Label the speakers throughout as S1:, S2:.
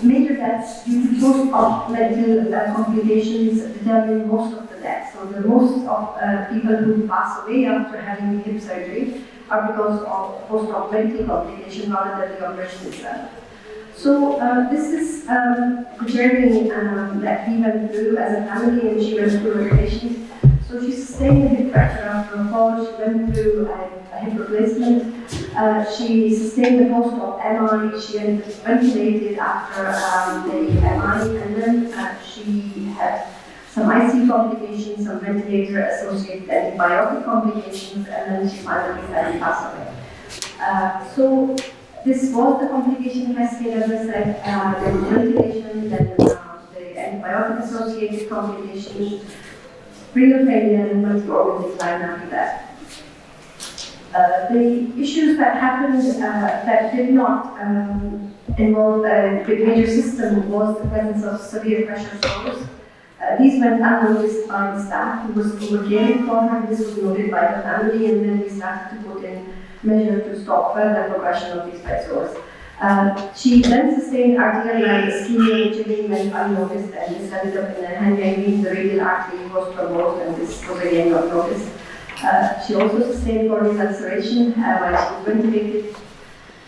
S1: Major deaths due to post-op medical complications determine most of the deaths. So the most of people who pass away after having hip surgery are because of post-op medical complications rather than the operation itself. So this is the journey that we went through as a family, and she went through as a patient. So she sustained a hip fracture after a fall. She went through a hip replacement. She sustained a post-op MI. She ended ventilated after the MI, and then she had some IC complications, some ventilator-associated antibiotic complications, and then she finally had to pass away. So this was the complication cascade, as I said. There was ventilation, then the antibiotic-associated complications, renal failure, and multi-organ decline after that. The issues that happened that did not involve a major system was the presence of severe pressure sores. These went unnoticed by the staff who were caring for her. This was noted by the family, and then we started to put in measures to stop further progression of these bed sores. She then sustained arterial line ischemia, which again went unnoticed, and this ended up in a hand gangrene. The radial artery was thrombosed, and this was again not noticed. She also sustained coronary ulceration while she was ventilated.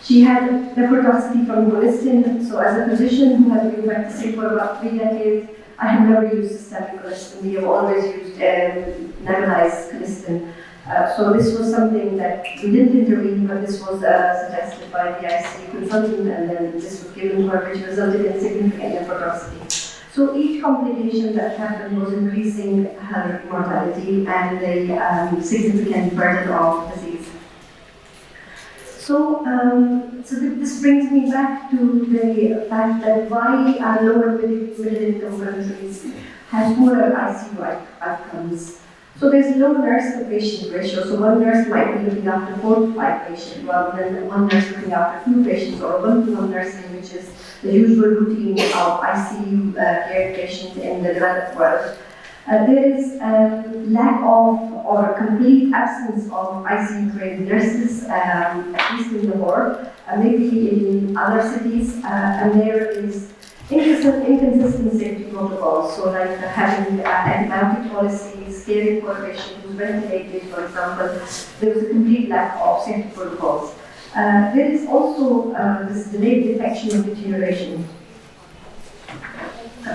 S1: She had nephrotoxicity from colistin. So as a physician who has been practicing for about 3 decades, I have never used systemic colistin. We have always used nebulized colistin. So this was something that we didn't intervene, but this was suggested by the ICU consultant, and then this was given to her, which resulted in significant nephrotoxicity. So each complication that happened was increasing her mortality and the significant burden of disease. So, this brings me back to the fact that why our lower middle income countries have poorer ICU outcomes. So there's low nurse-to-patient ratio, so one nurse might be looking after 4 to 5 patients rather than one nurse looking after 2 patients, or one-to-one nursing, which is the usual routine of ICU care patients in the developed world. There is lack of or complete absence of ICU-trained nurses, at least in the world, maybe in other cities, and there is inconsistent safety protocols, so like having antibiotic policies, caring for a patient who's ventilated, for example. There was a complete lack of safety protocols. There is also this delayed detection of deterioration.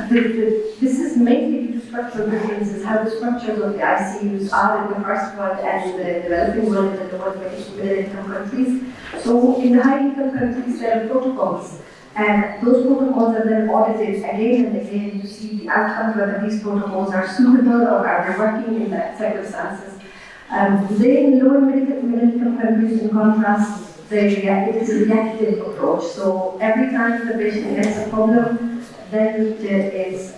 S1: This is mainly due to structural differences, how the structures of the ICUs are in the first world and the developing world and the lower middle-income countries. So in the high-income countries, there are protocols, and those protocols are then audited again and again to see the outcomes, whether these protocols are suitable or are they working in that circumstances. In lower middle-income countries, in contrast, it is a reactive approach. So every time the patient gets a problem, then there is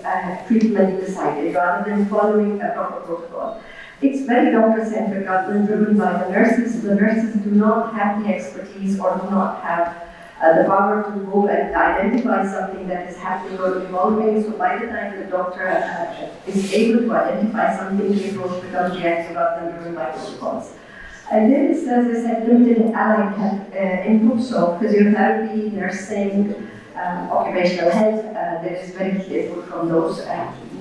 S1: treatment decided rather than following a proper protocol. It's very doctor-centric rather than driven by the nurses. The nurses do not have the expertise or do not have the power to go and identify something that is happening or evolving. So by the time the doctor is able to identify something, the approach becomes reactive rather than driven by protocols. And there is, as I said, limited allied health input, so physiotherapy, nursing, occupational health, there is very little input from those,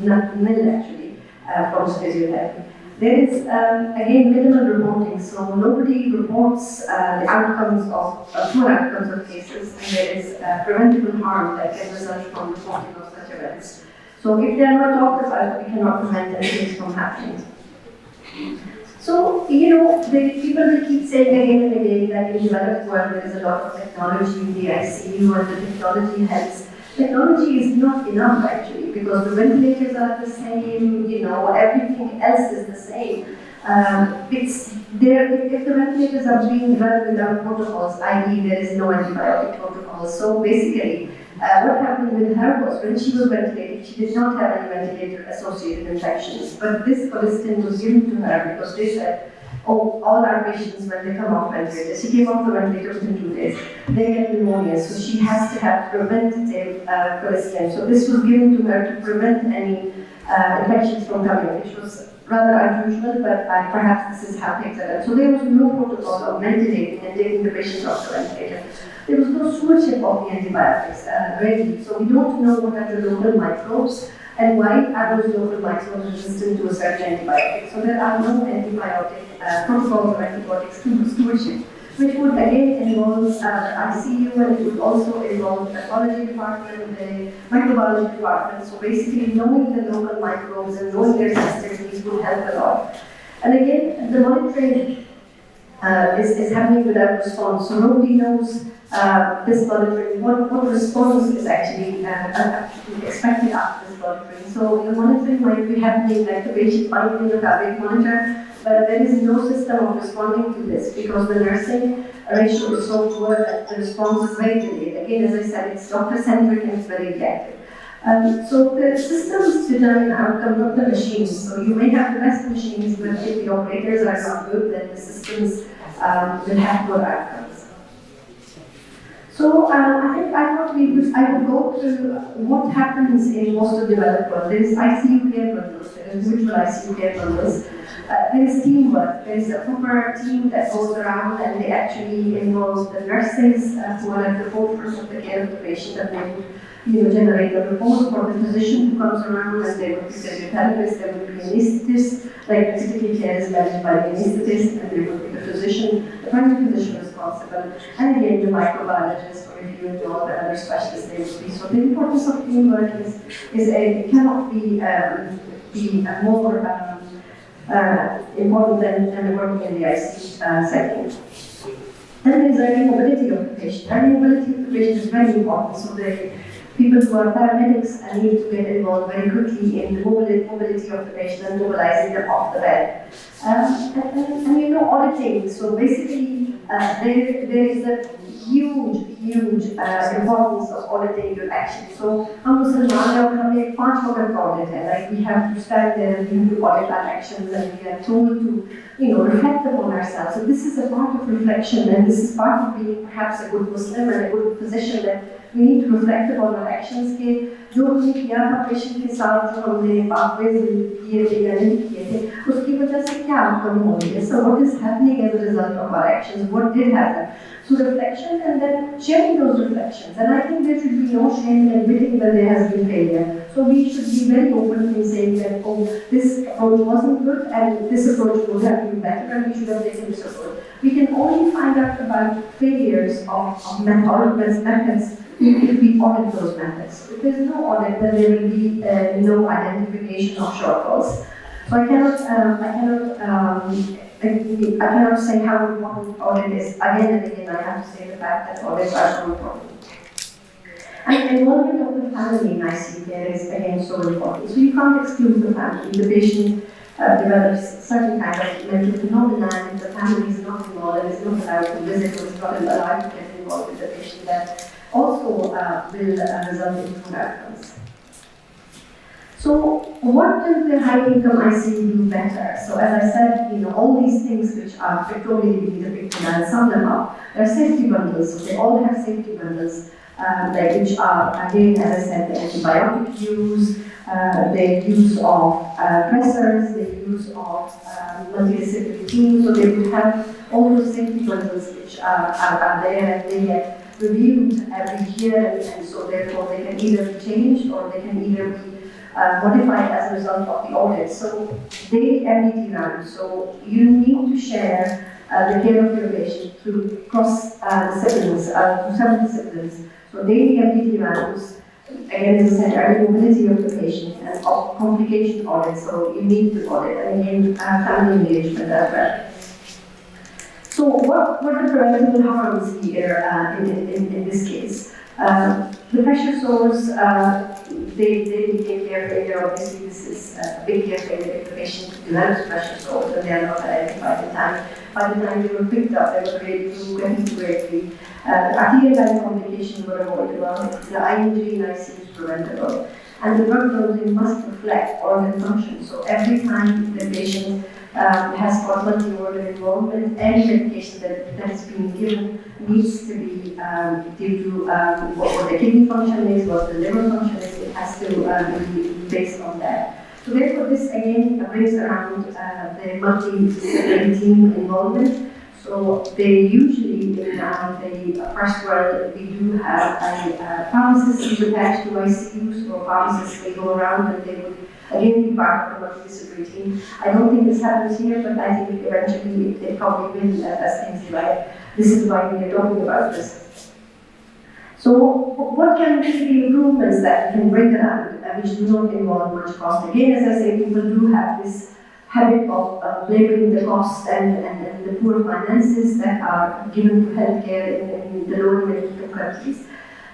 S1: nil actually, from physiotherapy. There is, again, minimal reporting, so nobody reports the outcomes of, poor outcomes of cases, and there is preventable harm that can result from reporting of such events. So if they are not talked about, we cannot prevent anything from happening. So, the people will keep saying again and again that in the developed world there is a lot of technology in the ICU and the technology helps. Technology is not enough actually, because the ventilators are the same, everything else is the same. If the ventilators are being developed without protocols, i.e. there is no antibiotic protocol. So basically, what happened with her was when she was ventilated, she did not have any ventilator-associated infections. But this colistin was given to her because they said, all our patients, when they come off ventilators, she came off the ventilator within 2 days, they get pneumonia, so she has to have preventative colistin. So this was given to her to prevent any infections from coming, which was rather unusual, but perhaps this is how things are done. So there was no protocol of ventilating and taking the patient off the ventilator. there was no stewardship of the antibiotics ready. So we don't know what are the local microbes and why are those local microbes resistant to a certain antibiotic. So there are no antibiotic protocols or antibiotic stewardship, which would again involve the ICU, and it would also involve the pathology department, the microbiology department. So basically knowing the local microbes and knowing their sensitivities would help a lot. And again, the monitoring is happening without response. So nobody knows this monitoring, what response is actually expected after this monitoring. So the monitoring might be happening like the patient might be in a cardiac monitor, but there is no system of responding to this because the nursing ratio is so poor that the response is very delayed. Again, as I said, it's doctor-centric and it's very reactive. So the systems determine outcome, not the machines. So you may have the best machines, but if the operators are not good, then the systems will have poor outcomes. So I thought I would go through what happens in most of the developed world. There is ICU care bundles, there is mutual ICU care bundles. There is teamwork. There is a proper team that goes around and they actually involve the nurses who are at the forefront of the care of the patient, and they would generate a report for the physician who comes around, and there would be physiotherapists, there would be anesthetists, like critical care is managed by the anesthetist, and there would be the physician, the primary physician responsible, and again the microbiologist, or if you involve the other specialists, they would be. So the importance of teamwork it cannot be more important than working in the ICU setting. Then there is early mobility of the patient. Early mobility of the patient is very important. So the people who are paramedics need to get involved very quickly in the mobility of the patient and mobilizing them off the bed. And auditing. So basically, there is a huge importance of auditing your actions. So, हम मुसलमान हैं और हमें 5 वक्त audit है. Like we have to stand there and we audit our actions, and we are told to, reflect upon ourselves. So this is a part of reflection, and this is part of being perhaps a good Muslim and a good physician, that we need to reflect upon our actions. के जो हमने किया था patient के साथ, जो हमने pathways किए थे या नहीं किए थे, उसकी वजह से क्या outcome हो रही है? So what is happening as a result of our actions? What did happen? So reflection, and then sharing those reflections. And I think there should be no shame in admitting that there has been failure. So we should be very open in saying that, oh, this approach wasn't good, and this approach would have been better, and we should have taken this approach. We can only find out about failures of methods if we audit those methods. If there's no audit, then there will be no identification of shortfalls. So I cannot say how important audit is. Again and again, I have to say the fact that audits are so important. And involvement of the family in ICU care is again so important. So you can't exclude the family. The patient develops certain kind of mental phenomena, and if the family is not involved and is not allowed to visit or is not allowed to get involved with the patient, that also will result in poor outcomes. So what does the high-income ICU do better? So as I said, all these things which are pictorially depicted, and sum them up, there are safety bundles. So they all have safety bundles, which are, again, as I said, the antibiotic use, the use of pressors, the use of multidisciplinary teams. So they would have all those safety bundles which are there, and they get reviewed every year, and so therefore they can either be changed or they can either be modified as a result of the audit. So daily MDT rounds. So you need to share the care of your patient through cross disciplines, through several disciplines. So daily MDT rounds. Again, as I said, early mobility of the patient and complication audit. So you need to audit, and again, family engagement as well. So what are the preventable harms here in this case? The pressure sores, they became care failure. Obviously, this is a big care failure if the patient develops pressure sores and they are not identified in time. By the time they were picked up, they were grade 2, getting to grade 3. Arterial line complications were avoidable. The eye injury in ICU is preventable. And the drug dosing must reflect organ function. So every time the patient has got multi-organ involvement, any medication that has been given needs to be due to what the kidney function is, what the liver function is. It has to be based on that. So therefore, this again brings around the multidisciplinary team involvement. So So they usually, in the first world, we do have a pharmacist who's attached to ICU, so pharmacists will go around and they would again be part of the multidisciplinary team. I don't think this happens here, but I think eventually it probably will as things develop. This is why we are talking about this. So what can be the improvements that we can bring around, which do not involve much cost? Again, as I say, people do have this habit of blaming the costs and the poor finances that are given to healthcare in the lower middle income countries.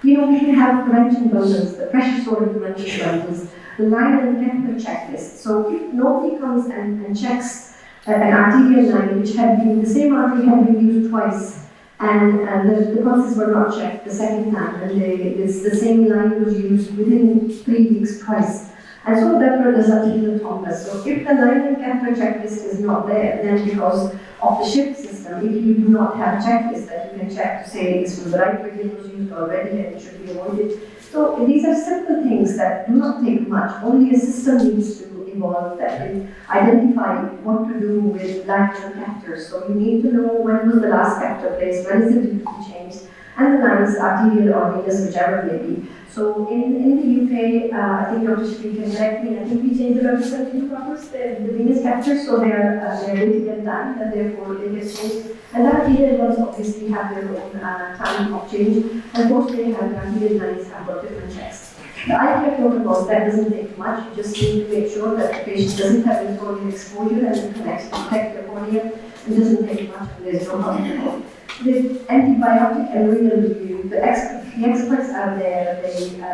S1: You know, we can have prevention bundles, the pressure sort of prevention bundles, the line and chemical checklist. So if nobody comes and checks an arterial line, which had been, the same artery had been used twice, and the pulses were not checked the second time, and the same line was used within 3 weeks twice. And so that will result in a thrombus. So if the line and catheter checklist is not there, then because of the shift system, if you do not have a checklist that you can check to say this was the right way it was used already and it should be avoided. So these are simple things that do not take much. Only a system needs to evolve that will identify what to do with lateral catheters. So you need to know when was the last catheter placed, when is it due to be changed, and the lines, arterial or venous, whichever may be. So in the UK, I think Dr. Shri can correct me, I think we changed about 72 hours, the venous catheters, so they're ready to get done, and therefore they get changed. And the arterial ones obviously have their own time of change, and most they have the arterial lines have got different checks. The eye care protocols, that doesn't take much, you just need to make sure that the patient doesn't have corneal exposure and you can actually protect the cornea. It doesn't take much, and there's no problem. The antibiotic and renal review, the experts are there, the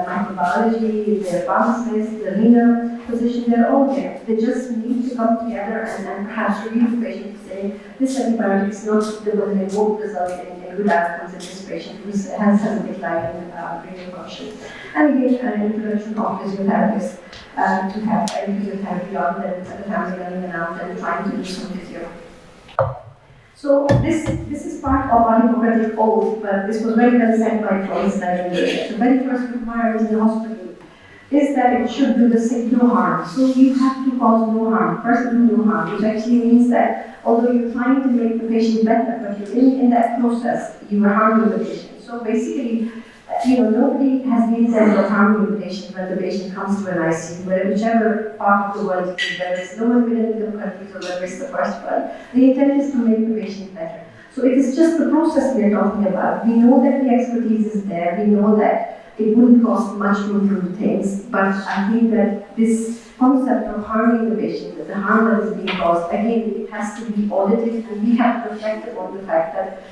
S1: microbiology, the pharmacists, the renal physician, they're all there. They just need to come together and perhaps review the patient to say, this antibiotic is not suitable and it won't result in good outcomes in this patient who has a decline in renal function. And again, an introduction of physiotherapists to have a physiotherapy on them at the family running around and trying to do some physio. So this is part of our Hippocratic oath, but this was very well said by Freud. The very first requirement in the hospital is that it should do the sick no harm. So you have to cause no harm, first do no harm, which actually means that although you're trying to make the patient better, but you're in that process, you are harming the patient. So basically, nobody has the intent of harming the patient when the patient comes to an ICU, whichever part of the world it is, whether it's lower middle income countries or whether it's the first world. The intent is to make the patient better. So it is just the process we are talking about. We know that the expertise is there, we know that it wouldn't cost much to improve things, but I think that this concept of harming the patient, that the harm that is being caused, again, it has to be audited, and we have to reflect upon the fact that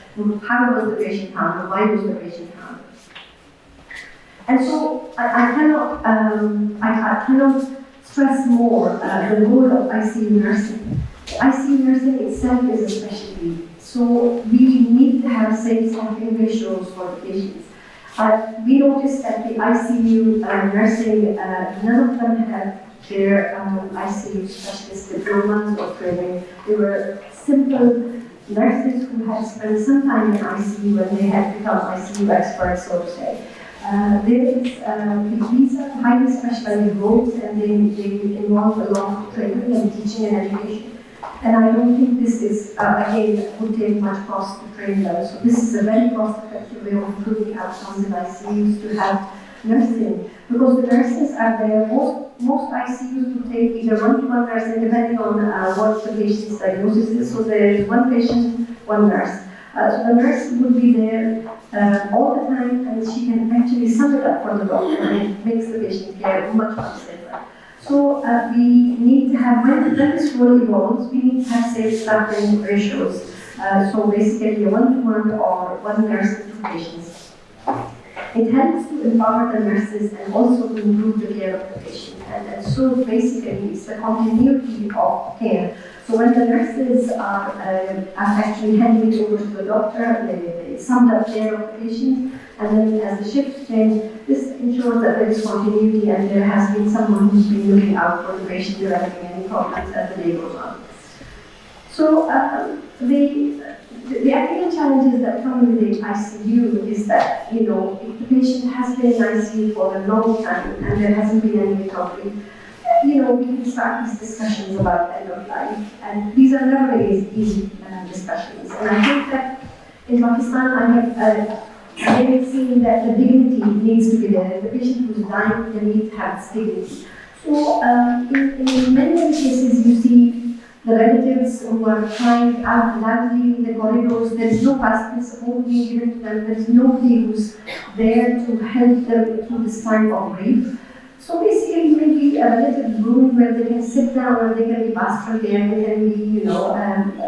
S1: how was the patient harmed, or why was the patient harmed. And so I cannot stress more the role of ICU nursing. ICU nursing itself is a specialty, so we need to have safe staffing ratios for the patients. We noticed that the ICU nursing, none of them had their ICU specialist diplomas or training. They were simple nurses who had spent some time in ICU and they had become ICU experts, so to say. These are highly specialized roles and they involve a lot of training and teaching and education. And I don't think this is, again, would take much cost to train them. So this is a very cost-effective way of improving outcomes in ICUs to have nursing. Because the nurses are there, most ICUs will take either one-to-one nursing depending on what the patient's diagnosis is. So there is one patient, one nurse. So the nurse would be there all the time and she can actually sum it up for the doctor and it makes the patient care much, much safer. So we need to have, when this role evolves, we need to have safe staffing ratios. So basically a one-to-one or one nurse to two patients. It helps to empower the nurses and also to improve the care of the patient. And so basically it's the continuity of care. So when the nurses are actually handing it over to the doctor, they summed up care of the patient, and then as the shifts change, this ensures that there is continuity and there has been someone who's been looking out for the patient developing any problems as the day goes on. So the ethical challenges that come with the ICU is that, if the patient has been in ICU for a long time and there hasn't been any recovery, we can start these discussions about end of life, and these are never easy discussions. And I think that in Pakistan, I have seen that the dignity needs to be there. The patient who is dying, they need to have this dignity. So in many cases, you see the relatives who are crying out loudly in the corridors. There is no pastoral support being given to them. There is nobody who's there to help them through this time of grief. So basically, maybe a relative room where they can sit down, or they can be pastoral care, they can be,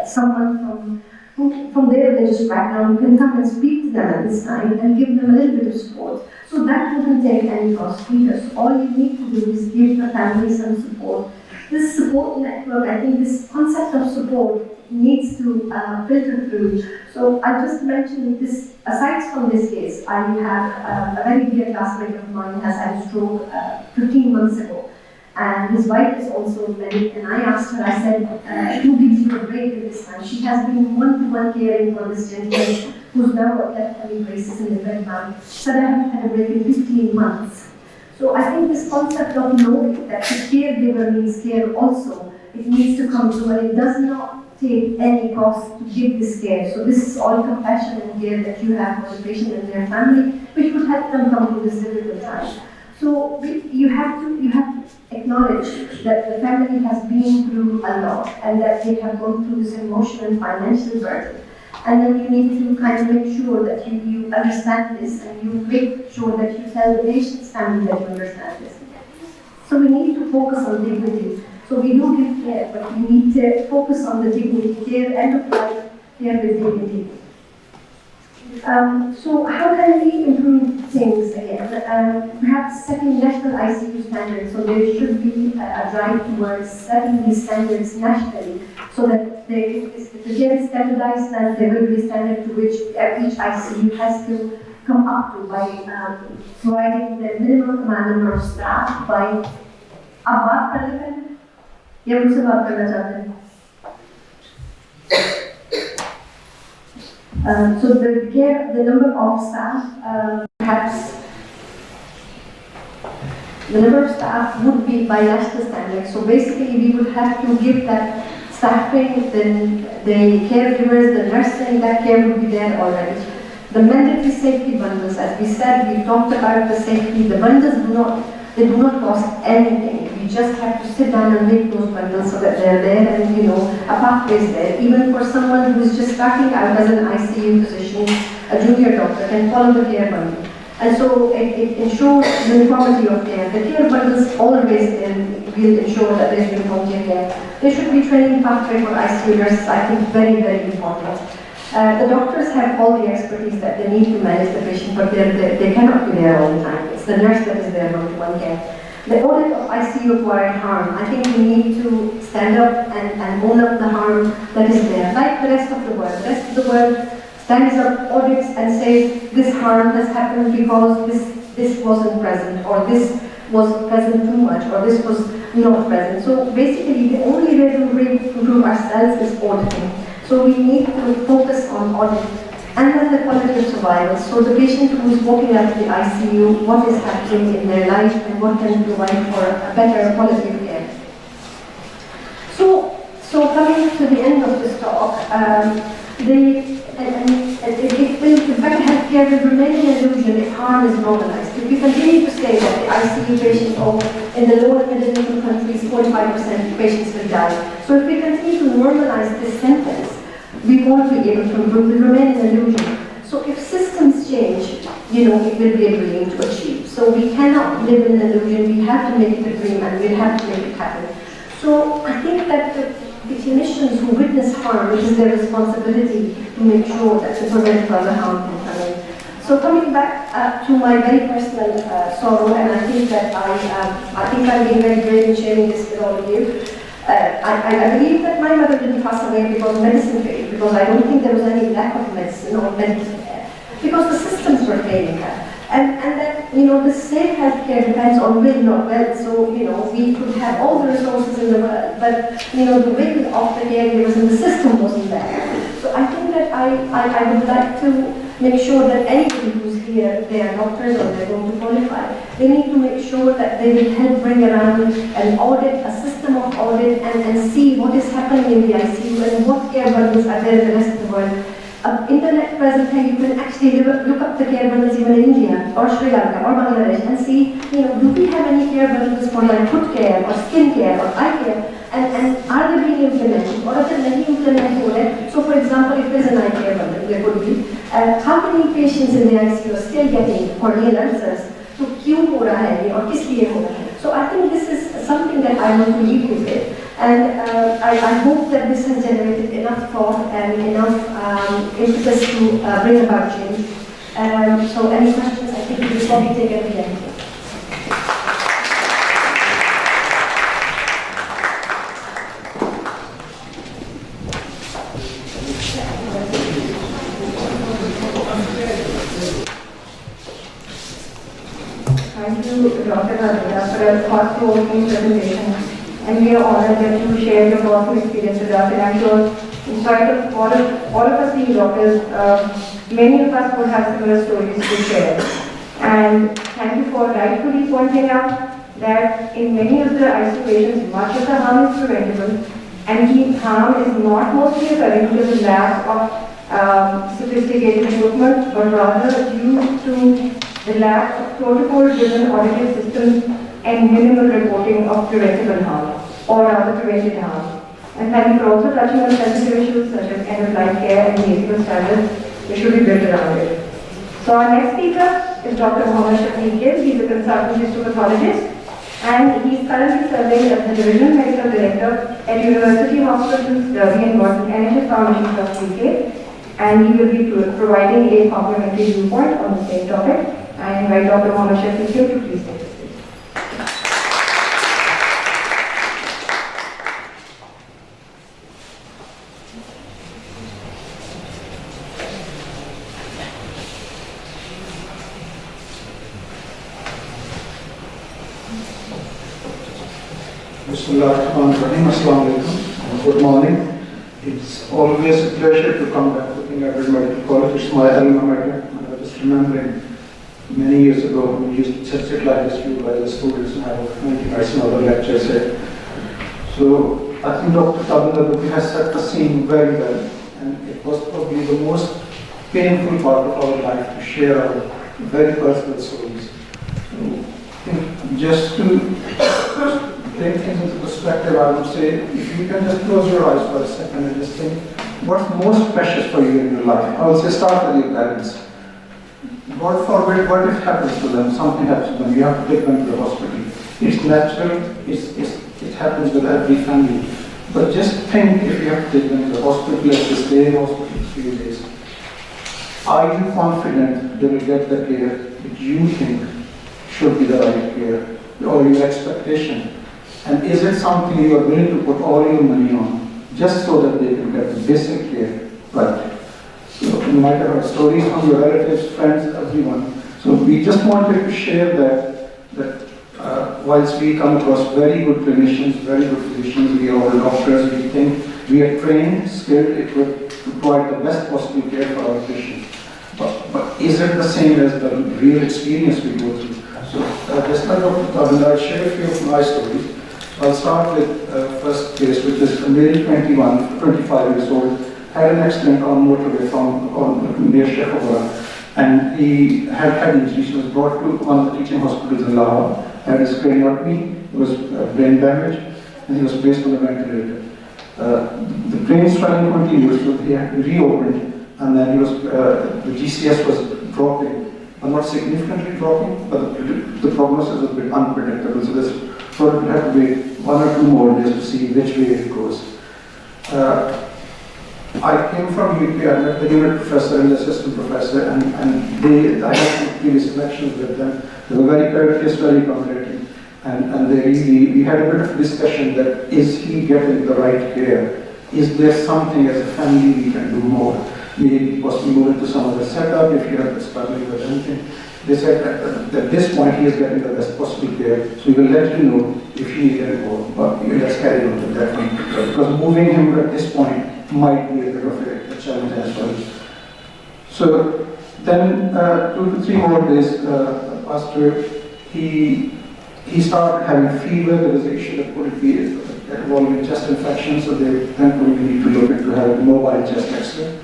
S1: someone from their religious background who can come and speak to them at this time and give them a little bit of support. So that wouldn't take any cost either. So all you need to do is give the family some support. This support network, I think this concept of support needs to filter through. So I just mentioned this, aside from this case, I have a very dear classmate of mine has had a stroke 15 months ago. And his wife is also medic, and I asked her, I said, who gives you a break at this time? She has been one-to-one caring for this gentleman who's now got left having braces in the red band. Said I haven't had a break in 15 months. So I think this concept of knowing that the caregiver needs care also, it needs to come through, and it does not take any cost to give this care. So this is all compassion and care that you have for the patient and their family, which would help them come through this difficult time. So you have to acknowledge that the family has been through a lot, and that they have gone through this emotional and financial burden. And then you need to kind of make sure that you understand this, and you make sure that you tell the patient's family that you understand this. So we need to focus on dignity. So we do give care, but we need to focus on the dignity, care, end of life, care with dignity. So how can we improve things again? Perhaps setting national ICU standards. So there should be a drive towards setting these standards nationally, so that if the care is standardized, then there will be a standard to which each ICU has to come up to by providing the minimum number of staff by so the number of staff, perhaps the number of staff would be by national standards. So basically, we would have to give that staffing, then the caregivers, the nursing, that care would be there already. The mandatory safety bundles, as we said, we talked about the safety. The bundles do not cost anything. We just have to sit down and make those bundles so that they're there, and a pathway is there. Even for someone who is just starting out as an ICU physician, a junior doctor can follow the care bundle. And so it ensures uniformity of care. The care bundles always will ensure that there is uniformity of care. There should be training pathway for ICU nurses, I think very, very important. The doctors have all the expertise that they need to manage the patient, but they cannot be there all the time. It's the nurse that is there one-to-one care. The audit of ICU acquired harm, I think we need to stand up and own up the harm that is there, like the rest of the world. The rest of the world stands up, audits, and says this harm has happened because this wasn't present, or this was present too much, or this was not present. So basically, the only way to improve ourselves is auditing. So we need to focus on audit. And then the quality of survival. So the patient who is walking out of the ICU, what is happening in their life, and what can provide for a better quality of care. So coming to the end of this talk, if better healthcare will remain an illusion if harm is normalized. If we continue to say that the ICU patients, in the lower and middle income countries, 45% of patients will die. So if we continue to normalize this sentence, we won't be able to improve, it will remain an illusion. So if systems change, it will be a dream to achieve. So we cannot live in an illusion, we have to make it a dream, and we have to make it happen. So I think that the clinicians who witness harm, it is their responsibility to make sure that to prevent further harm from coming. So coming back to my very personal sorrow, and I think that I think I'm being very brave in sharing this with all of you. I believe that my mother didn't pass away because medicine failed, because I don't think there was any lack of medicine or medical care, because the systems were failing her. And then, the safe healthcare depends on will, not wealth. So, we could have all the resources in the world, but, the will of the caregivers and the system wasn't there. So I think that I would like to make sure that anybody who's they are doctors or they're going to qualify, they need to make sure that they will help bring around an audit, a system of audit, and see what is happening in the ICU and what care bundles are there in the rest of the world. Internet present here, you can actually look up the care bundles even in India or Sri Lanka or Bangladesh and see, do we have any care bundles for like foot care or skin care or eye care, and are they being implemented or are they not implemented? So for example, if there's an eye care bundle, there could be, how many patients in the ICU are still getting corneal ulcers? So क्यों हो रहा है ये और किस लिए हो रहा है? So I think this is something that I want to leave you with, and I hope that this has generated enough thought and enough impetus to bring about change. So any questions? I think we will probably take at the end.
S2: Thank you, Dr. Aditya, for a thought-provoking presentation. And we are honored that you shared your personal experience with us. And I'm sure, in spite of all of us being doctors, many of us would have similar stories to share. And thank you for rightfully pointing out that in many of the ICU patients, much of the harm is preventable, and the harm is not mostly occurring due to the lack of sophisticated equipment, but rather due to the lack of protocol-driven audited systems and minimal reporting of preventable harm, or rather prevented harm. And thank you for also touching on sensitive issues such as end-of-life care and behavioral standards which should be built around it. So our next speaker is Dr. Mohammed Shafiq. He's a consultant histopathologist, and he's currently serving as the Division Medical Director at University Hospitals Derby and Burton NHS Foundation Trust UK, and he will be providing a complimentary viewpoint on the same topic. I invite Dr. Mohammed Shafiq to please take the stage.
S3: Bismillahirrahmanirrahim. Assalamu alaikum. Good morning. It's always a pleasure to come back to King Edward Medical College. It's my alma mater. I was just remembering many years ago we used to sit like this view by the students and have 90 nights and other lectures here. So I think Dr. Tabila has set the scene very well, and it was probably the most painful part of our life to share our very personal stories. So I think just to take things into perspective, I would say, if you can just close your eyes for a second and just think, what's most precious for you in your life? I would say start with your parents. God forbid, what if happens to them? Something happens to them, you have to take them to the hospital. It's natural, it happens with every family. But just think, if you have to take them to the hospital, let's just stay in hospital for a few days. Are you confident they will get the care that you think should be the right care, or your expectation? And is it something you are willing to put all your money on, just so that they can get the basic care right? So you might have heard stories from your relatives, friends, everyone. So we just wanted to share that whilst we come across very good clinicians, very good physicians, we are all doctors, we think we are trained, skilled, equipped to provide the best possible care for our patients. But is it the same as the real experience we go through? So just like Dr. Tabila, I'll share a few of my stories. I'll start with first case, which is a lady 25 years old, had an accident on motorway near Shekhawara, and he had head injuries. He was brought to one of the teaching hospitals in Lahore, had his craniotomy, it was brain damage, and he was placed on a ventilator. The brain swelling continued, so he had reopened, and then he was, the GCS was dropping, but not significantly dropping, but the prognosis was a bit unpredictable, so this sort of had to wait 1 or 2 more days to see which way it goes. I came from UK, I met the unit professor and the assistant professor, and I had previous connections with them. They were very courteous, very accommodating, and we had a bit of discussion that is he getting the right care? Is there something as a family we can do more? Maybe possibly move into some other setup if you have struggling with anything. They said that at this point he is getting the best possible care, so we will let you know if you need any more, but let's carry on to that one. Because moving him at this point might be a bit of a challenge as well. So Then 2 to 3 more days after, he started having fever. There was an issue that could be involving chest infection, so they then we need to look into having a mobile chest X-ray.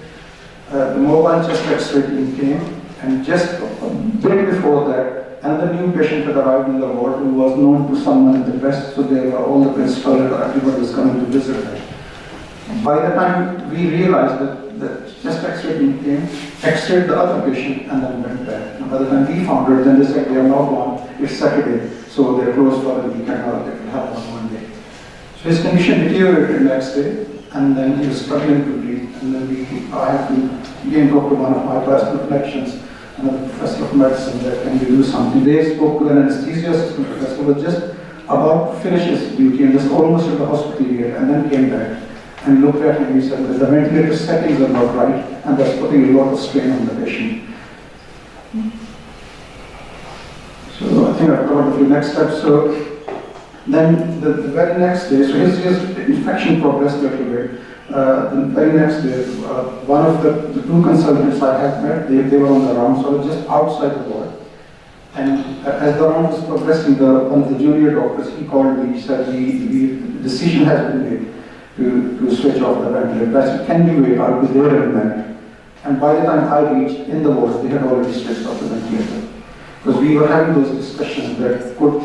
S3: The mobile chest X-ray team came, and just a bit before that, another new patient had arrived in the ward who was known to someone in the West, so they were all the principal and everybody was coming to visit her. By the time we realized that the chest X-ray team came, X-rayed the other patient and then went back. And by the time we found her, then they said they are not gone, it's Saturday, so they're closed for the weekend or they will have on Monday. So his condition deteriorated the next day, and then he was struggling to breathe, and then I had to again talk to one of my personal connections, another professor of medicine, that can we do something. They spoke to an anesthesia assistant professor who was just about to finish his duty and just almost at the hospital yet, and then came back and looked at him and he said that the ventilator settings are not right and that's putting a lot of strain on the patient. So I think I've covered a few next steps. So then the very next day, so his infection progressed a little bit. The very next day, one of the 2 consultants I had met, they were on the round, so I was just outside the ward. And as the round was progressing, one of the junior doctors, he called me, he said, the decision has been made to switch off the ventilator. I said, can you wait, I'll be there in a minute. And by the time I reached in the ward, they had already switched off the ventilator. Because we were having those discussions that could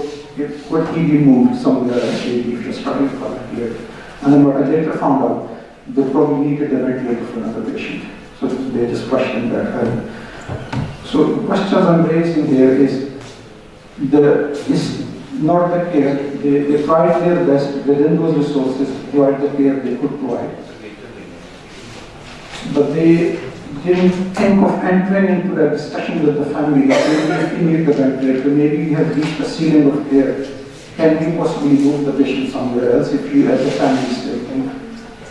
S3: he be moved somewhere else if he was struggling for a ventilator. And then what I later found out, they probably needed the ventilator for another patient. So they just questioned that. So the questions I'm raising here is not the care. They tried their best within those resources to provide the care they could provide. But they didn't think of entering into a discussion with the family that maybe if we need the ventilator, maybe we have reached a ceiling of care. Can we possibly move the patient somewhere else if you as a family still think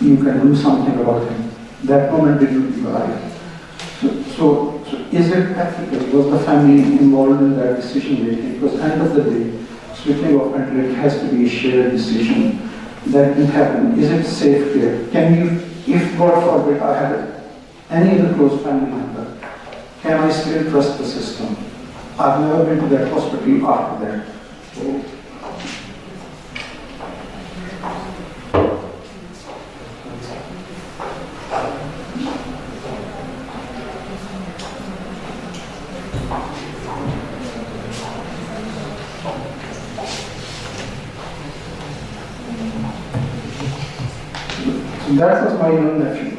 S3: you can do something about him? That moment didn't arrive. So is it ethical? Was the family involved in that decision making? Because at the end of the day, switching off ventilator has to be a shared decision. That can happen. Is it safe care? Can you, if God forbid I had any other close family member, can I still trust the system? I've never been to that hospital after that. So, that was my young nephew.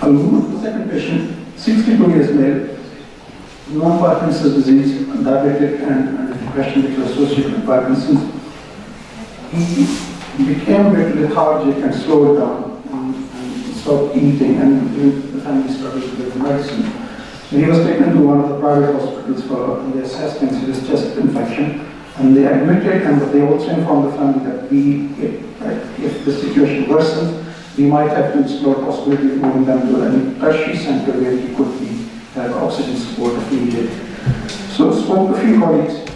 S3: I'll move to the second patient, 62 years male, non-Parkinson's disease, diabetic and depression which was associated with Parkinson's. He became a bit lethargic and slowed down and stopped eating, and the family struggled with the medicine. So he was taken to one of the private hospitals for the assessment of his chest infection. And they admitted, and they also informed the family that if the situation worsens, we might have to explore the possibility of moving them to a tertiary center where he could have oxygen support if needed. So spoke to a few colleagues,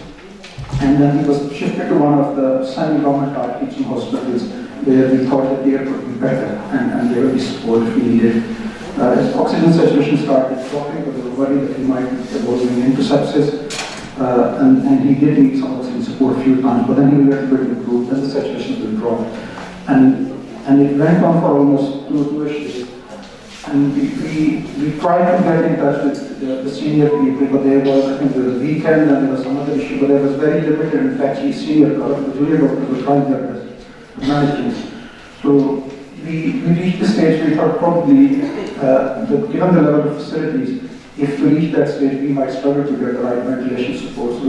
S3: and then he was shifted to one of the semi-government teaching hospitals where we thought that there could be better and there would be support if needed. His oxygen saturation started dropping, but they were worried that he might be evolving into sepsis. And he did need some oxygen support a few times, but then he was a little bit improved, and the saturation will drop. And it went on for almost 2 days. And we tried to get in touch with the senior people, but there was, I think, there was a weekend and there was some other issue, but there was very limited. In fact, the junior doctors were trying their best to manage things. So we reached the stage we thought probably, given the level of facilities, if we reach that stage, we might struggle to get the right ventilation support. So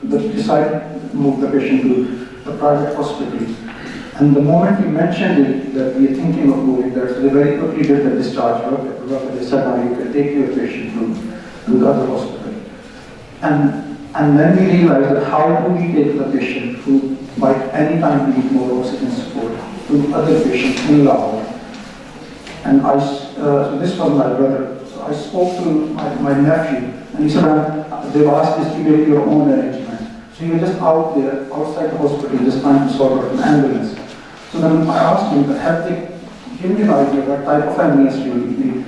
S3: we decided to move the patient to the private hospital. And the moment we mentioned it, that we are thinking of moving there, so they very quickly did the discharge work. They said, now you can take your patient to the other hospital. And then we realized that how do we take the patient who might any time need more oxygen support to other patients in Lahore. And so this was my brother. So I spoke to my nephew, and he said, they've asked us to make your own arrangement. So he was just out there, outside the hospital, just trying to sort out an ambulance. So then I asked him, have they give me an idea what type of ambulance you will need.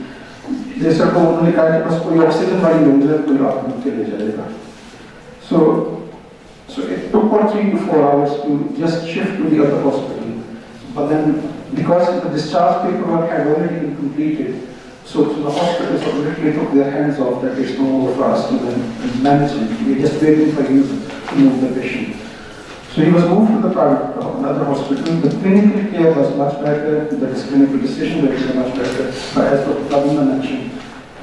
S3: They said, oh, only kind of कोई oxygen वाली range है, कोई आपको के ले जाएगा. So it took about 3 to 4 hours to just shift to the other hospital. But then, because the discharge paperwork had already been completed, so the hospitals literally took their hands off that there's no more for us to then manage it. We're just waiting for you to move the patient. So he was moved to the private, another hospital. The clinical care was much better, the clinical decision was much better, but as Dr. Kavina mentioned.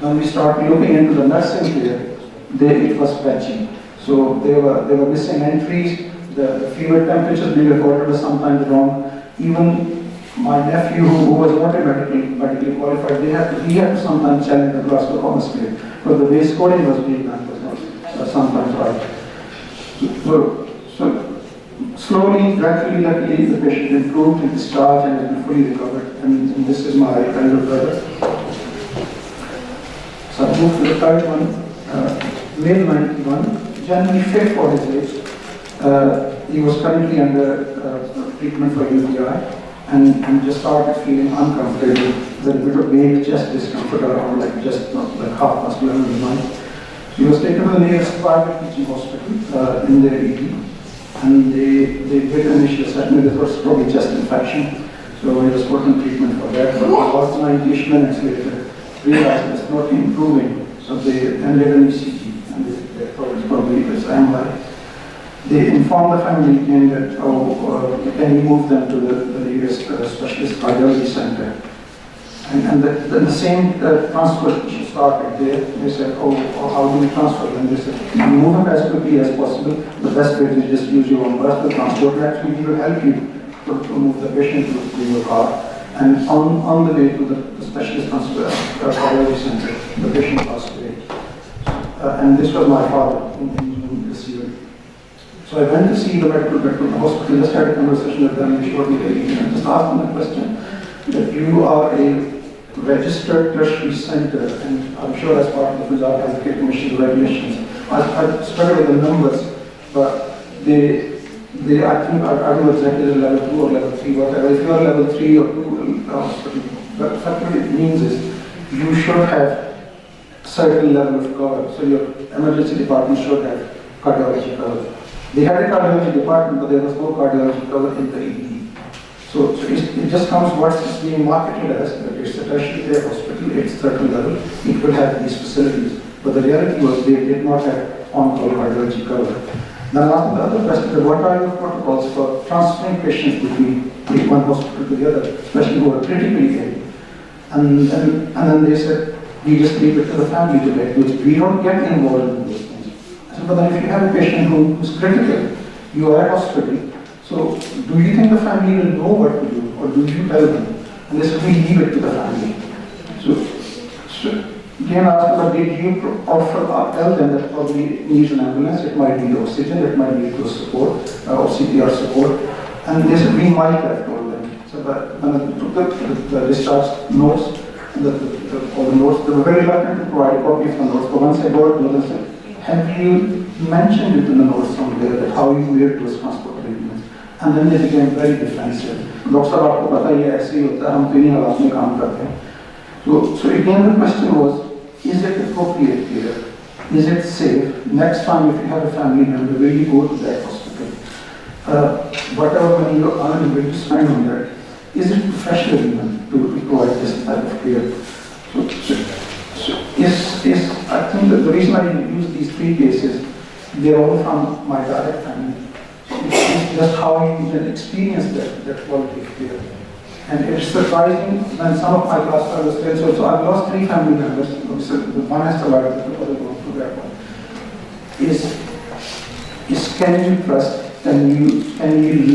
S3: When we started looking into the nursing care, it was patchy. So they were missing entries, the fever temperatures being recorded was sometimes wrong. Even my nephew, who was not medically qualified, he had to sometimes challenge the Glasgow chemistry, but the way scoring was being done was not sometimes right. So slowly, gradually, luckily, the patient improved and discharged and has been fully recovered. And this is my elder brother. So I moved to the third one, male 91, generally fit for his age. He was currently under treatment for UTI and just started feeling uncomfortable. There was a bit of vague chest discomfort around, like just like half past 11 in the night. He was taken to the nearest private teaching hospital in their ED, and they did initial assessment. This was probably chest infection, so he was put on treatment for that. But about 90 minutes later, realized it's not improving, so they ended an ECG, and they thought it's probably MRI. They informed the family again that, can you move them to the nearest specialist cardiology center? And the same transfer started there. They said, how do we transfer them? They said, you move them as quickly as possible. The best way is just use your own personal transport. Actually, we will help you to move the patient to your car. And on the way to the specialist cardiology center, the patient passed away. And this was my father in this year. So I went to see the medical director of the hospital, just had a conversation with them, and shortly and just asked them the question that you are a registered tertiary center, and I'm sure as part of the Punjab Healthcare Commission regulations, I struggled with the numbers, but I think, I don't know exactly the level 2 or level 3, whatever. If you are level 3 or 2 hospital, but what it means is you should have certain level of cover. So your emergency department should have cardiology cover. They had a cardiology department, but there was no cardiology cover in the ED. So it just comes what's being marketed as that it's a tertiary care hospital, it's certain level, it will have these facilities. But the reality was they did not have on-call cardiology cover. Now the other question, what are your protocols for transferring patients between one hospital to the other, especially who are critically ill? And then they said, we just leave it to the family to make, which we don't get involved in those things. I said, but then if you have a patient who's critical, you are at hospital, so do you think the family will know what to do, or do you tell them? And they said, we leave it to the family. So again, asked, but did you tell them that probably needs an ambulance, it might need oxygen, it might need close support, or CPR support, and they said, we might have told them. So that when I took the discharge notes, all the notes, they were very reluctant to provide a copy of the notes, but once I got it, they said, have you mentioned it in the notes somewhere that how you were to transport treatments? And then they became very defensive. Doctor साहब आपको पता ही है ऐसे ही होता है हम तो इन्हीं हालात में काम करते हैं. So again the question was, is it appropriate here? Is it safe? Next time if you have a family member, will you go to that hospital? Whatever money you earn, will you spend on that? Is it professional even to provide this type of care? I think that the reason I use these 3 cases, they're all from my direct family. It's just how you can experience that quality of care. And it's surprising when some of my class fellows say, so I've lost 3 family members, so the one has survived, the other going through that one. Is can you trust, can you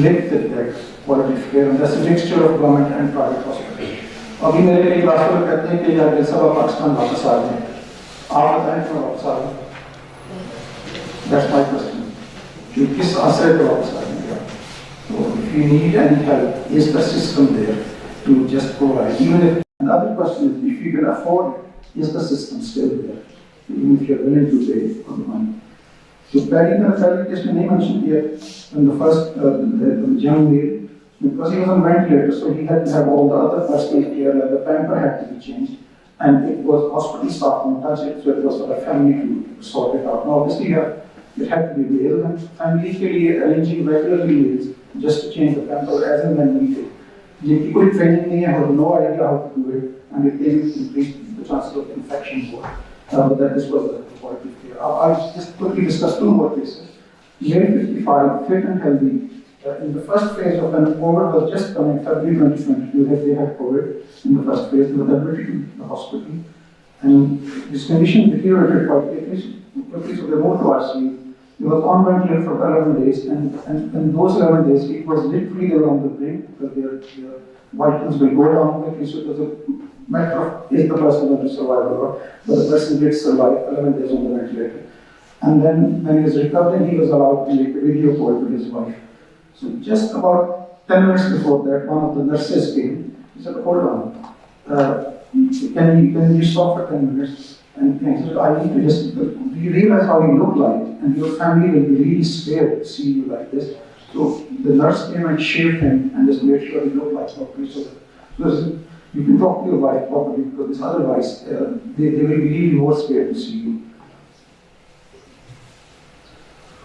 S3: live with that quality of care? And that's a mixture of government and private hospitals. अभी मेरे कई class वाले कहते हैं कि यार सब पाकिस्तान वापस आ गए, आप बताएं क्यों वापस आ गए? That's my question. कि किस आश्रय पे वापस आ गए? So if you need any help, is the system there to just provide? Even if another question is, if you can afford it, is the system still there? Even if you're willing to pay for the money. So Paddy case we named mentioned here in the first the young male. because he was on ventilator, so he had to have all the other personal care, like the pamper had to be changed, and it was hospital staff who touched it, so it was for the family to sort it out. Now, obviously, it had to be mailed, and family के लिए arranging regularly meals just to change the pamper as and when needed. जिनकी कोई training नहीं है, have no idea how to do it, and it increased the chances of infection more. But that this was the quality of care. I'll just quickly discuss two more cases. Male 55, fit and healthy. In the first phase of when COVID was just coming, February 2022, they had COVID in the first phase, they were admitted to the hospital. And this condition deteriorated quite quickly, so they moved to ICU. He was on ventilator for 11 days, and in those 11 days, it was literally they were on the brink because their vitals will go down quickly, so it was a matter of is the person going to survive or not. But the person did survive 11 days on the ventilator. And then when he was recovering, he was allowed to make a video call with his wife. So just about 10 minutes before that, one of the nurses came. He said, hold on, can you stop for 10 minutes? And he said, I need to just, do you realize how you look like? And your family will be really scared to see you like this. So the nurse came and shaved him and just made sure he looked like properly. So you can talk to your wife properly, because otherwise they will be really more scared to see you.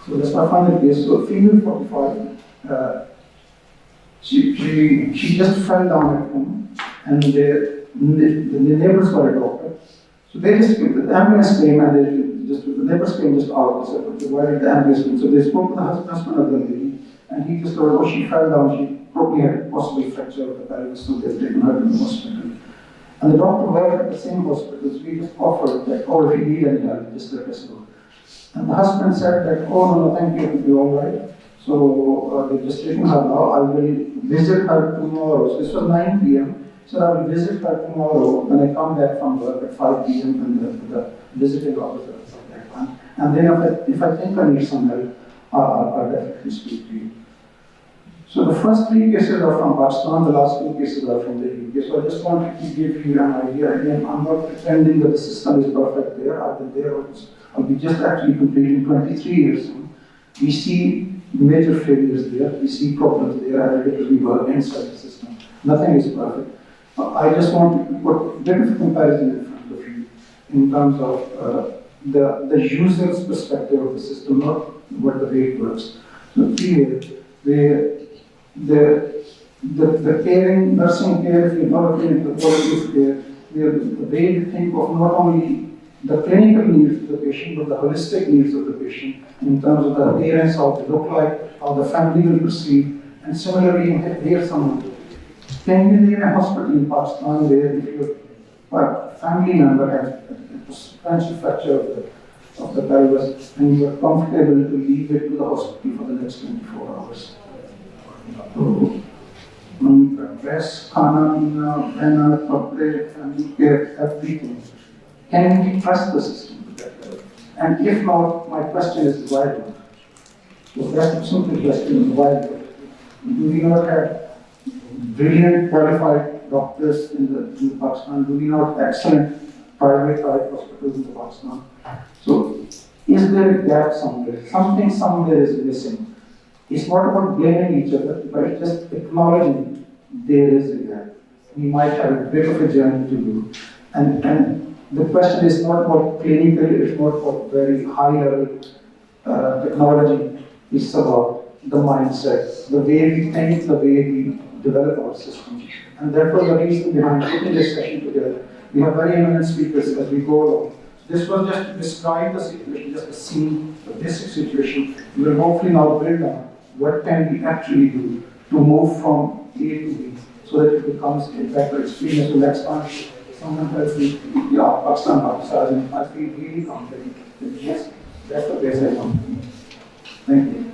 S3: So that's my final case. So female 45, she just fell down at home, and the neighbors were a doctor. So they just, the ambulance came, and the neighbors came just out. They said, why did the ambulance come? So they spoke to the husband of the lady, and he just told, oh, she fell down, she probably had possibly fracture of the pelvis, so they've taken her to the hospital. And the doctor worked at the same hospital, so we just offered that, oh, if you need any help, just let us know. And the husband said that, oh, no, thank you, it'll be all right. So they're just taking her now. I will visit her tomorrow. So this was 9 p.m. So I will visit her tomorrow when I come back from work at 5 p.m. and the visiting officer at that time. And then if I think I need some help, I'll definitely speak to you. So the first 3 cases are from Pakistan, the last 2 cases are from the UK. So I just wanted to give you an idea. Again, I'm not pretending that the system is perfect there. I've been there almost. I'll be just actually completing 23 years soon. We see major failures there, we see problems there, and we work inside the system. Nothing is perfect. I just want to put a bit of comparison in front of you in terms of the user's perspective of the system, not what the way it works. So here, the caring, nursing care, if you're not looking at the quality of care, the way you think of not only the clinical needs of the patient, but the holistic needs of the patient in terms of the appearance, how they look like, how the family will perceive, and similarly, here's someone. Can you live in a hospital in Pakistan where if your family member has a substantial fracture of the pelvis and you are comfortable to leave it to the hospital for the next 24 hours? So, dress, khana, pehna, kapde, family care, everything. Can we trust the system to that level? And if not, my question is why not? So that's a simple question, why not? Do we not have brilliant, qualified doctors in Pakistan? Do we not have excellent private hospitals in Pakistan? So is there a gap somewhere? Something somewhere is missing. It's not about blaming each other, but it's just acknowledging there is a gap. We might have a bit of a journey to do. And the question is not about clinical, it's not about very high level technology, it's about the mindset, the way we think, the way we develop our system. And that was the reason behind putting this session together. We have very eminent speakers as we go along. This was just to describe the situation, just a scene, the basic situation. We will hopefully now build on what can we actually do to move from A to B so that it becomes a better experience. So next time someone tells me, yeah, Pakistan, I feel really confident. Yes, that's the base I want. Thank you.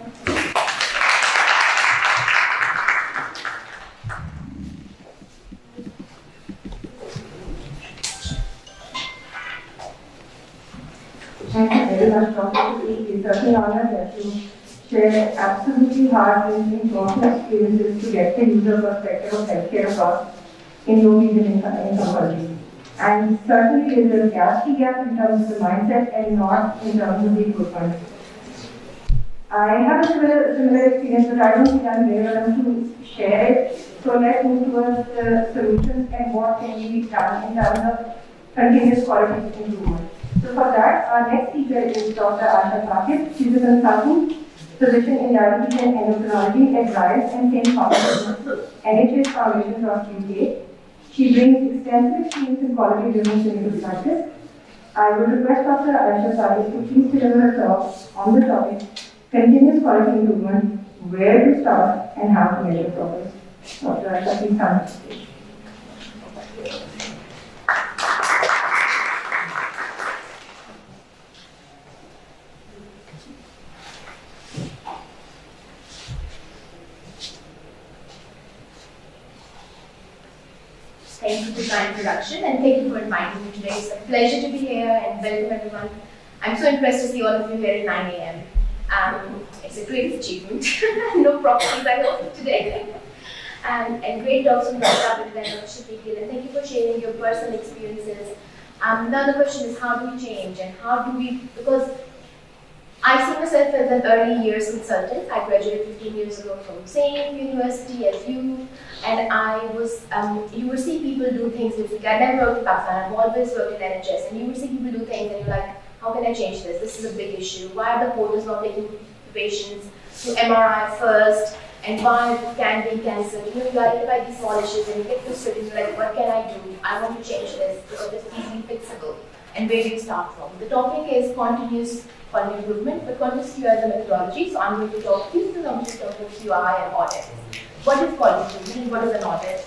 S2: Thank you very much, Dr. It's certainly an honor that you share absolutely heart-wrenching personal experiences to get the user perspective of healthcare across in low-medium income countries. And certainly there is a gap in terms of the mindset and not in terms of the equipment. I have a similar experience, but I don't think I'm very able to share it. So let's move towards the solutions and what can be done in terms of continuous quality improvement. So for that, our next speaker is Dr. Asha Sakib. She's a consultant physician in diabetes and endocrinology at RISE and St. Thomas NHS Foundation of UK. She brings extensive experience in quality-driven clinical practice. I would request Dr. Asha Sakib to please deliver her talk on the topic continuous quality improvement, where to start and how to measure progress. Dr. Asha, please come to the stage.
S4: Thank you for the kind introduction and thank you for inviting me today. It's a pleasure to be here and welcome everyone. I'm so impressed to see all of you here at 9 a.m. It's a great achievement. No properties I hope today. And great talks from Dr. and Shafiqil, and thank you for sharing your personal experiences. Now the question is, how do we change and how do we, because I see myself as an early years consultant. I graduated 15 years ago from same university as you, and I was, you would see people do things differently. I never worked in Pakistan, I've always worked in NHS, and you would see people do things and you're like, how can I change this? This is a big issue. Why are the porters not taking the patients to MRI first? And why can be cancer? You identify these small issues and you get frustrated, you're like, what can I do? I want to change this because it's easily fixable. And where do you start from? The topic is continuous quality improvement, but continuous QI is a methodology, so I'm going to talk to you through QI and audit. What is quality improvement? What is an audit?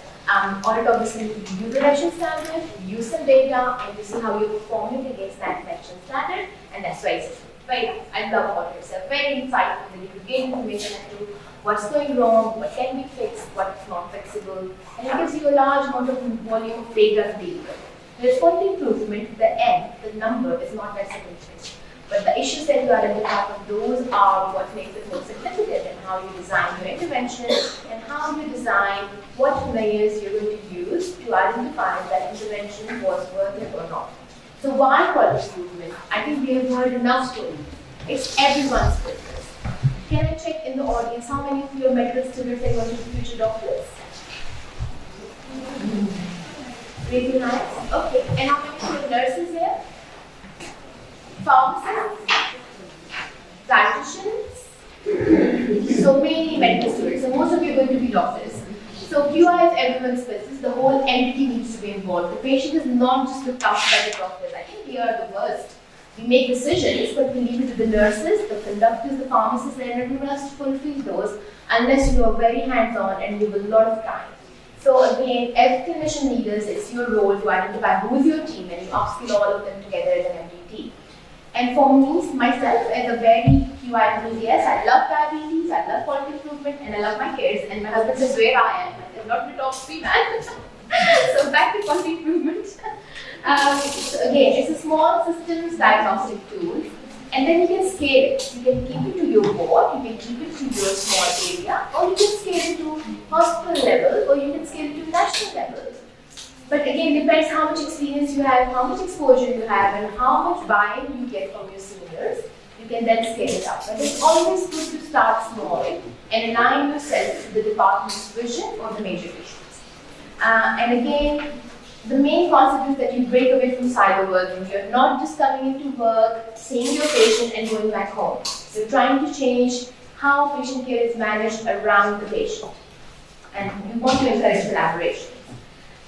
S4: Audit obviously you use election standard, you use some data, and you see how you're performing against that election standard, and that's very simple. Very nice. I love audits. They're very insightful. You gain information into what's going wrong, what can be fixed, what's not fixable, and it gives you a large amount of volume of data to deal with. With quality improvement, the end, the number is not that significant. But the issues that you identify from those are what makes it more significant, and how you design your intervention and how you design what layers you're going to use to identify if that intervention was worth it or not. So why quality improvement? I think we have heard enough stories. It's everyone's business. Can I check in the audience how many of you are medical students and going to be future doctors? Raise your hands. Okay. And how many of you are nurses here? Pharmacists? Dietitians? So mainly medical students. So most of you are going to be doctors. So QI is everyone's business. The whole entity needs to be involved. The patient is not just looked after by the doctors. I think we are the worst. We make decisions, but we leave it to the nurses, the conductors, the pharmacists, and everyone else to fulfill those, unless you are very hands-on and give a lot of time. So again, as clinician leaders, it's your role to identify who is your team, and you upskill all of them together as an MDT. And for me, myself, as a very QI enthusiast, I love diabetes, I love quality improvement, and I love my kids. And my husband says where I am. I said, not to talk to man. So back to quality improvement. So again, it's a small systems diagnostic tool, and then you can scale it. You can keep it to your ward, you can keep it to your small area, or you can scale it to hospital level, or you can scale it to national level. But again, depends how much experience you have, how much exposure you have, and how much buy-in you get from your seniors. You can then scale it up. But it's always good to start small and align yourself to the department's vision or the major issues. And again, the main concept is that you break away from silo working. You're not just coming into work, seeing your patient and going back home. You're trying to change how patient care is managed around the patient. And you want to encourage collaboration.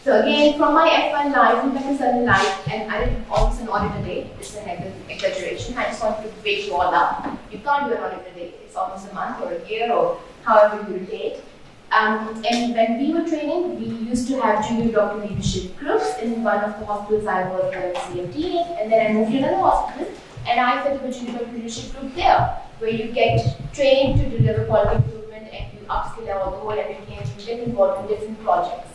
S4: So again, from my F1 life, from my consultant life, and I did almost an audit a day. It's an exaggeration. I just want to wake you all up. You can't do an audit a day. It's almost a month or a year or however you rotate. And when we were training, we used to have junior doctor leadership groups in one of the hospitals I worked at CMT in, and then I moved to another hospital, and I set up a junior doctor leadership group there, where you get trained to deliver quality improvement and you upskill all the whole MBK, you get involved in different projects.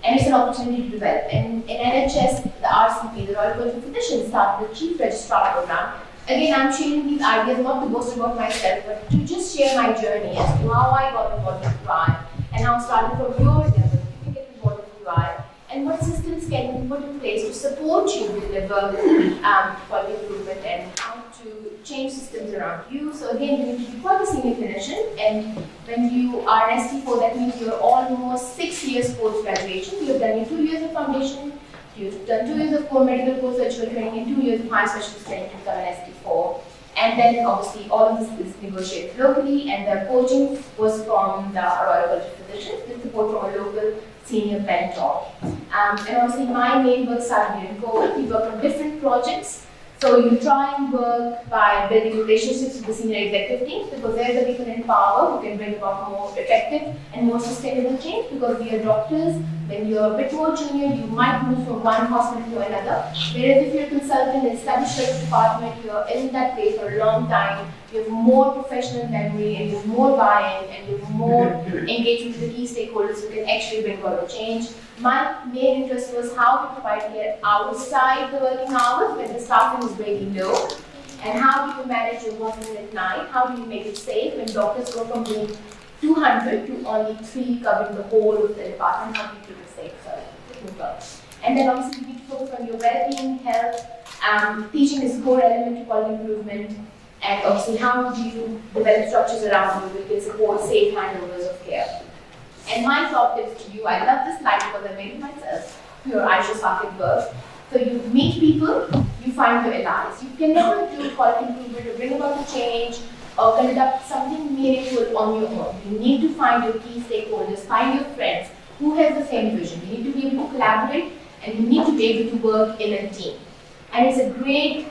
S4: And it's an opportunity to develop. And in NHS, the RCP, the Royal College of Physicians, started the Chief Registrar Program. Again, I'm sharing these ideas not to boast about myself, but to just share my journey as to how I got involved in QI and how starting from your level, you can get involved in QI, and what systems can be put in place to support you deliver quality improvement and how to to change systems around you. So again, you need to be quite a senior clinician, and when you are an ST4, that means you're almost 6 years post-graduation. You've done your 2 years of foundation, you've done 2 years of core medical post-surgical training, and 2 years of high specialist training to become an ST4. And then obviously all of this is negotiated locally, and the coaching was from the Royal College of Physicians with support from a local senior mentor. And obviously my main work started during COVID. We worked on different projects. So you try and work by building relationships with the senior executive teams, because they're the people in power who can bring about more effective and more sustainable change. Because we are doctors, when you're a bit more junior, you might move from one hospital to another. Whereas if you're a consultant in established service department, you're in that place for a long time, you have more professional memory, and you have more buy-in, and you have more engagement with the key stakeholders who can actually bring about a change. My main interest was how to provide care outside the working hours when the staffing is really low, and how do you manage your hospital at night, how do you make it safe when doctors go from doing 200 to only 3 covering the whole of the department, how do you keep it safe? And then obviously you need to focus on your well-being, health, teaching is a core element to quality improvement, and obviously how do you develop structures around you which can support safe handovers of care. And my top tips to you, I love this slide because I made it myself, your Aisha Sakit work. So you meet people, you find your allies. You cannot do quality improvement or bring about a change or conduct something meaningful on your own. You need to find your key stakeholders, find your friends who have the same vision. You need to be able to collaborate, and you need to be able to work in a team. And it's a great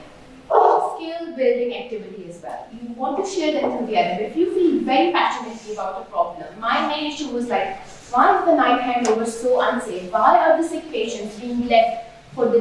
S4: skill building activity as well. You want to share that together. If you feel very passionately about a problem, my main issue was like, why is the night handover so unsafe? Why are the sick patients being left for the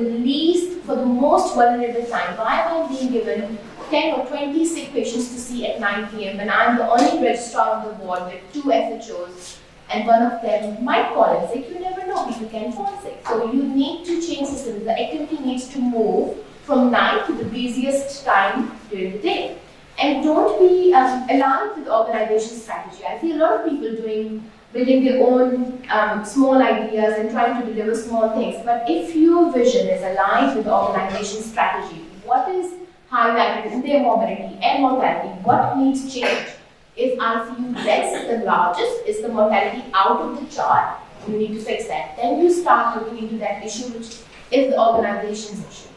S4: most vulnerable time? Why am I being given 10 or 20 sick patients to see at 9 p.m. when I'm the only registrar on the ward with 2 SHOs, and one of them might call in sick? You never know, people can fall sick. So you need to change systems. The activity needs to move from night to the busiest time during the day. And don't be aligned with the organization strategy. I see a lot of people building their own small ideas and trying to deliver small things. But if your vision is aligned with the organization strategy, what is highlighted in their morbidity and mortality, what needs change? If RCU less the largest, is the mortality out of the chart, you need to fix that. Then you start looking into that issue, which is the organization's issue.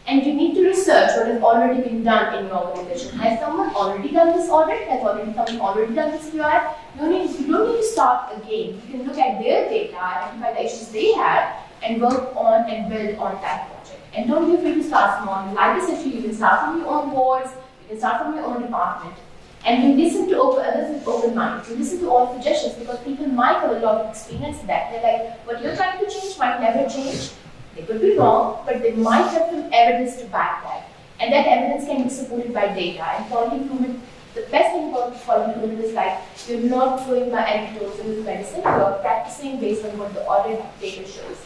S4: And you need to research what has already been done in your organization. Has someone already done this audit? Has someone already done this QI? You don't need to start again. You can look at their data, identify the issues they had, and work on and build on that project. And don't be afraid to start small. Like I said to you can start from your own boards, you can start from your own department. And you listen to others with open minds. You listen to all suggestions, because people might have a lot of experience in that. They're like, what you're trying to change might never change. They could be wrong, but they might have some evidence to back that. And that evidence can be supported by data. And quality improvement, the best thing about quality improvement is like, you're not going by anecdotes with medicine, you're practicing based on what the audit data shows.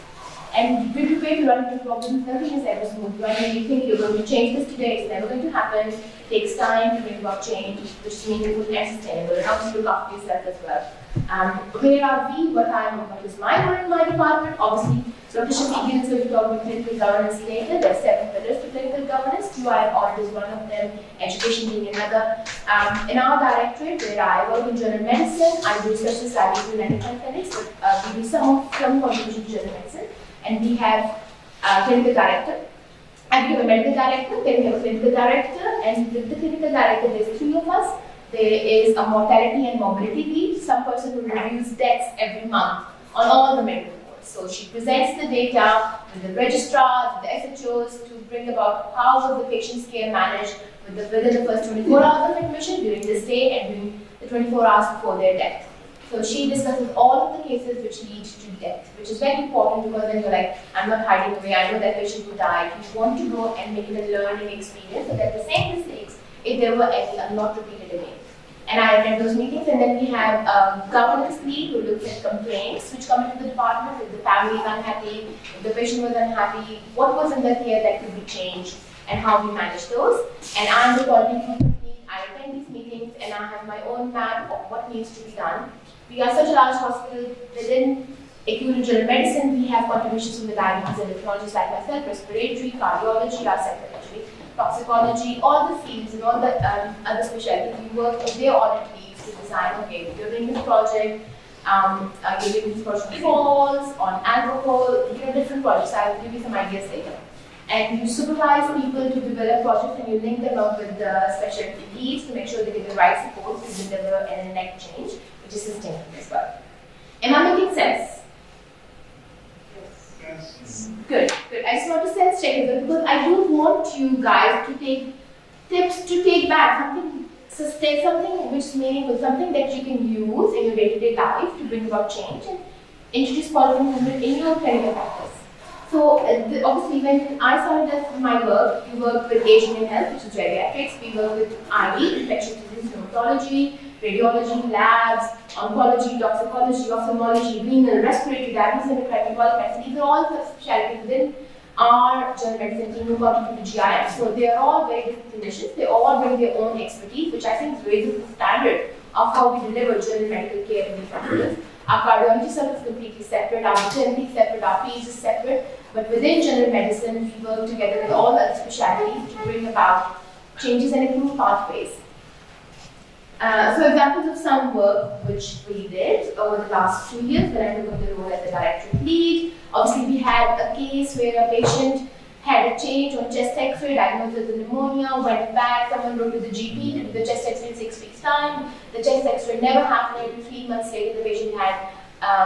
S4: And be prepared to run into problems. Nothing is ever smooth. Right? You think you're going to change this today, it's never going to happen. It takes time to bring about change, which is meaningful and sustainable. And also look after yourself as well. Where are we? What is my role in my department? Obviously, Dr. Shafiq is going to talk about clinical governance later. There are 7 pillars to clinical governance. QI and audit is one of them, education being another. In our directorate, where I work in general medicine, I do specialist IVs in medical clinics, but we do some contribution to general medicine. And we have a clinical director. And we have a medical director, then we have a clinical director, and with the clinical director, there's 3 of us. There is a mortality and morbidity lead, some person who reviews deaths every month on all the medical boards. So she presents the data with the registrars, the SHOs, to bring about how was the patient's care managed within the first 24 hours of admission, during this day, and during the 24 hours before their death. So she discusses all of the cases which lead to death, which is very important, because then you're like, I'm not hiding away, I know that patient who died. You want to go and make it a learning experience so that the same mistakes, if there were any, are not repeated again. And I attend those meetings, and then we have a governance lead who looks at complaints which come into the department. If the family is unhappy, if the patient was unhappy, what was in the care that could be changed, and how we manage those. And I'm the quality improvement lead. I attend these meetings, and I have my own map of what needs to be done. We are such a large hospital. Within acute and general medicine, we have contributions from the diabetes and nephrologists like myself, respiratory, cardiology, our psychiatry. toxicology, all the fields and all the other specialties. We work with their audit leads to design, okay, we're doing this project, giving this project falls on alcohol, different projects. I'll give you some ideas later. And you supervise people to develop projects and you link them up with the specialty leads to make sure they get the right support to deliver an net change, which is sustainable as well. Am I making sense? Yes. Good. I just want to sense check it because I don't want you guys to take tips to take back something, sustain something which is meaningful, something that you can use in your day-to-day life to bring about change and introduce positive movement in your clinical practice. So obviously when I started my work, we work with aging and health, which is geriatrics, we work with ID, infectious disease, rheumatology, radiology, labs, oncology, toxicology, ophthalmology, renal, respiratory, diabetes, endocrine, metabolic medicine. These are all specialties within our general medicine team who contribute to GIM. So they are all very different clinicians, they all bring their own expertise, which I think raises the standard of how we deliver general medical care in these hospitals. Our cardiology service is completely separate, our maternity is separate, our PH is separate, but within general medicine, we work together with all other specialties to bring about changes and improve pathways. So examples of some work which we did over the last 2 years when I took up the role as the directorate lead. Obviously, we had a case where a patient had a change on chest X-ray, diagnosed with pneumonia, went back, someone wrote to the GP to do the chest X-ray in 6 weeks' time. The chest X-ray never happened, and 3 months later the patient had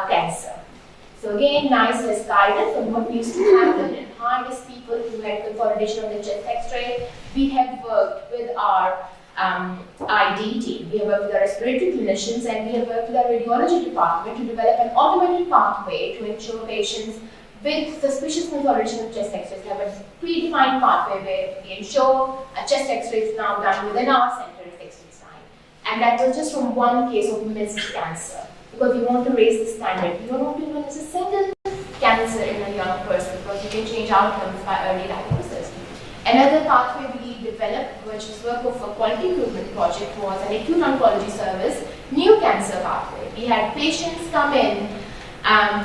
S4: cancer. So again, nice risk guidance on what needs to happen in high-risk people who had consolidation on the chest X-ray. We have worked with our ID team, we have worked with our respiratory clinicians, and we have worked with our radiology department to develop an automated pathway to ensure patients with suspicious consolidation of chest X-rays have a predefined pathway where we ensure a chest X-ray is now done within our center in 6 weeks' time. And that was just from one case of missed cancer, because we want to raise the standard. We don't want to miss a single cancer in a young person because you can change outcomes by early diagnosis. Another pathway we developed, which was work of a quality improvement project, was an acute oncology service, new cancer pathway. We had patients come in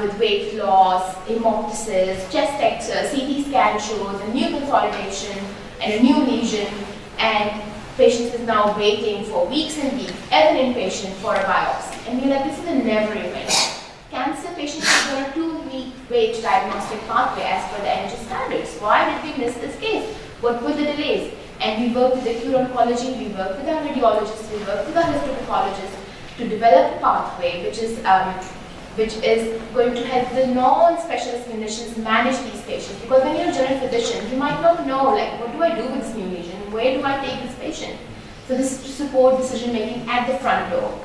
S4: with weight loss, hemoptysis, chest X-ray, CT scan shows a new consolidation and a new lesion, and patient is now waiting for weeks and weeks as an inpatient for a biopsy. And we're like, this is a never event. Cancer patients are on a 2-week wait diagnostic pathway as per the NHS standards. Why did we miss this case? What were the delays? And we work with acute oncology, we work with our radiologists, we work with our histopathologists to develop a pathway which is going to help the non-specialist clinicians manage these patients. Because when you're a general physician, you might not know, like, what do I do with this new lesion? Where do I take this patient? So this is to support decision making at the front door.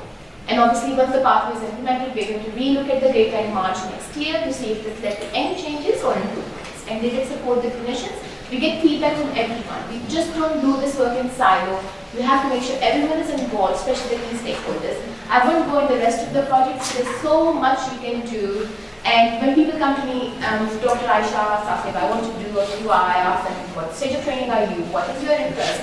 S4: And obviously, once the pathway is implemented, we're going to relook at the data in March next year to see if this led to any changes or improvements. And did it support the clinicians? We get feedback from everyone. We just don't do this work in silo. We have to make sure everyone is involved, especially the key stakeholders. I won't go in the rest of the projects. There's so much you can do. And when people come to me, Dr. Aisha Sasib, I want to do a QI, I ask them, what stage of training are you? What is your interest?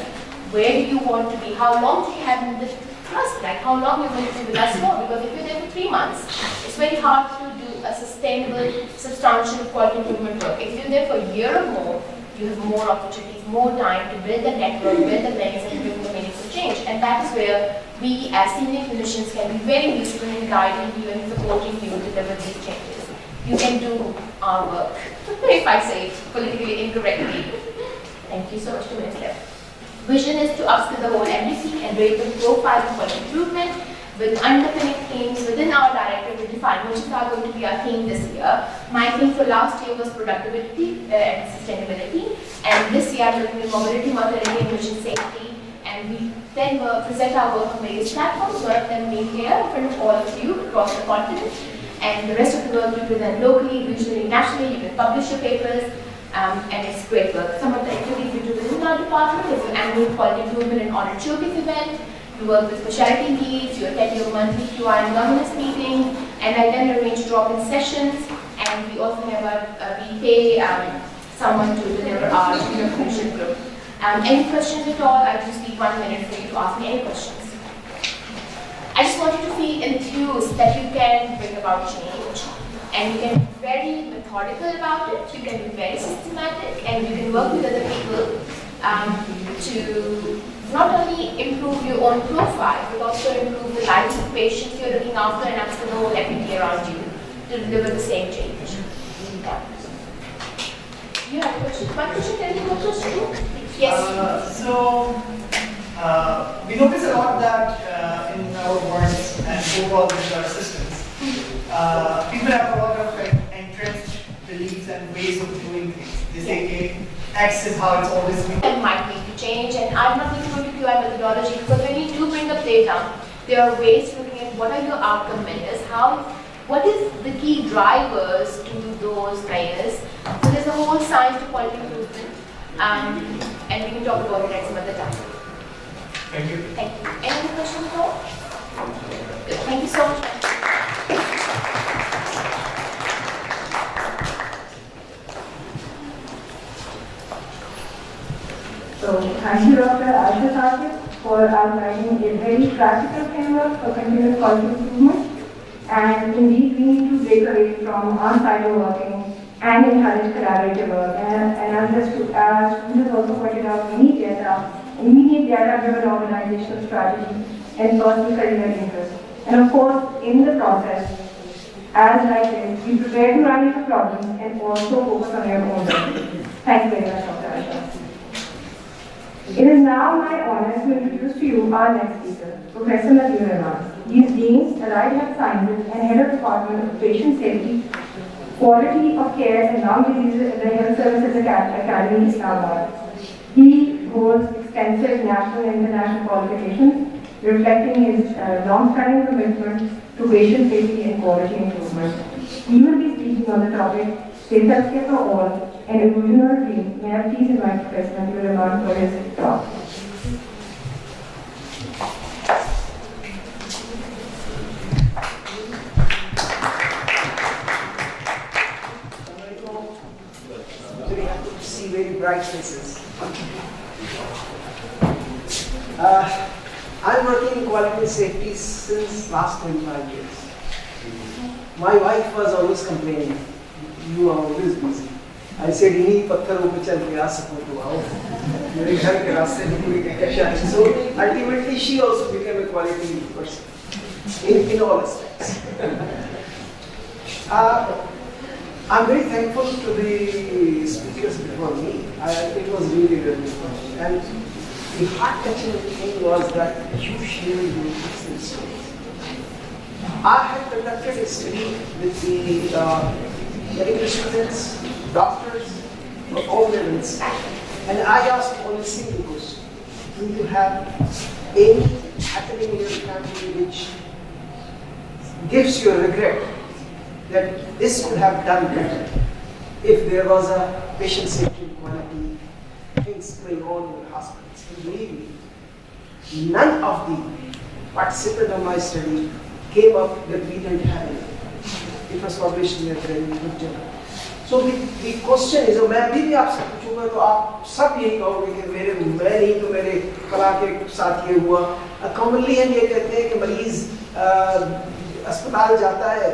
S4: Where do you want to be? How long do you have in this trust? Like, how long you're going to be with us for? Because if you're there for 3 months, it's very hard to do a sustainable, substantial quality improvement work. If you're there for a year or more, you have more opportunities, more time to build the network, build the links, and bring the meaningful change. And that is where we as senior clinicians can be very useful in guiding you and supporting you to deliver these changes. You can do our work, if I say it politically incorrectly. Thank you so much, 2 minutes left. Vision is to upskill the whole MDC and raise the profile of quality improvement with underpinning themes within our directorate to define which is going to be our theme this year. My theme for last year was productivity and sustainability, and this year I'm looking at mobility, mortality, and mission safety. And we then present our work on various platforms, one of them being here in front of all of you across the continent. And the rest of the work we present locally, regionally, nationally. You can publish your papers, and it's great work. Some of the activities we do within our department is your annual quality improvement and audit showcase event. You work with specialty leads, you attend your monthly QI and governance meeting, and I then arrange drop-in sessions. And we also have we pay someone to deliver our junior clinician group. Any questions at all? I just need 1 minute for you to ask me any questions. I just want you to feel enthused that you can bring about change, and you can be very methodical about it, you can be very systematic, and you can work with other people to not only improve your own profile, but also improve the lives of patients you're looking after and after the whole equity around you to deliver the same change. You have a question? One question, tell me what was true? Yes.
S5: We notice a lot that in our works and overall with our systems, people have a lot of entrenched beliefs and ways of doing things. They say, okay, X is how it's always been.
S4: That might need to change, and I'm not going to go to QI methodology because when you do bring the play down, there are ways to looking at what are your outcome measures, what is the key drivers to those players. So there's a whole science to quality improvement, and we can talk about it at some other time.
S5: Thank you.
S4: Thank you. Any other questions at all? Good. Thank you so much.
S2: So thank you, Dr. Asha, for outlining a very practical framework for continuous quality improvement. And indeed, we need to break away from on-silo working and encourage collaborative work. And as the student has also pointed out, we need immediate data-driven organizational strategy and personal career interest. And of course, in the process, as like this, be prepared to run into problems and also focus on your own learning. Thank you very much, Dr. Asha. It is now my honor to introduce to you our next speaker, Professor Nadeem Rahman. He is Dean, Allied Health Sciences and Head of Department of Patient Safety, Quality of Care and Lung Diseases in the Health Services Academy, Islamabad. He holds extensive national and international qualifications, reflecting his long-standing commitment to patient safety and quality improvement. He will be speaking on the topic, Safe Healthcare for All, an illusional dream. May I please invite Professor Nadeem Rahman for his talk.
S6: Very happy to see very bright faces. I'm working in quality and safety since last 25 years. My wife was always complaining, you are always busy. I said, इन्हीं पत्थरों पे चल के आ सको तो आओ. मेरे घर के रास्ते में कोई कैसा है. So ultimately, she also became a quality person in all aspects. I'm very thankful to the speakers before me. It was really fun. And the heart-touching thing was that you shared your personal stories. I had conducted a study with the medical students, doctors, of all levels, and I asked only a single question: do you have any happening in your family which gives you a regret that this could have done better if there was a patient safety quality things going on in the hospitals? And believe me, none of the participants of my study came up that we didn't have it. It was published in a very good journal. So the question is, मैं भी आपसे पूछूंगा तो आप सब यही कहोगे कि मैं नहीं तो मेरे कला के साथ ये हुआ. Commonly हम ये कहते हैं कि मरीज अस्पताल जाता है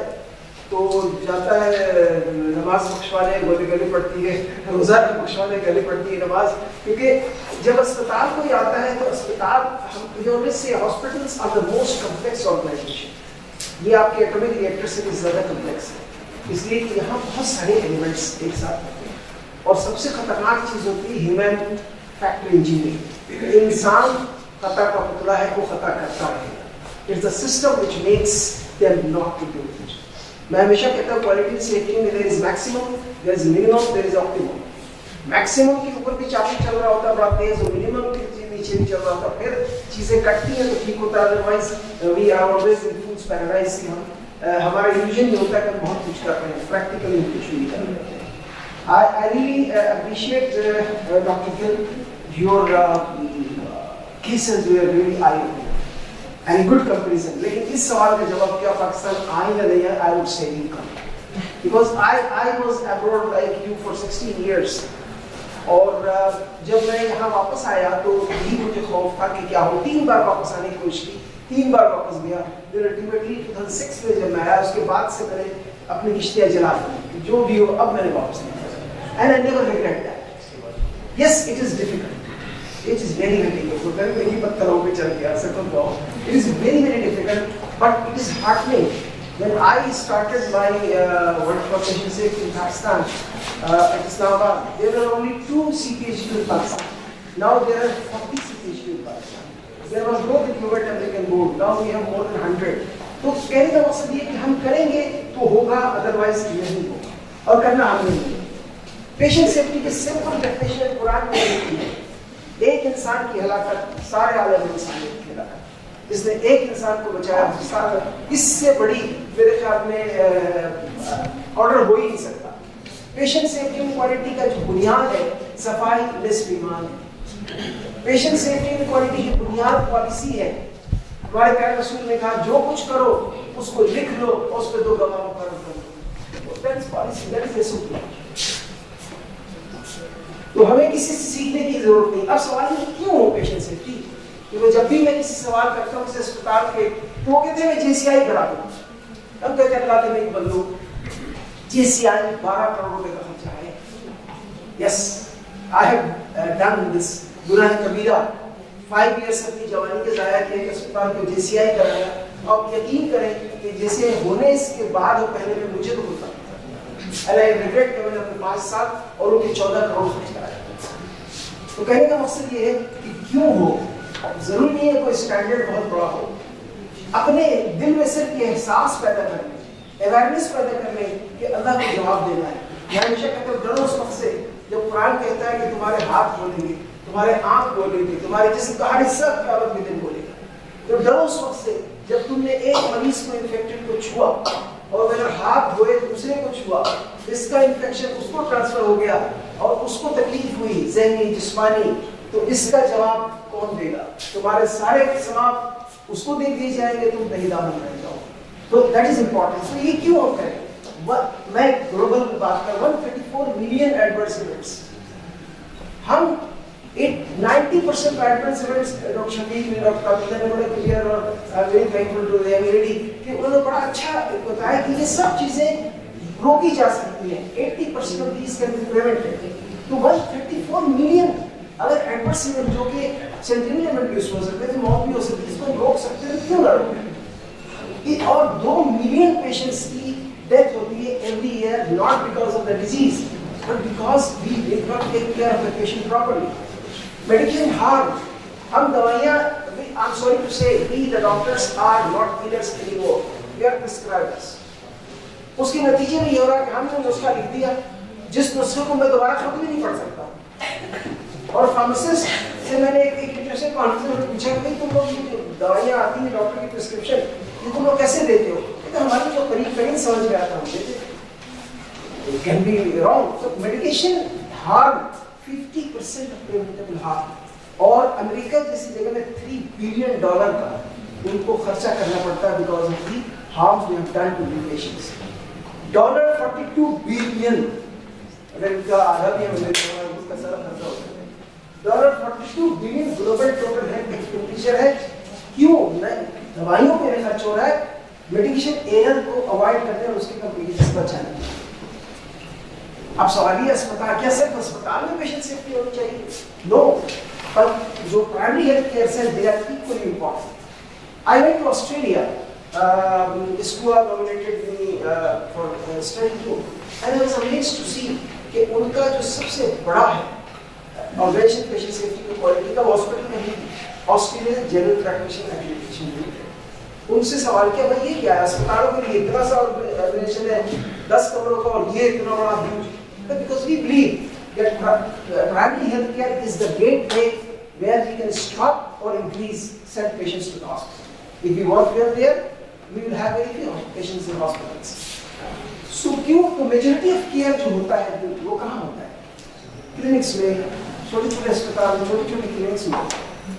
S6: तो जाता है नमाज बख्शवाने गली पड़ती है, रोज़ा बख्शवाने गली पड़ती है नमाज, क्योंकि जब अस्पताल कोई आता है तो अस्पताल हम से hospitals are the most complex organisation. ये आपके एटॉमिक रिएक्टर से भी ज़्यादा कम्प्लेक्स है, इसलिए कि यहाँ बहुत सारे एलिमेंट्स एक साथ होते हैं. और सबसे खतरनाक चीज़ होती है ह्यूमन फैक्टर इंजीनियरिंग. इंसान खता का पुतला है, वो खता करता रहेगा. It's the system which makes them not to do it. मैं हमेशा कहता हूँ क्वालिटी सेफ्टी में there is maximum, there is minimum, there is optimum. Maximum के ऊपर भी चाबी चल रहा होता है बड़ा तेज, और मिनिमम के नीचे भी चल रहा होता है, फिर चीज़ें कटती हैं तो ठीक होता है. Otherwise we are always in foods paradise. हमारा इल्यूजन ये होता है कि बहुत कुछ कर रहे हैं, प्रैक्टिकली कुछ नहीं कर रहे हैं. I really appreciate Dr. Gill, your cases were really eye-opening and good comparison. लेकिन इस सवाल का जवाब क्या पाकिस्तान आए या नहीं है, I would say you come. Because I was abroad like you for 16 years. और जब मैं यहाँ वापस आया तो भी मुझे खौफ था कि क्या हो. 3 बार वापस आने की कोशिश की, 3 बार वापस गया. फिर अल्टीमेटली 2006 में जब मैं आया उसके बाद से मैंने अपनी किश्तियाँ जला दी, जो भी हो अब मैंने वापस नहीं किया. And I never regret that. Yes, it is difficult. very difficult. मेरी पत्थरों पे चल गया सकूँ तो it is very difficult, but it is heartening. When I started my work profession in Pakistan, at Islamabad, there were only 2 CPHU in Pakistan. Now there are 40 CPHU in Pakistan. There was no diplomat American board. Now we have more than 100. तो कहने का मकसद ये कि हम करेंगे तो होगा, अदरवाइज नहीं होगा, और करना हमने नहीं। पेशेंट सेफ्टी के सिंपल डेफिनेशन कुरान में लिखी है, एक इंसान की हलाकत सारे आलम इंसानियत की हलाकत। इसने एक इंसान को बचाया, सारा, इससे बड़ी मेरे ख्याल में ऑर्डर हो ही नहीं सकता। पेशेंट सेफ्टी एंड क्वालिटी का जो बुनियाद है, सफाई निस्फ ईमान है। पेशेंट सेफ्टी एंड क्वालिटी की बुनियाद पॉलिसी है। हमारे प्यारे रसूल ने कहा जो कुछ करो उसको लिख लो और उस पर 2 गवाह मुकर्रर करो। That's policy, that is SOP. तो हमें किसी से सीखने की जरूरत नहीं। अब सवाल ये क्यों हो पेशेंट सेफ्टी, क्योंकि जब भी मैं किसी सवाल करता हूँ किसी अस्पताल के, तो वो कहते हैं मैं JCI करा दूँ। हम कहते हैं अल्लाह के नेक बंदो, JCI में 12 करोड़ रुपए का खर्चा है। Yes, I have done this गुनाह कबीरा। 5 years अपनी जवानी के ज़ाया किए कि अस्पताल को JCI कराया, और यकीन करें कि JCI होने इसके बाद और पहले में मुझे तो होता and I regret कि मैंने अपने 5 साल और उनके 14 करोड़ खर्च कराया। तो कहने का मकसद ये है कि क्यों हो, जरूरी नहीं है कोई स्टैंडर्ड बहुत बड़ा हो, अपने दिल में सिर्फ ये एहसास पैदा करने, अवेयरनेस पैदा करने कि अल्लाह को जवाब देना है। मैं हमेशा कहता हूँ डरो उस वक्त से जब कुरान कहता है कि तुम्हारे हाथ बोलेंगे, तुम्हारे आंख बोलेंगे, तुम्हारे जिस्म का हर हिस्सा क़यामत के दिन बोलेगा। तो डरो उस वक्त से जब तुमने एक मरीज को इन्फेक्टेड को छुआ और अगर हाथ धोए दूसरे को छुआ, इसका इन्फेक्शन उसको ट्रांसफर हो गया और उसको तकलीफ हुई ज़हनी जिस्मानी, तो इसका जवाब कौन देगा? तुम्हारे सारे सवाब उसको दे दिए जाएंगे, तुम बेहिदामन रह जाओ। तो दैट इज इम्पोर्टेंट। तो ये क्यों हम करें? मैं ग्लोबल बात कर 134 मिलियन एडवर्स इवेंट्स, हम 90% एडवर्स इवेंट्स डॉक्टर शफीक ने डॉक्टर बड़े क्लियर और very thankful to the MLD कि उन्होंने बड़ा अच्छा बताया कि ये सब चीजें रोकी जा सकती हैं। 80% of these can be prevented. तो 134 मिलियन अगर एडवर्स इवेंट जो कि सेंटिमिलियन में यूज हो सकते थे, मौत भी हो सकती है, इसको रोक सकते हैं, क्यों ना रोकें? और 2 मिलियन पेशेंट्स की डेथ होती है every year, not because of the disease but because we did not take care of the patient properly. Medication harm, हम दवाइयाँ, I am sorry to say, we the doctors are not healers anymore, we are prescribers. उसके नतीजे में ये हो रहा है कि हमने नुस्खा लिख दिया जिस नुस्खे को मैं दोबारा खुद भी नहीं पढ़ सकता। और फार्मासिस्ट से मैंने एक लिटरेचर कॉन्फ्रेंस में पूछा कि तुम लोग ये दवाइयाँ आती हैं डॉक्टर की प्रिस्क्रिप्शन, ये तुम लोग कैसे देते हो? तो हमारे जो करीब समझ में आता हम देते, it can be wrong. So medication harm 50% of preventable harm, और अमेरिका जैसी जगह में $3 billion का उनको खर्चा करना पड़ता है because of the harms they have done to the patients. $42 billion, अगर इनका आधा भी अमेरिका उसका सारा खर्चा हो सकता है। $42 billion global total health expenditure है। क्यों दवाइयों पे खर्च हो रहा है? मेडिकेशन एरर को अवॉइड करते हैं, उसकी कम्प्लीकेशंस बचाने। अब सवाल ये अस्पताल, क्या सिर्फ अस्पताल में पेशेंट सेफ्टी होनी चाहिए? नो, पर जो प्राइमरी हेल्थ केयर से they are equally important. I went to Australia, school nominated me for study tour and I was amazed to see कि उनका जो सबसे बड़ा है ऑर्गेनाइजेशन पेशेंट सेफ्टी की क्वालिटी का हॉस्पिटल में ही Australian general practitioner affiliation unit. उनसे सवाल किया भाई ये क्या है, अस्पतालों के लिए इतना सा ऑर्गेनाइजेशन है 10 कमरों का और ये इतना बड़ा huge? Because we believe that primary health care is the gateway where we can stop or increase send patients to the hospital. If we want to there, we will have very few patients in hospitals. So क्यों? तो majority of care जो होता है वो कहाँ होता है? Clinics में, छोटे-छोटे अस्पताल में, छोटे-छोटे clinics में।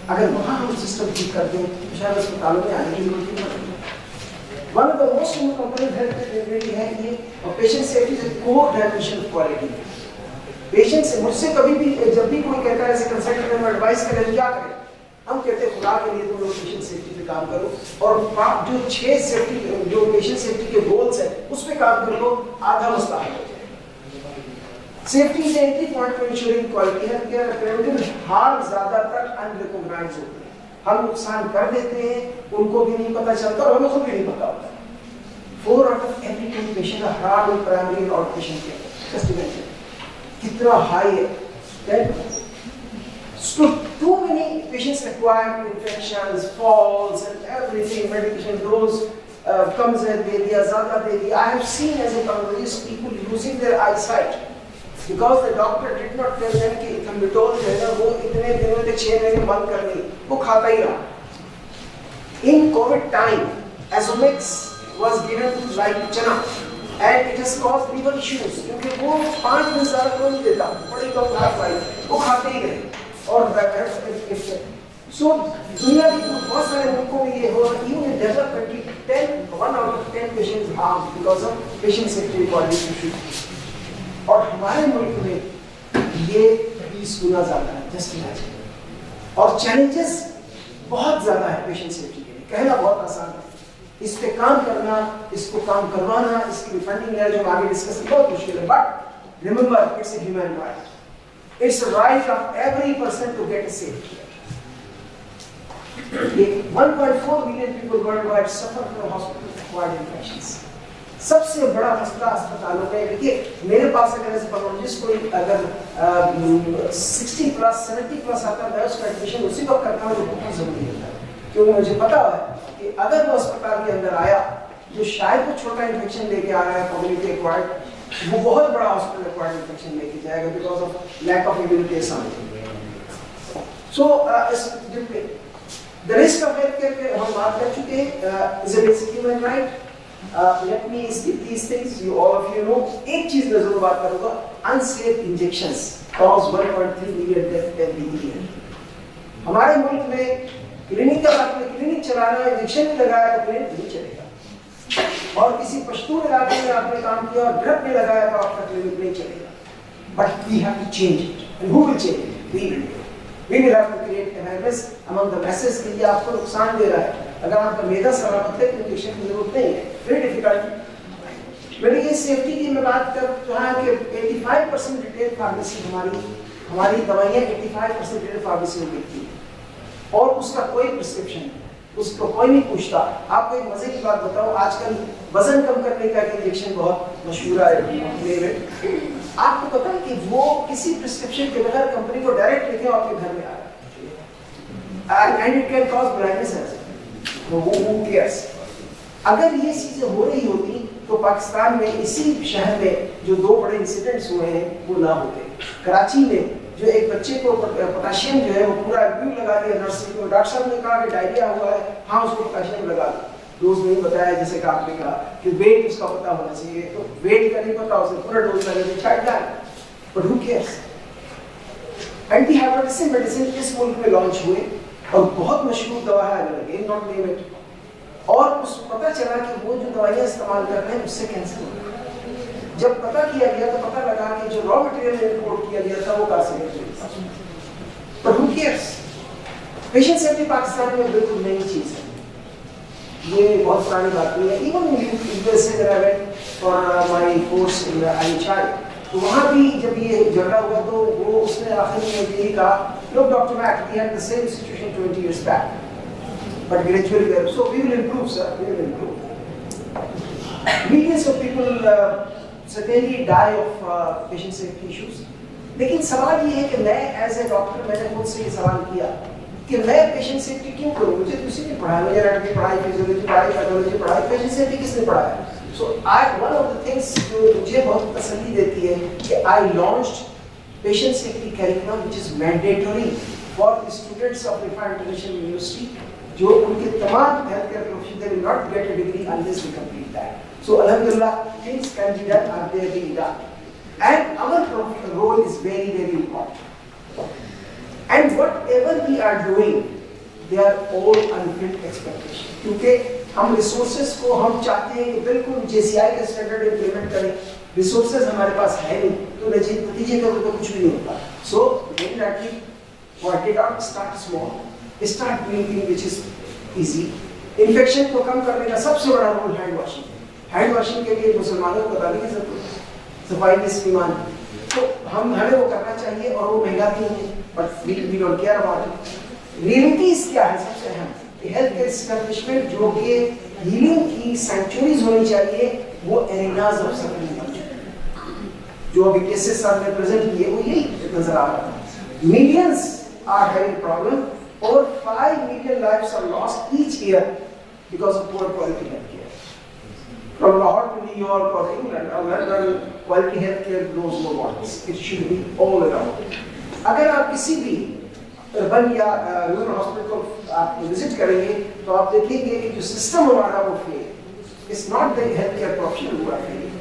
S6: अगर वहाँ हम सिस्टम ठीक कर दें तो शायद अस्पतालों में आने की जरूरत नहीं पड़ेगी। One of the most important health really है ये, और patient safety is a core dimension of quality. Patient से मुझसे कभी भी जब भी कोई कहता है ऐसे कंसल्टेंट में एडवाइस करें क्या करें, हम कहते हैं खुदा के लिए तुम लोग पेशेंट सेफ्टी पे काम करो और जो 6 सेफ्टी जो पेशेंट सेफ्टी के गोल्स हैं उस पे काम कर लो, आधा मसला हल हो जाएगा। Safety is entry point for ensuring quality health care preventive harm ज्यादातर अनरिकॉग्नाइज्ड होते हैं, हम नुकसान कर देते हैं, उनको भी नहीं पता चलता और हमें खुद भी नहीं पता होता। 4 out of every 10 patients are harmed in primary and outpatient care. Just imagine कितना high है। Then so too many patients require infections, falls and everything, medication dose comes and they ज़्यादा दे दिया। I have seen as a pathologist people losing their eyesight because the doctor did not tell them कि ethambutol जो है ना वो इतने दिनों तक 6 महीने बंद करनी, वो खाता ही रहा। In COVID time, Azomix was given like chana and it has caused liver issues क्योंकि वो 5 दिन ज़्यादा कोई नहीं देता, बड़ी कम खाता है, वो खाते ही रहे और so दुनिया के बहुत सारे मुल्कों में ये हो रहा है। Even in developed country 1 out of 10 patients harmed because of patient safety quality issues और हमारे मुल्क में ये 20 गुना ज़्यादा है। जस्ट इमेजिन और चैलेंजेस बहुत ज़्यादा है पेशेंट सेफ्टी के लिए। कहना बहुत आसान है, इस पे काम करना, इसको काम करवाना, इसकी फंडिंग है जो हम आगे डिस्कस बहुत मुश्किल है। But remember it's a human right, it's a right of every person to get a safe care. 1.4 million people worldwide suffer from hospital-acquired infections. सबसे बड़ा मसला अस्पतालों में, देखिए मेरे पास अगर ऐसे पैथोलॉजिस्ट कोई अगर 60 प्लस 70 प्लस आता है उसका एडमिशन उसी वक्त करना मुझे बहुत जरूरी होता है क्योंकि मुझे पता है कि अगर वो अस्पताल के अंदर आया जो शायद वो छोटा इन्फेक्शन लेके आ रहा है कम्युनिटी एक्वायर्ड, वो बहुत बड़ा हॉस्पिटल एक्वायर्ड इन्फेक्शन लेके जाएगा because of lack of immunity something. So the risk of healthcare के हम बात कर चुके हैं, is a basic human right. Let me skip these things, you all of you know। एक चीज मैं जरूर बात करूंगा, unsafe injections cause 1.3 million deaths every year। हमारे मुल्क में क्लिनिक का बात में क्लिनिक चलाना, इंजेक्शन भी लगाया तो क्लिनिक नहीं चलेगा और किसी पश्तून इलाके में आपने काम किया और ड्रग में लगाया तो आपका क्लिनिक नहीं चलेगा। But we have to change it, and who will change it? We will। We will have to create awareness among the masses कि ये आपको नुकसान दे रहा है, अगर आपका मेदा सलामत है तो इंजेक्शन की जरूरत नहीं है। Very difficult. मेडिकल सेफ्टी की मैं बात कर रहा कि 85% रिटेल फार्मेसी हमारी दवाइयाँ 85% रिटेल फार्मेसी में बिकती है और उसका कोई प्रिस्क्रिप्शन नहीं, उसको कोई नहीं पूछता। आपको एक मजे की बात बताऊँ, आजकल वजन कम करने का इंजेक्शन बहुत मशहूर है। आपको पता है कि वो किसी प्रिस्क्रिप्शन के बगैर कंपनी को डायरेक्ट लेके आपके घर में आ रहा है and it can cause blindness. Who cares? अगर ये चीजें हो रही होती तो पाकिस्तान में इसी शहर में जो 2 बड़े इंसिडेंट्स हुए हैं वो ना होते। कराची में जो एक बच्चे को पोटेशियम जो है वो पूरा एब्यूज लगा दिया नर्सरी को, डॉक्टर साहब ने कहा कि डायरिया हुआ है, हाँ उसको पोटेशियम लगा दो, डोज नहीं बताया जैसे कि आपने कहा कि वेट उसका पता होना चाहिए, तो वेट का नहीं पता उसे पूरा डोज लगा दिया, छाट डाल। But who cares? Anti hypertensive medicine इस मुल्क में लॉन्च हुए और बहुत मशहूर दवा है, अगेन नॉट नेम इट, और उस पता चला कि वो जो दवाइयाँ इस्तेमाल कर रहे हैं उससे कैंसर हो रहा है। जब पता किया गया तो पता लगा कि जो रॉ मटेरियल इंपोर्ट किया गया था वो कार्सिनोजेनिक। पर who cares? Patient safety Pakistan में बिल्कुल नई चीज़ है, ये बहुत पुरानी बात नहीं है। इवन यूएसए में I went for my course in IHI, तो वहाँ भी जब ये झगड़ा हुआ तो वो उसने आखिर में यही कहा, look Dr. Mack, we had the same situation 20 years back, but gradually we are, so we will improve, sir, we will improve। Millions of people certainly die of patient safety issues, लेकिन सवाल ये है कि मैं as a doctor मैंने खुद से ये सवाल किया कि मैं पेशेंट सेफ्टी क्यों करूँ? मुझे किसी ने पढ़ाया, मुझे एनाटॉमी पढ़ाई, फिजियोलॉजी पढ़ाई, पैथोलॉजी पढ़ाई, पेशेंट सेफ्टी किसने पढ़ाया? So one of the things जो मुझे बहुत तसल्ली देती है कि I launched patient safety curriculum which is mandatory for the students of Rifa International University, जो उनके तमाम health care profession they will not get a degree unless they complete that. So alhamdulillah things can be done and they are being done, and our role is very very important, and whatever we are doing they are all unfilled expectations, क्योंकि हम resources को हम चाहते हैं कि बिल्कुल JCI का standard implement करें, रिसोर्सेज हमारे पास है नहीं तो नतीजे का तो कुछ भी नहीं होता। So very lightly work it out, start small, start doing thing which is easy. Infection को कम करने का सबसे बड़ा role hand washing. Hand washing के लिए मुसलमानों को बताने की जरूरत है, सफाई के ईमान तो हमें वो करना चाहिए और वो महंगा भी नहीं है, but we don't care about it. Realities क्या है सबसे अहम, हेल्थ केयर एस्टेब्लिशमेंट जो कि हीलिंग की सेंचुरीज होनी चाहिए, वो एरिनाज ऑफ सफरिंग बन चुके हैं। जो अभी केसेस आपने प्रेजेंट किए वो यही नजर आ रहा है। मिलियंस आर हैविंग प्रॉब्लम और 5 million lives are lost each year because of poor quality health care. From Lahore to New York or England or London, quality health care knows no borders. It should be all around. अगर आप किसी भी urban या rural hospital को आप visit करेंगे तो आप देखेंगे कि जो सिस्टम हमारा वो फेल, it's not the health care professional who are failing,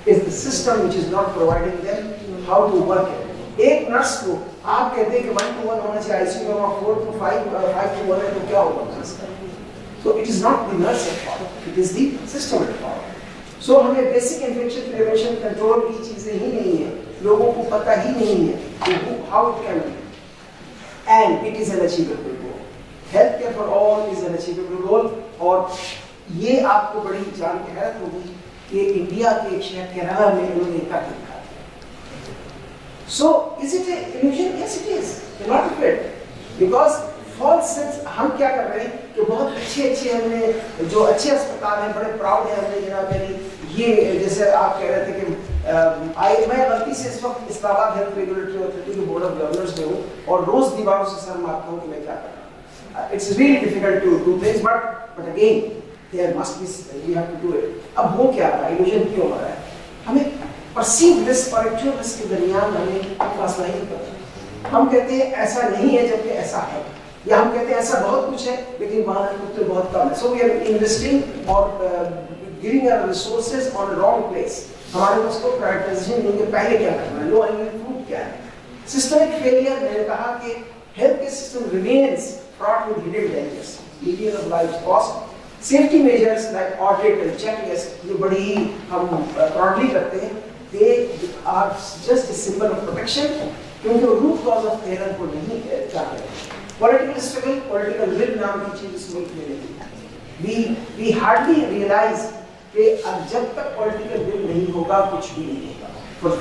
S6: it's the system which is not providing them how to work it. एक नर्स को आप कहते हैं कि 1 to 1 होना चाहिए आईसीयू में, 4 to 5, 5 to 1 है तो क्या होगा? So it is not the nurse at fault, it is the system at fault. So हमें बेसिक इन्फेक्शन प्रिवेंशन कंट्रोल की चीजें ही नहीं है, लोगों को पता ही नहीं है how it can be, and it is an achievable goal. Health care for all is an achievable goal। और ये आपको बड़ी जान के हैरत होगी कि इंडिया के एक शहर केरला में उन्होंने क्या देखा। So is it an illusion? Yes, it is. You're not afraid because false sense हम क्या कर रहे हैं कि बहुत अच्छे हमने जो अच्छे अस्पताल हैं, बड़े प्राउड है हमने जनाब मेरी ये, जैसे आप कह रहे थे कि मैं गलती से इस वक्त इस्लामाबाद हेल्थ रेगुलेटरी अथॉरिटी के बोर्ड ऑफ गवर्नर्स में हूँ और रोज दीवारों से सर मारता हूँ कि मैं क्या कर रहा हूँ। It's really difficult to do things but again there must be we have to do it. अब हो क्या रहा है, इल्यूजन क्यों हो रहा है? हमें परसीव रिस्क और एक्चुअल रिस्क के दरमियान हमें फासला ही पता। हम कहते हैं ऐसा नहीं है जबकि ऐसा है, या हम कहते हैं ऐसा बहुत कुछ है लेकिन वहाँ उत्तर बहुत कम है। सो वी आर इन्वेस्टिंग और giving our resources on wrong place. हमारे पास को प्रायोरिटाइजेशन नहीं है, पहले क्या करना है, लो हैंगिंग फ्रूट क्या है। सिस्टमिक फेलियर, मैंने कहा कि health care system remains fraught with hidden dangers, millions of lives cost. Safety measures like audit and checklist जो बड़ी हम प्राउडली करते हैं, they are just a symbol of protection क्योंकि वो रूट कॉज ऑफ एरर को नहीं चाहते। पॉलिटिकल स्ट्रगल, पॉलिटिकल विल नाम की चीज इस मुल्क में नहीं। we hardly realize कि जब तक पॉलिटिकल विल नहीं होगा कुछ भी नहीं होगा।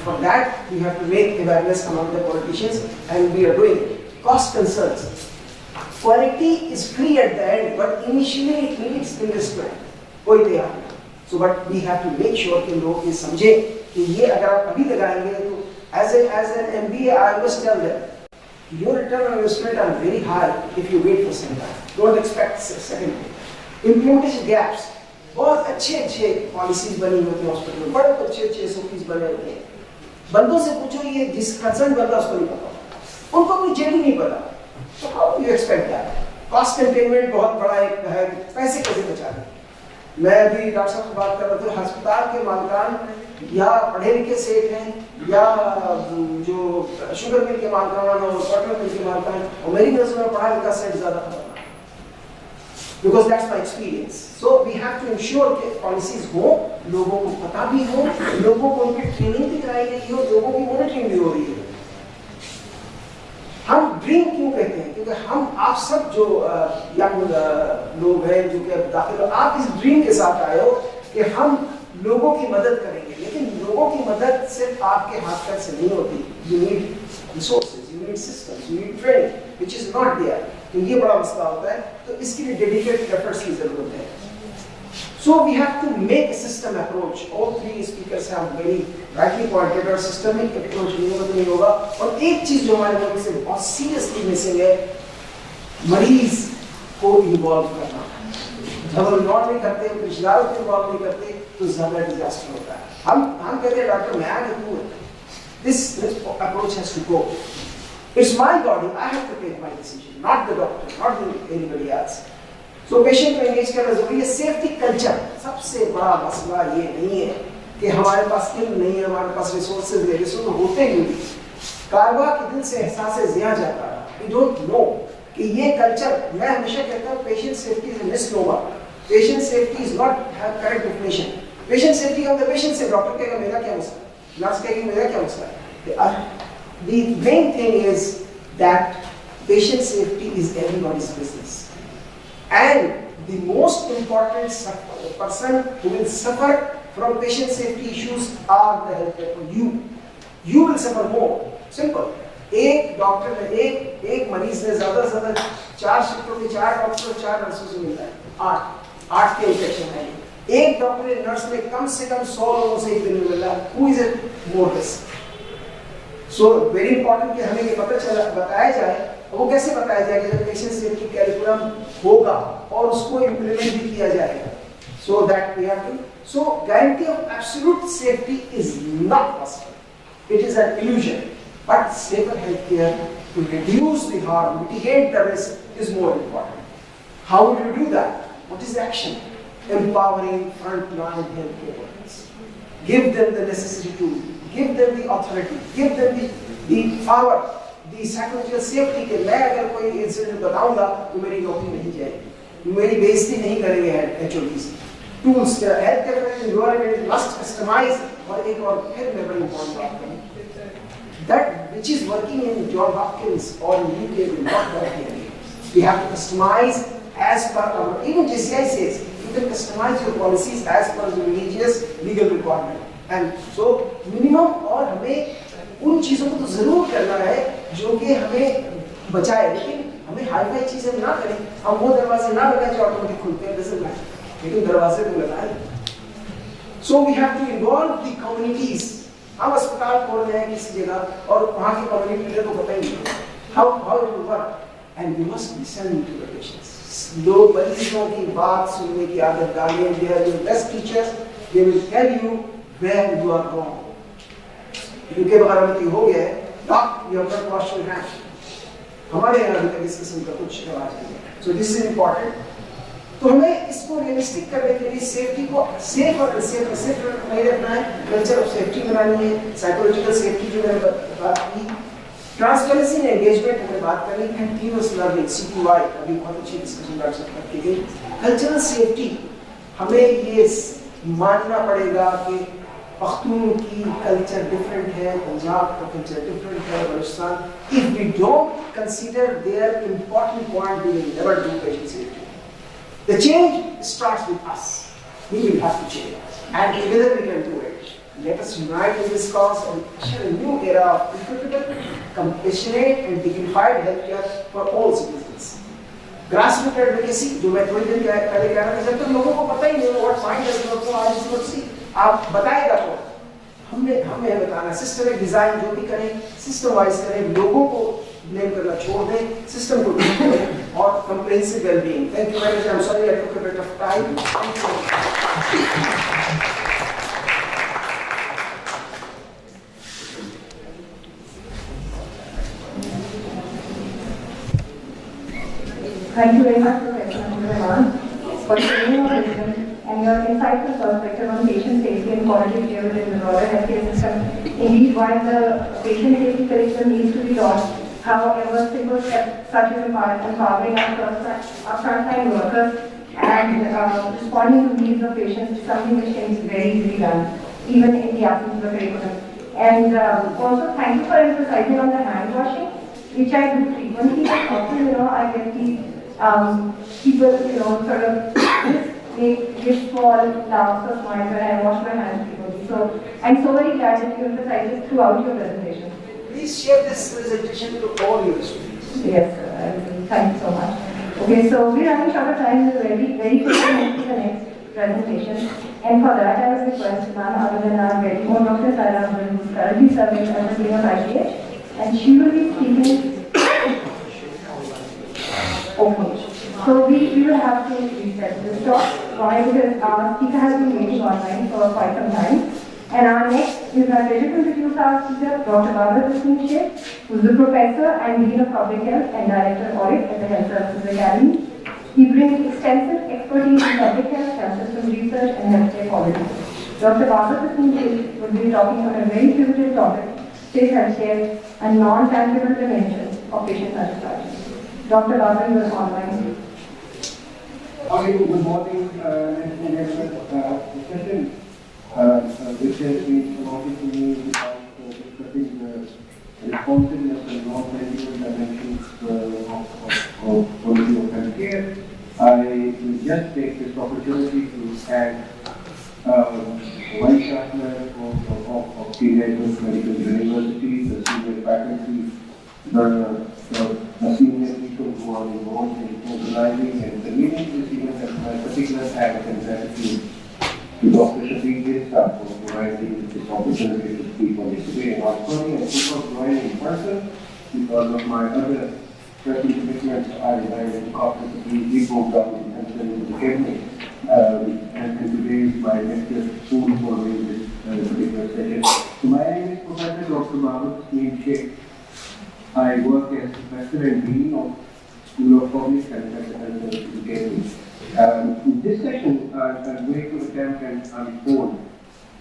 S6: for that we have to make awareness among the politicians and we are doing cost concerns। quality is free at the end but initially it needs investment, कोई तैयार नहीं। so but we have to make sure कि लोग ये समझे कि ये अगर आप अभी लगाएंगे तो as an MBA I must tell them your return on investment are very high if you wait for some time, don't expect second day। implementation gaps, बहुत अच्छे पॉलिसीज बनी होती है हॉस्पिटल में, बड़े अच्छे SOPs बने होते हैं। बंदों से पूछो ये जिस कंसर्न बंदा उसको नहीं पता, उनको अपनी जेल ही नहीं पता, तो how you expect that? Cost containment बहुत बड़ा एक है, पैसे कैसे बचाने। मैं अभी डॉक्टर साहब से बात कर रहा था, अस्पताल के मालिकान या पढ़े लिखे सेठ हैं या जो शुगर मिल के मालिकान और वाटर मिल के मालिकान, और मेरी नजर में पढ़ा लिखा सेठ ज्यादा खतरनाक, because that's my experience। so we have to ensure कि पॉलिसीज हो, लोगों को पता भी हो, लोगों को उनकी ट्रेनिंग भी कराई गई हो, लोगों की मॉनिटरिंग भी हो रही है। हम ड्रीम क्यों कहते हैं? क्योंकि हम आप सब जो यंग लोग हैं जो कि दाखिल हो, आप इस ड्रीम के साथ आए हो कि हम लोगों की मदद करेंगे, लेकिन लोगों की मदद सिर्फ आपके हाथ पैर से नहीं होती। You need resources, you need systems, you need training which is not there. तो ये बड़ा मसला होता है, तो इसके लिए डेडिकेटेड एफर्ट्स की जरूरत है। So we have to make a system approach। All three speakers have very rightly pointed out systemic approach नहीं होगा। और एक चीज जो हमारे मुल्क से बहुत सीरियसली मिसिंग है, मरीज को इन्वॉल्व करना। जब हम इन्वॉल्व नहीं करते, रिश्तेदारों को इन्वॉल्व नहीं करते तो ज्यादा डिजास्टर होता है। हम कहते हैं डॉक्टर मैं आगे तू है। This approach has to go। It's my body, I have to take my decision, not the doctor, not anybody else। So patient को एंगेज करना जरूरी है। सेफ्टी कल्चर, सबसे बड़ा मसला ये नहीं है कि हमारे पास इल्म नहीं है, हमारे पास रिसोर्सेज है, रिसोर्स होते ही नहीं। कारवा के दिल से एहसास जिया जाता है, वी डोंट नो कि ये कल्चर। मैं हमेशा कहता हूँ patient safety is a misnomer. Patient safety is not have correct definition. Patient safety का मतलब पेशेंट से डॉक्टर कहेगा मेरा क्या मसला, नर्स कहेगी मेरा क्या मसला है। The main thing is that patient safety is everybody's business, and the most important person who will suffer from patient safety issues are the healthcare. You, you will suffer more. Simple. एक doctor ने एक मरीज ने ज्यादा से ज्यादा 4 शिफ्टों में 4 doctor और 4 नर्सों से मिलता है, 8 के इंफेक्शन है। एक डॉक्टर ने नर्स ने कम से कम 100 लोगों से एक दिन में मिला, who is at more risk. So very important कि हमें ये पता चला बताया जाए। वो कैसे बताया जाएगा? जब पेशेंट सेफ्टी कैरिकुलम होगा और उसको इम्प्लीमेंट भी किया जाएगा। So that we have to, so guarantee of absolute safety is not possible. It is an illusion. But safer healthcare to reduce the harm, mitigate the risk is more important. How will you do that? What is the action? Empowering frontline healthcare workers. Give them the necessary tool, give them the authority, give them the power, the psychological safety के मैं अगर कोई incident बताऊंगा तो मेरी नौकरी नहीं जाएगी, मेरी बेइज्जती नहीं करेंगे HODs। Tools, healthcare environment must customize। और एक और फिर मैं बड़ी important बात करूँ, that which is working in John Hopkins or in UK will not work here. We have to customize as per our, even JCI says, you can customize your policies as per the religious legal requirement. And so minimum और हमें उन चीज़ों को तो ज़रूर करना है जो कि हमें बचाए, लेकिन हमें हाई-फाई चीज़ें ना करें। हम वो दरवाजे ना लगाएं जो ऑटोमेटिक खुलते हैं, doesn't matter, लेकिन दरवाजे तो लगाएं। So we have to involve the communities। हम अस्पताल खोल रहे हैं किसी जगह और वहाँ की कम्युनिटी को बताएंगे how it will work, and you must listen to the patients। लोग मरीजों की बात सुनने की आदत डालें। They are your best teachers, they will tell you where you are wrong। उनके बगावती हो गया है, doc, you have not washed your hands। हमारे यहाँ अभी तक इस किस्म का कुछ रिवाज नहीं है। So this is important। तो हमें इसको रियलिस्टिक करने के लिए सेफ्टी को सेफ और अनसेफ में सेफ नहीं रखना है, कल्चर ऑफ सेफ्टी बनानी है, साइकोलॉजिकल सेफ्टी जो मैंने बात की, ट्रांसपेरेंसी एंड एंगेजमेंट हमें बात करनी, कंटीन्यूअस लर्निंग CQI अभी बहुत अच्छी डिस्कशन डॉक्टर साहब की गई। कल्चरल सेफ्टी हमें ये मानना पड़ेगा कि पख्तून की कल्चर डिफरेंट है, पंजाब का कल्चर डिफरेंट है, Balochistan. If we don't consider their important point we will never do patient safety. The change starts with us. We will have to change, and together we can do it. Let us unite in this cause and usher a new era of equitable, compassionate, and dignified healthcare for all citizens. Grassroots advocacy, जो मैं थोड़ी देर पहले कह रहा था, जब तक लोगों को पता ही नहीं होगा what point does not go आज इस आप बताएगा तो हमें बताना। सिस्टमिक डिजाइन जो भी करें, सिस्टम वाइज करें, लोगों को ब्लेम करना छोड़ दें, सिस्टम को ठीक करें और comprehensive wellbeing. Thank you very much. I am sorry I took a bit of time.
S2: Thank you very much, Professor Rahman, for sharing your wisdom and your insightful perspective on patient safety and quality of care within the broader healthcare system. Indeed, while the patient safety curriculum needs to be taught, however, simple steps such as empowering our frontline workers and responding to needs of patients is something which can be very easily done, even in the absence of a curriculum. And also, thank you for emphasizing on the hand washing, which I do frequently. But often, I get the people, sort of give small laughs or smiles when I wash my hands frequently. So I'm so very glad that you emphasize it throughout your presentation.
S6: Please share this presentation to all your students.
S2: Yes, sir. Thank you so much. Okay, so we're running short of time. We're very quickly move to the next presentation. And for that, I would request none other than our very own Dr. Sarah, who is currently serving as the Dean of IGH, and she will be speaking. Okay. So we will have to reset this talk. Why? Because our speaker has been waiting online for quite some time. And our next is our pleasure to introduce our speaker, Dr. Barbara Sheikh, who is a professor and Dean of Public Health and Director of Audit at the Health Services Academy. He brings extensive expertise in public health, health system research, and healthcare quality. Dr. Barbara Sheikh will be talking on a very pivotal topic, safe healthcare and non-tangible prevention of patient satisfaction. Dr. Barbara, you are online.
S7: Good morning, and discussion which has been promoted to me about discussing the responsiveness and non-tangible dimensions of quality of healthcare. I will just take this opportunity to thank Vice Chancellor of teenagers, medical university, the senior faculty, the senior people who are involved in organizing and convening this event, and my particular thanks and gratitude to Dr. Shafiq Gilsa for providing this opportunity to speak on this day. And also, and people joining in person because of my other pressing commitments. I reside in Corporate Depot Government and in the Cabinet. And today is my lecture soon following this particular session. So my name is Professor Dr. Mahmoud Ismail Sheikh. I work as Professor and Dean of School of Public and Health Education. In this session, I'm going to attempt and unfold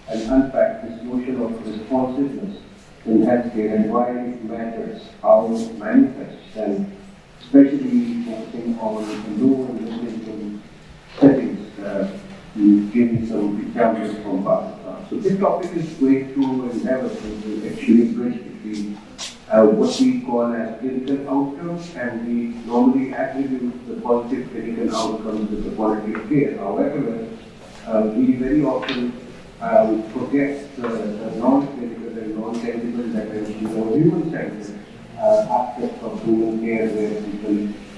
S7: and unpack this notion of responsiveness in healthcare and why it matters, how it manifests, and especially focusing on low and middle income settings, giving some examples from Pakistan. So this topic is going to endeavor to actually bridge between what we call as clinical outcomes, and we normally attribute the positive clinical outcomes to the quality of care. However, we very often forget the non-clinical and non-tangible dimensions or human-centered aspects of human care, where people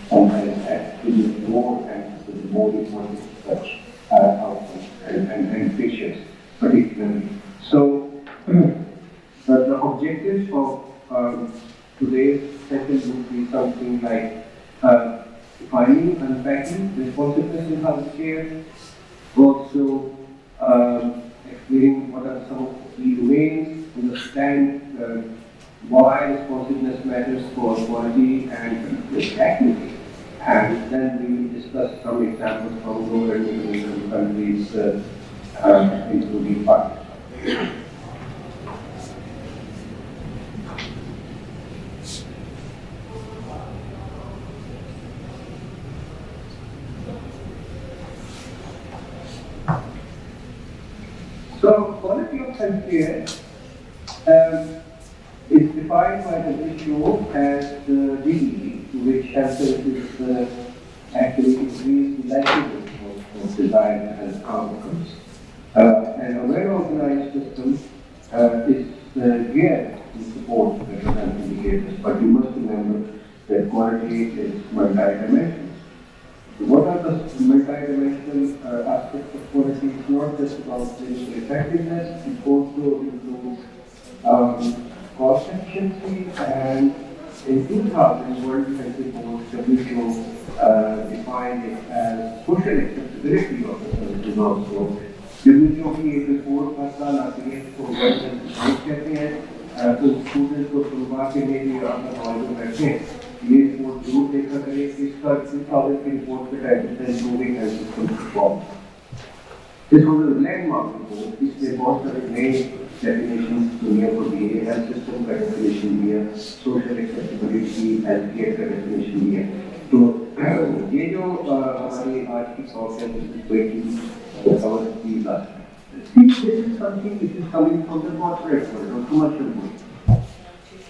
S7: sometimes attribute more emphasis to the more important such outcomes and patients particularly. So, the objectives of today's session would be something like defining, unpacking responsiveness in healthcare, also explaining what are some of the key domains, understand why responsiveness matters for quality and accuracy, and then we will discuss some examples from lower and middle income countries, including Pakistan. So, quality of healthcare is defined by the WHO as DEE, to which health services actually increase the likelihood of desired health outcomes. And a well-organized system is geared to support better health indicators, but you must remember that quality is multidimensional. What are the multidimensional aspects of quality? It's not just about clinical effectiveness, it also includes cost efficiency, and in 2000, World Health Report, WHO defined it as social acceptability of the services also. WHO की एक report हर साल आती है तो world health report कहते हैं, तो students को सुनवा के लिए अपना हॉल में बैठे ये रिपोर्ट जरूर देखा करें। इसका 2000 की रिपोर्ट के टाइटल है improving health system performance. This was a landmark report, इसमें बहुत सारे नए डेफिनेशन दुनिया को दिए, हेल्थ सिस्टम का डेफिनेशन दिया, सोशल एक्सेसिबिलिटी, हेल्थ केयर का डेफिनेशन दिया। तो ये जो हमारी आज की टॉक है, this is something which is coming from the corporate world or commercial world,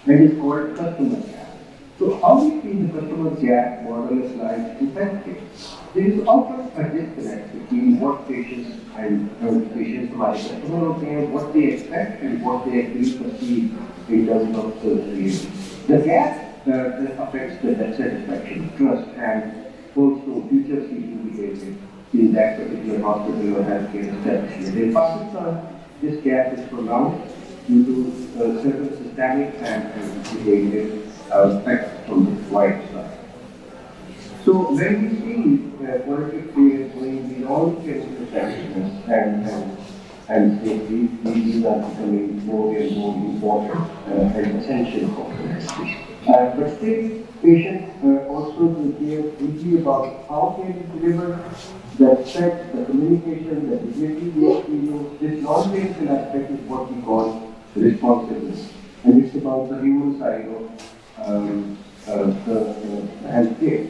S7: and it's called customer gap. So how we see the customer gap model applied to healthcare? There is often a disconnect between what patients and patients हमारे customer होते हैं, what they expect and what they actually perceive in terms of service. The gap that affects the satisfaction, trust, and also future seeking behavior in that particular hospital or healthcare establishment. In Pakistan, this gap is pronounced due to certain systemic and behavior effects from the white side. So when we see quality of care going beyond clinical effectiveness and safety, these are becoming more and more important and essential for the but still, patients also care deeply about how care is delivered, the respect, the communication, the dignity, the experience. This non-clinical aspect is what we call responsiveness, and it's about the human side of the healthcare.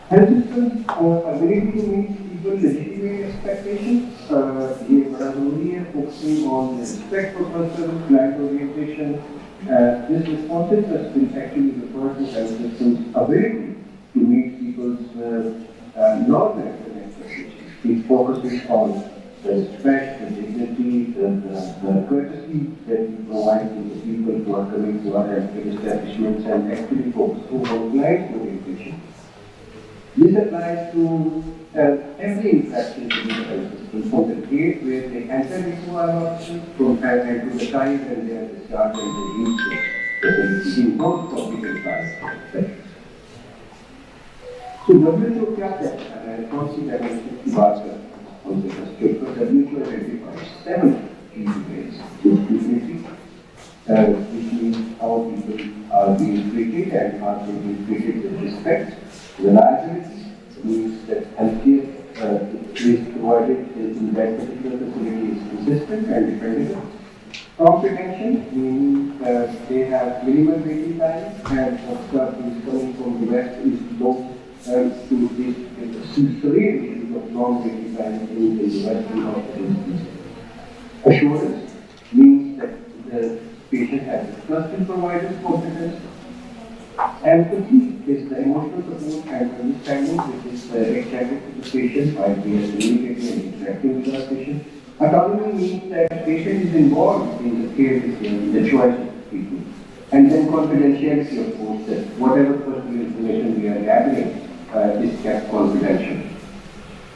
S7: Health systems ability to meet people's legitimate expectations. ये बड़ा ज़रूरी है, focusing on the respect for person, client orientation. This responsiveness will actually refer to health systems' ability to meet people's non-medical expectations. It focuses on the respect, the dignity, the courtesy that we provide to the people who are coming to our healthcare establishments and actually focus on compliance orientation. This applies to every interaction with the health system, from the gate where they enter into our hospital and to the time when they are discharged and they leave the facility in both public and private sector. So WHO क्या कहता है? कौन सी dimension की बात करता है? उनसे WHO identifies 7 key ways to dignity, which means how people are being treated and are being treated with respect. Reliability means that healthcare is provided in that particular facility is consistent and dependable. Comprehension means they have minimal waiting time, and what stuff is coming from the West is low. To this severe issue of long waiting time in the Western hospitals. Assurance means that the patient has trust in providers' competence. Empathy is the emotional support and understanding which is extended to the patient while we are communicating and interacting with our patient. Autonomy means that the patient is involved in the care decision, the choice of the people. And then confidentiality, of course, that whatever personal information we are gathering is kept confidential.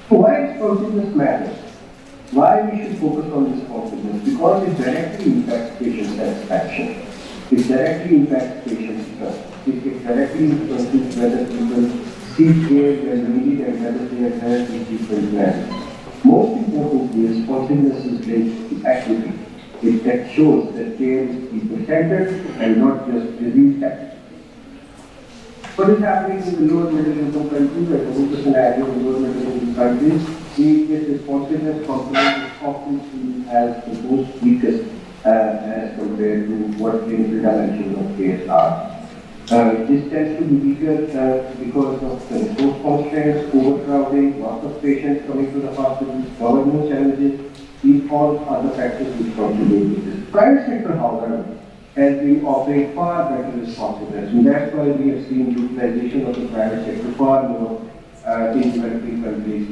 S7: So why responsiveness matters? Why we should focus on responsiveness? Because it directly impacts patient satisfaction. It directly impacts patient trust. It directly influences whether people seek care when needed and whether they adhere to treatment plans. Most importantly, responsiveness is linked to equity. It shows that care is people-centered and not just disease-centered. What is happening in the lower middle income countries, like the scenario in lower middle income countries, this responsiveness component is often seen as the most weakest as compared to what clinical dimensions of care are. This tends to be weaker because of the resource constraints, overcrowding, lots of patients coming to the hospitals, government challenges, these all other factors which contribute to this. Private sector, however, has been offering far better responsiveness, and that's why we have seen utilization of the private sector far more in developing countries.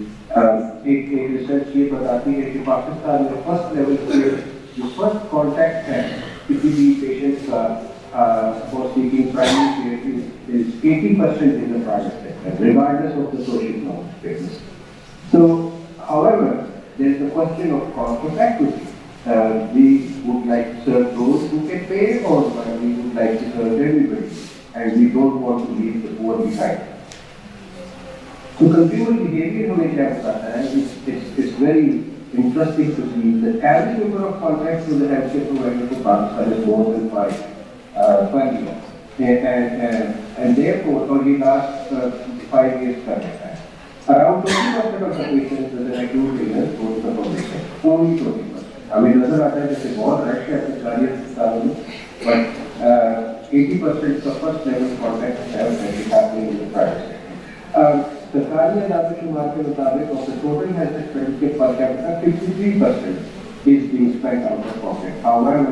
S7: एक research ये बताती है कि पाकिस्तान में first level पे जो first contact है किसी भी पेशेंट का for seeking primary care is 80% in the private sector, regardless of the social status. So, however, there is the question of cost of equity. We would like to serve those who can pay, or we would like to serve everybody, and we don't want to leave the poor behind. So consumer behavior हमें क्या बताता है? It's very interesting to see the average number of contacts with the healthcare provider for Pakistan is more than 5 years, and therefore only last 5 years का रहता है. Around 20% of the patients with the acute illness go to the public sector. Only 20%. हमें नजर आता है जैसे बहुत rush है सरकारी अस्पतालों में, but 80% का first level contact is happening in the private sector. सरकारी आदादोशुमार के मुताबिक of the total health expenditure per capita, 53% is being spent out of pocket. However,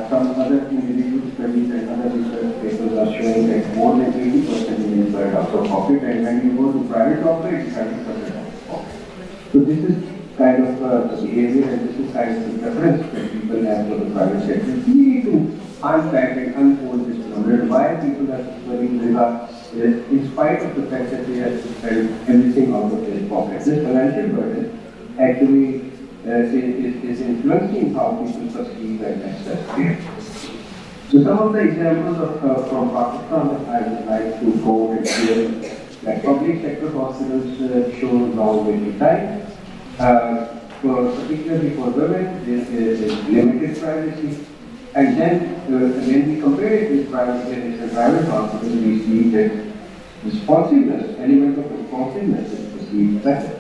S7: some other individual studies and other research papers are showing that more than 80% is being spent out of pocket, and when you go to private doctor, it's 90% out of pocket. So this is kind of the behavior, and this is kind of the preference that people have for the private sector. We need to unpack and unfold this phenomenon, why people are suffering in spite of the fact that they have to spend everything out of their pocket. This financial burden actually is influencing how people perceive and access care. So some of the examples from Pakistan that I would like to go and share, like public sector hospitals show long waiting time. Particularly for women, there is limited privacy. And then when we compare it with private hospital, we see that responsiveness, element of responsiveness is perceived better.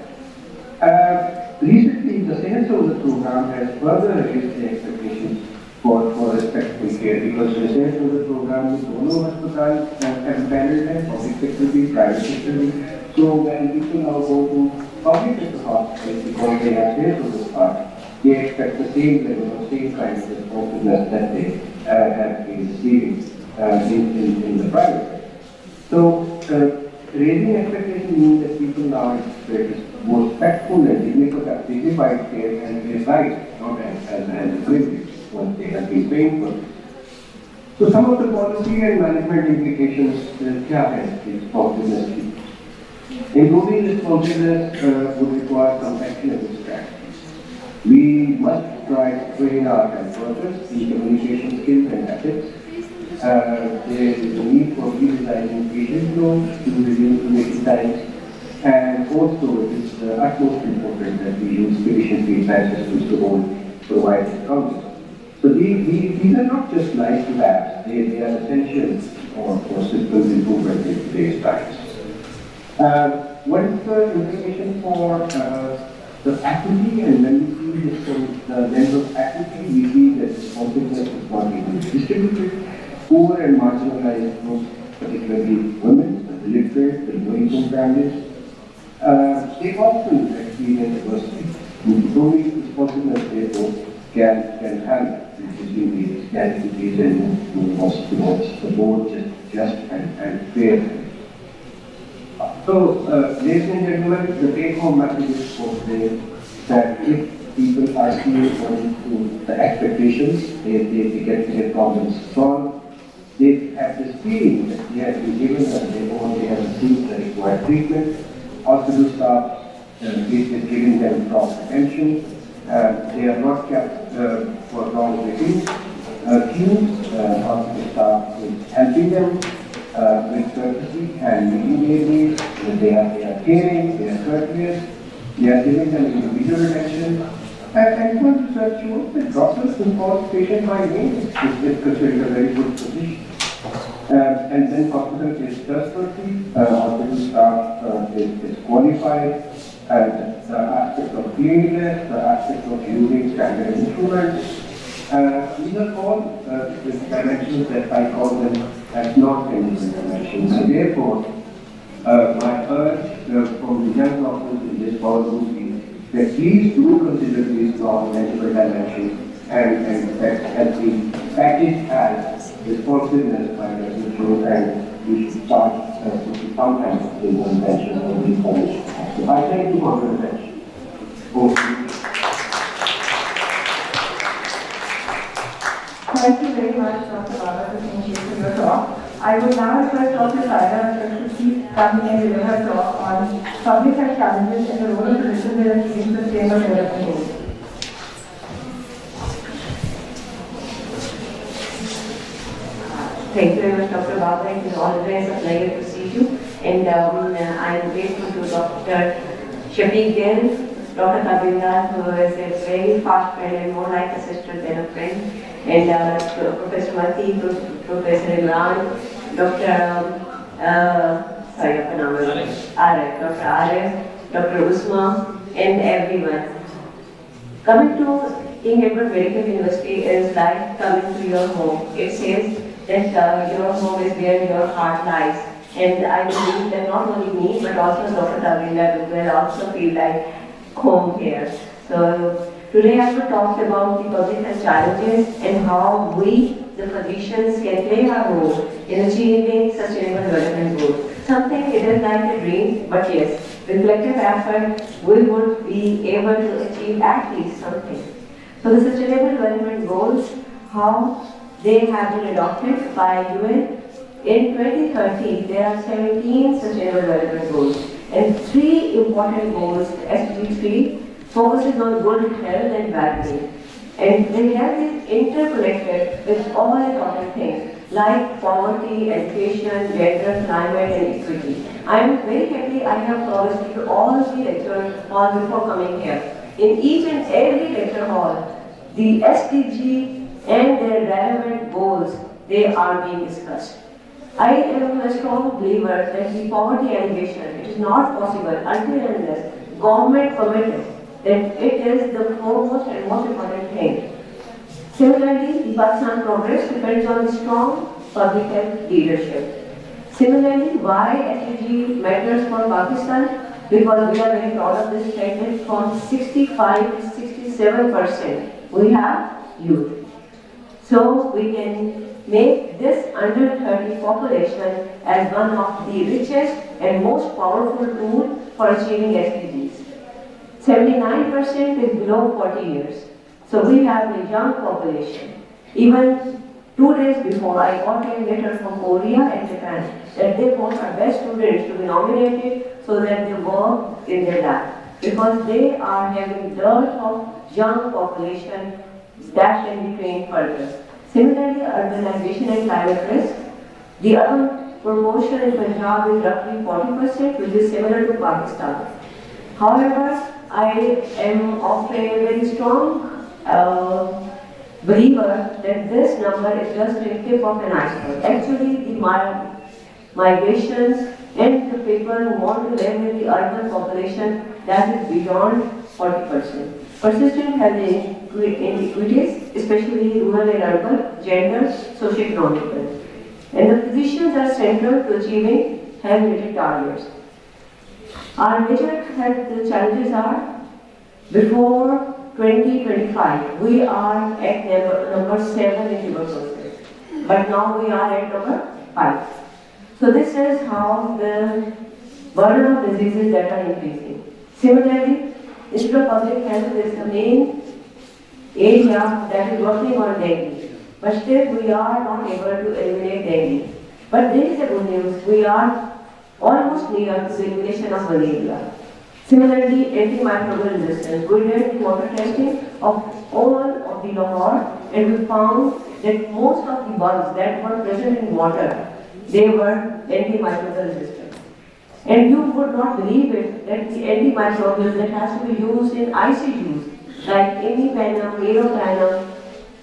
S7: Recently, the Sehat Sahulat program has further raised the expectations for respectful care, because the Sehat Sahulat program is dono hospital and parallel, public sector bhi, private sector bhi. So when people now go to public sector hospitals, because they have Sehat Sahulat part, they expect the same level of same kind of responsiveness that they have been receiving in the private sector. So raising expectations means that people now expect more respectful and dignified care and their rights, not as a privilege once they have been paid for. So some of the policy and management implications क्या है responsiveness की? Improving responsiveness would require some actionable strategies. We must try to train our health workers in communication skills and ethics. There is a need for redesigning patient flows to reduce information times, and also it is utmost important that we use patient feedback systems to hold providers accountable. So these are not just nice to have, they are essential for systems improvement in today's times. What is the implication for the equity, and when we see this from the lens of equity, we see that responsiveness is not evenly distributed. Poor and marginalized groups, particularly women, the illiterate, the low-income families, they often experience adversity. Improving responsiveness, therefore, can help reducing these inequities and move us towards the more just and fair. So, ladies and gentlemen, the take-home message is for today that if people are clear on the expectations, they get their problems solved. They have this feeling that they have been given that they have received the required treatment. Hospital staff is giving them proper attention. They are not kept for long queues. Hospital staff is helping them with courtesy and immediately they are caring, they are courteous, they are giving them individual attention. And one research shows that doctors who call patient by name is considered a very good position. And then hospital is trustworthy, hospital staff is qualified, and the aspect of cleanliness, the aspect of using standard instruments, these are all dimensions that I call them as non-clinical dimensions. And therefore, my urge from the young doctors in this forum would be that please do consider these non-clinical dimensions and that has been packaged as responsiveness by WHO, and we should start putting some kind of intervention or information. So I thank you for your attention.
S2: Thank you very much, Dr. Baba, for initiating your talk. I would now request Dr. Saida to please come and deliver her talk on public health challenges and the role of physicians in achieving sustainable development goals.
S8: Thank you very much, Dr. Baba. It is always a pleasure to see you. And I am grateful to Dr. Shafiq Gill, Dr. Kabinda, who is a very fast friend and more like a sister than a friend, and Professor Mati, Professor Imran, Dr. Arif, Dr. Arif, Dr. Usma, and everyone. Coming to King Edward Medical University is like coming to your home. It says that your home is where your heart lies. And I believe that not only me, but also Dr. Kabinda will also feel like home here. So today I will talk about the public health challenges and how we, the physicians, can play our role in achieving sustainable development goals. Something it is like a dream, but yes, with collective effort, we would be able to achieve at least something. So the sustainable development goals, how they have been adopted by UN. In 2030, there are 17 sustainable development goals, and 3 important goals, SDG 3, focuses on good health and well-being. And the health is interconnected with all important things like poverty, education, gender, climate, and equity. I am very happy I have promised you all the lecture hall before coming here. In each and every lecture hall, the SDG and their relevant goals, they are being discussed. I am a strong believer that the poverty alleviation, it is not possible until and unless government committed that it is the foremost and most important thing. Similarly, the Pakistan progress depends on the strong public health leadership. Similarly, why SDG matters for Pakistan? Because we are very proud of this statement. From 65 to 67%, we have youth. So we can make this under 30 population as one of the richest and most powerful tool for achieving SDGs. 79% is below 40 years. So we have a young population. Even 2 days before, I got a letter from Korea and Japan that they want our best students to be nominated so that they work in their lab. Because they are having dearth of young population that can be trained further. Similarly, urbanization and climate risk. The urban proportion in Punjab is roughly 40%, which is similar to Pakistan. However, I am of a very strong believer that this number is just a tip of an iceberg. Actually, the migrations and the people who want to live in the urban population, that is beyond 40%. Persistent health inequities, especially rural and urban, gender, socio-economical. And the physicians are central to achieving health-related targets. Our major health challenges are, before 2025, we are at number 7 in tuberculosis, but now we are at number 5. So this is how the burden of diseases that are increasing. Similarly, Institute of Public Health is the main area that is working on dengue, but still we are not able to eliminate dengue. But there is a good news, we are almost near to the elimination of malaria. Similarly, antimicrobial resistance. We did water testing of all of the Lahore, and we found that most of the bugs that were present in water, they were antimicrobial resistant. And you would not believe it that the antimicrobials that has to be used in ICUs, like imipenem, meropenem,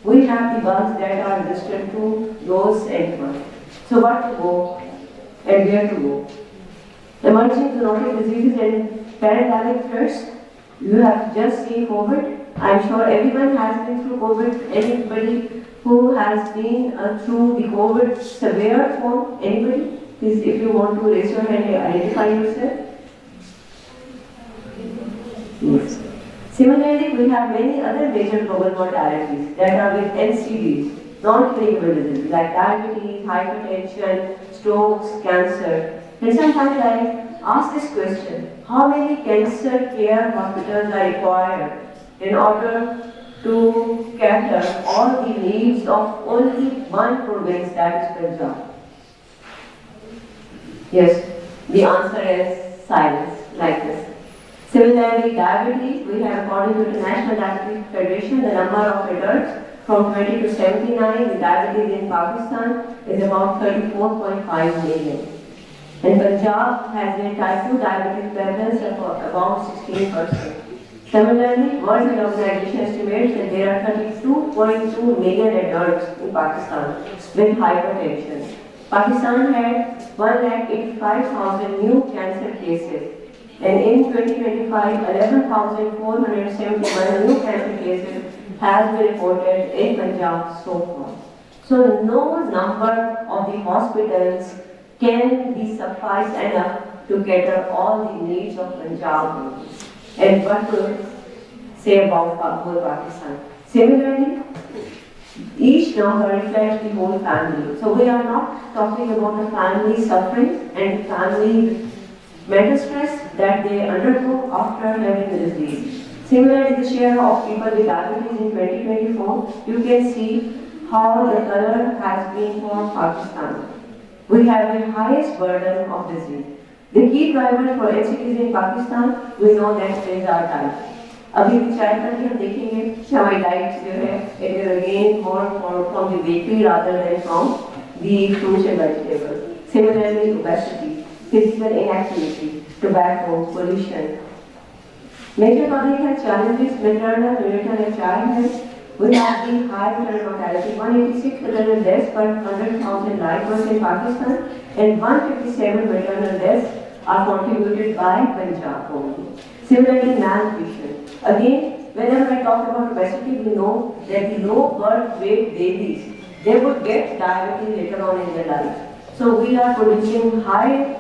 S8: we have the bugs that are resistant to those antibiotics. So what to go and where to go? Emerging zoonotic diseases and pandemic threats. You have just seen COVID. I'm sure everyone has been through COVID. Anybody who has been through the COVID severe form? Anybody? Please, if you want to raise your hand and identify yourself. Yes. Similarly, we have many other major global mortalities that are with NCDs, non-communicable diseases like diabetes, hypertension, strokes, cancer. And sometimes I ask this question, how many cancer care hospitals are required in order to cater all the needs of only one province, that is Punjab? Yes, the answer is silence, like this. Similarly, diabetes, we have, according to the National Diabetes Federation, the number of adults from 20 to 79 with diabetes in Pakistan is about 34.5 million. And Punjab has a type 2 diabetes prevalence of about 16%. Similarly, World Health Organization estimates that there are 32.2 million adults in Pakistan with hypertension. Pakistan had 185,000 new cancer cases. And in 2025, 11,471 new cancer cases has been reported in Punjab so far. So no number of the hospitals can be suffice enough to cater all the needs of Punjab. And what to say about whole Pakistan? Similarly, each number reflects the whole family. So we are not talking about the family suffering and family mental stress that they undergo after having the disease. Similarly, the share of people with diabetes in 2024, you can see how the color has been for Pakistan. We have the highest burden of disease. The key drivers for NCDs in Pakistan, we know that is our diet. अभी भी चाय पर हम देखेंगे कि हमारी diet जो है it is again more from the bakery rather than from the fruits and vegetables. Similarly, obesity, physical inactivity, tobacco, pollution. Major public health challenges, maternal, neonatal and child health. We have the high maternal mortality, 186 maternal deaths per 100,000 live births in Pakistan, and 157 maternal deaths are contributed by Punjab only. Similarly, malnutrition. Again, whenever I talk about obesity, we know that the low birth weight babies, they would get diabetes later on in their life. So we are producing high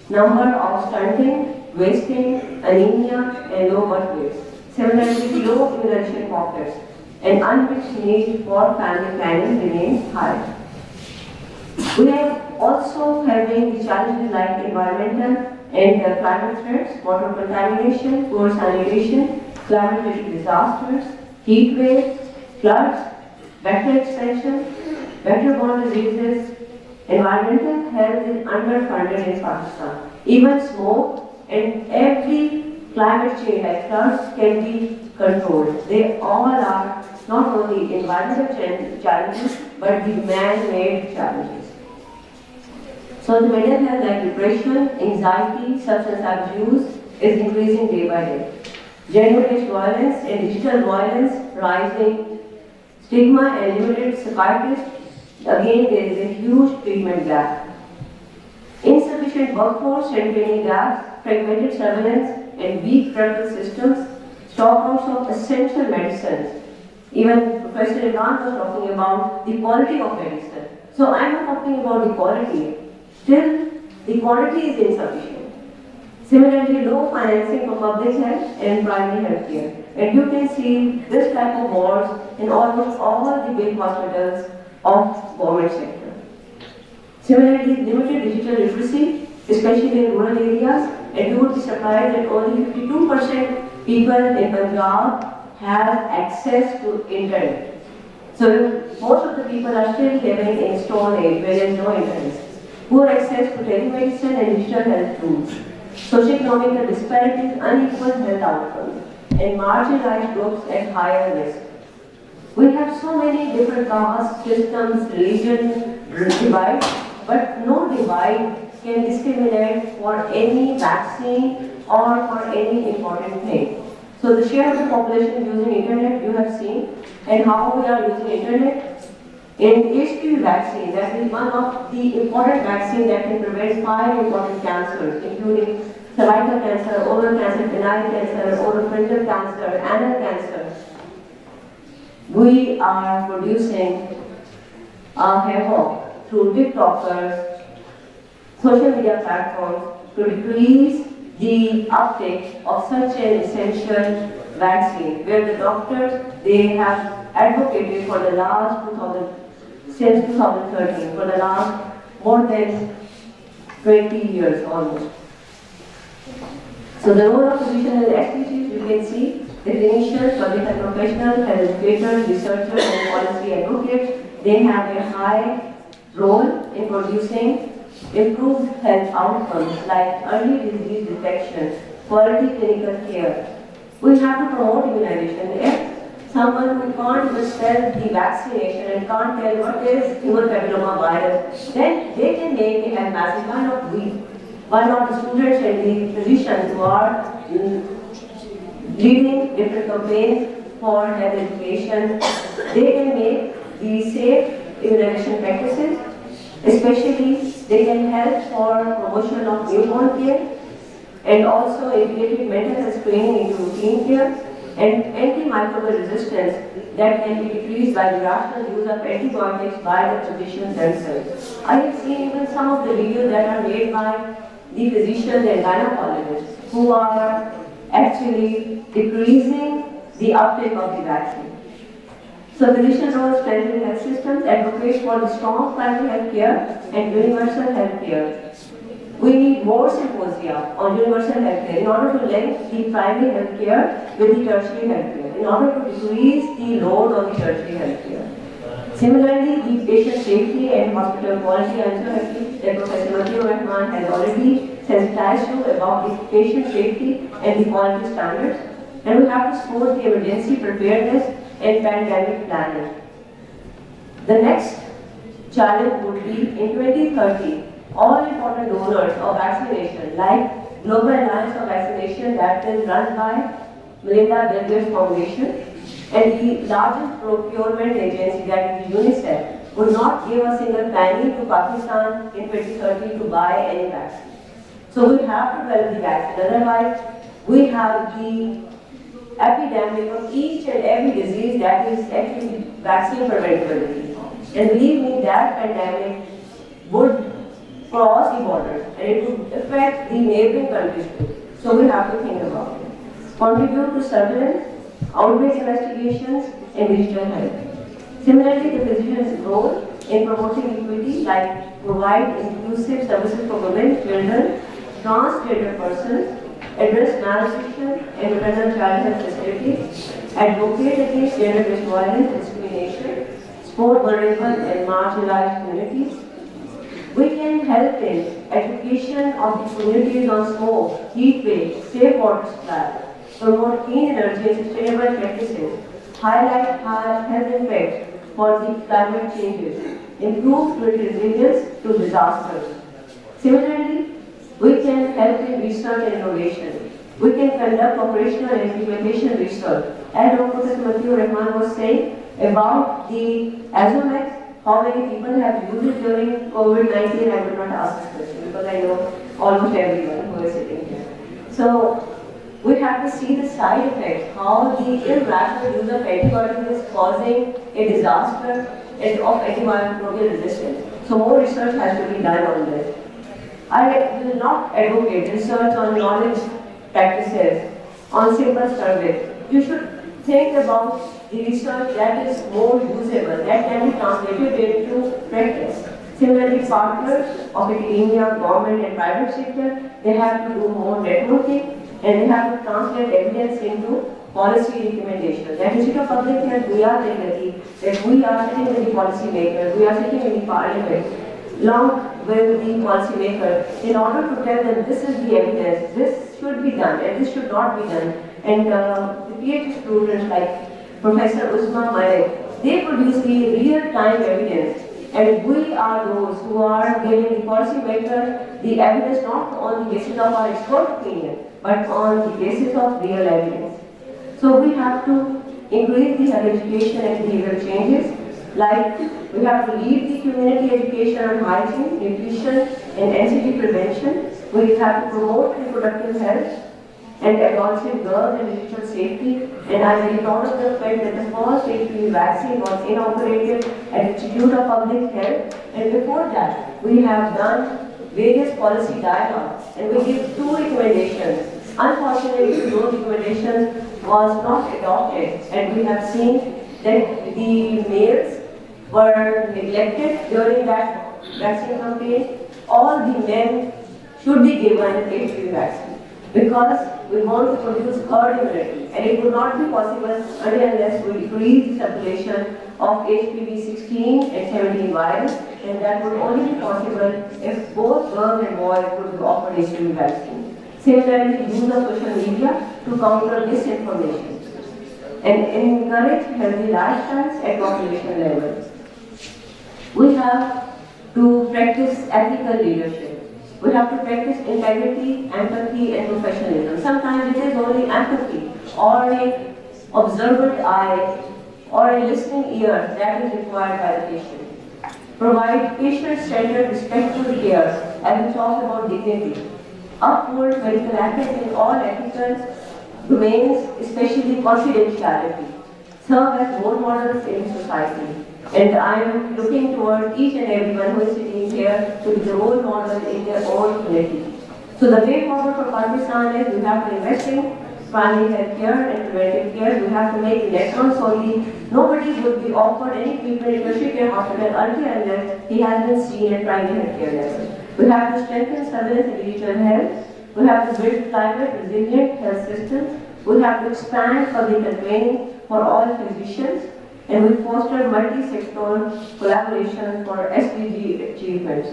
S8: number of stunting, wasting, anemia, and low birth weights. Similarly, low immunization pockets and unmet need for family planning remains high. We are also having the challenges like environmental and climate threats, water contamination, poor sanitation, climate-related disasters, heat waves, floods, vector expansion, vector-borne diseases. Environmental health is underfunded in Pakistan. Even smoke and every climate change like floods can be controlled. They all are not only environmental challenges but the man-made challenges. So the mental health like depression, anxiety, substance abuse is increasing day by day. Gender-based violence and digital violence rising. Stigma and limited psychiatrists, again there is a huge treatment gap. Insufficient workforce and training gaps, fragmented surveillance and weak federal systems, stockouts of essential medicines. Even Professor Imran was talking about the quality of medicine. So I'm not talking about the quality. Still, the quantity is insufficient. Similarly, low financing for public health and primary health care. And you can see this type of wards in almost all the big hospitals of government sector. Similarly, limited digital literacy, especially in rural areas, and you would be surprised that only 52% people in Punjab have access to internet. So most of the people are still living in stone age where there is no internet. Poor access to telemedicine and digital health tools, socioeconomic disparities, unequal health outcomes, and marginalized groups at higher risk. We have so many different castes, systems, religion, divides, but no divide can discriminate for any vaccine or for any important thing. So the share of the population using internet you have seen, and how we are using internet. In HPV vaccine, that is one of the important vaccines that can prevent 5 important cancers, including cervical cancer, oral cancer, penile cancer, oropharyngeal cancer, anal cancer. We are producing havoc through TikTokers, social media platforms to decrease the uptake of such an essential vaccine, where the doctors, they have advocated for the last since 2013, for the last more than 20 years almost. So the role of physicians and expertise, you can see, the clinicians, public health professionals, health educators, researchers, and policy advocates, they have a high role in producing improved health outcomes like early disease detection, quality clinical care. We have to promote immunization. If someone who can't just tell the vaccination and can't tell what is human papillomavirus, then they can make a health message. Why not we? Why not the students and the physicians who are leading different campaigns for health education? They can make the safe immunization practices, especially they can help for promotion of newborn care and also integrated mental health screening into routine care, and antimicrobial resistance that can be decreased by the rational use of antibiotics by the physicians themselves. I have seen even some of the videos that are made by the physicians and gynecologists who are actually decreasing the uptake of the vaccine. So physician role strengthening health systems, advocates for the strong primary health care and universal health care. We need more symposia on universal health care in order to link the primary health care with the tertiary health care, in order to decrease the load on the tertiary health care. Similarly, the patient safety and hospital quality, I am so happy that Professor Mathew Rahman has already sensitized you about the patient safety and the quality standards. And we have to support the emergency preparedness and pandemic planning. The next challenge would be in 2030, all important donors of vaccination, like Global Alliance of Vaccination that is run by Melinda Bill Gates Foundation, and the largest procurement agency, that is UNICEF, would not give a single penny to Pakistan in 2030 to buy any vaccine. So we have to develop the vaccine, otherwise we have the epidemic of each and every disease that is actually vaccine preventability. And believe me, that pandemic would cross the borders and it would affect the neighboring countries too. So we have to think about it. Contribute to surveillance, outbreak investigations, and digital health. Similarly, the physician's role in promoting equity, like provide inclusive services for women, children, transgender persons, address malnutrition and maternal child health facilities, advocate against gender-based violence and discrimination, support vulnerable and marginalized communities. We can help in education of the communities on smoke, heat wave, safe water supply, promote clean energy and sustainable practices, highlight health impacts for the climate changes, improve community resilience to disasters. Similarly, we can help in research and innovation. We can conduct operational and implementation research. As Dr. Matthew Rahman was saying about the Azomax, how many people have used it during COVID-19, I will not ask this question because I know almost everyone who is sitting here. So, we have to see the side effects, how the irrational use of antibiotics is causing a disaster of antimicrobial resistance. So more research has to be done on this. I will not advocate research on knowledge practices, on simple surveys. You should think about the research that is more usable, that can be translated into practice. Similarly, partners of academia, government and private sector, they have to do more networking and they have to translate evidence into policy recommendations. That instead of public health, we are lucky that we are sitting with the policy makers, we are sitting in the parliament, along with the policy maker, in order to tell them this is the evidence, this should be done and this should not be done. And the PhD students like Professor Usma Malik, they produce the real-time evidence. And we are those who are giving the policy maker the evidence not on the basis of our expert opinion, but on the basis of real evidence. So we have to increase the health education and behavioral changes, like we have to lead the community education on hygiene, nutrition and NCD prevention. We have to promote reproductive health and adolescent girls and digital safety. And I'm very proud of the fact that the first HPV vaccine was inaugurated at Institute of Public Health. And before that, we have done various policy dialogues and we give 2 recommendations. Unfortunately, those recommendations was not adopted, and we have seen that the males were neglected during that vaccine campaign. All the men should be given an HPV vaccine because we want to produce herd immunity, and it would not be possible until unless we decrease the circulation of HPV 16 and 17 virus, and that would only be possible if both girls and boys would be offered HPV vaccine. Similarly, the use of social media to counter misinformation and encourage healthy lifestyles at population level. We have to practice ethical leadership. We have to practice integrity, empathy, and professionalism. Sometimes it is only empathy or an observant eye or a listening ear that is required by the patient. Provide patient-centered, respectful care as we talk about dignity. Uphold medical ethics in all ethical domains, especially confidentiality. Serve as role models in society. And I am looking towards each and everyone who is sitting here to be the role model in their own community. So the way forward for Pakistan is we have to invest in primary health care and preventive care. We have to make electrons only. Nobody would be offered any treatment in tertiary care hospital until unless he has been seen at primary health care level. We have to strengthen surveillance and digital health. We have to build climate resilient health systems. We have to expand public health training for all physicians. And we foster multi-sectoral collaboration for SDG achievements.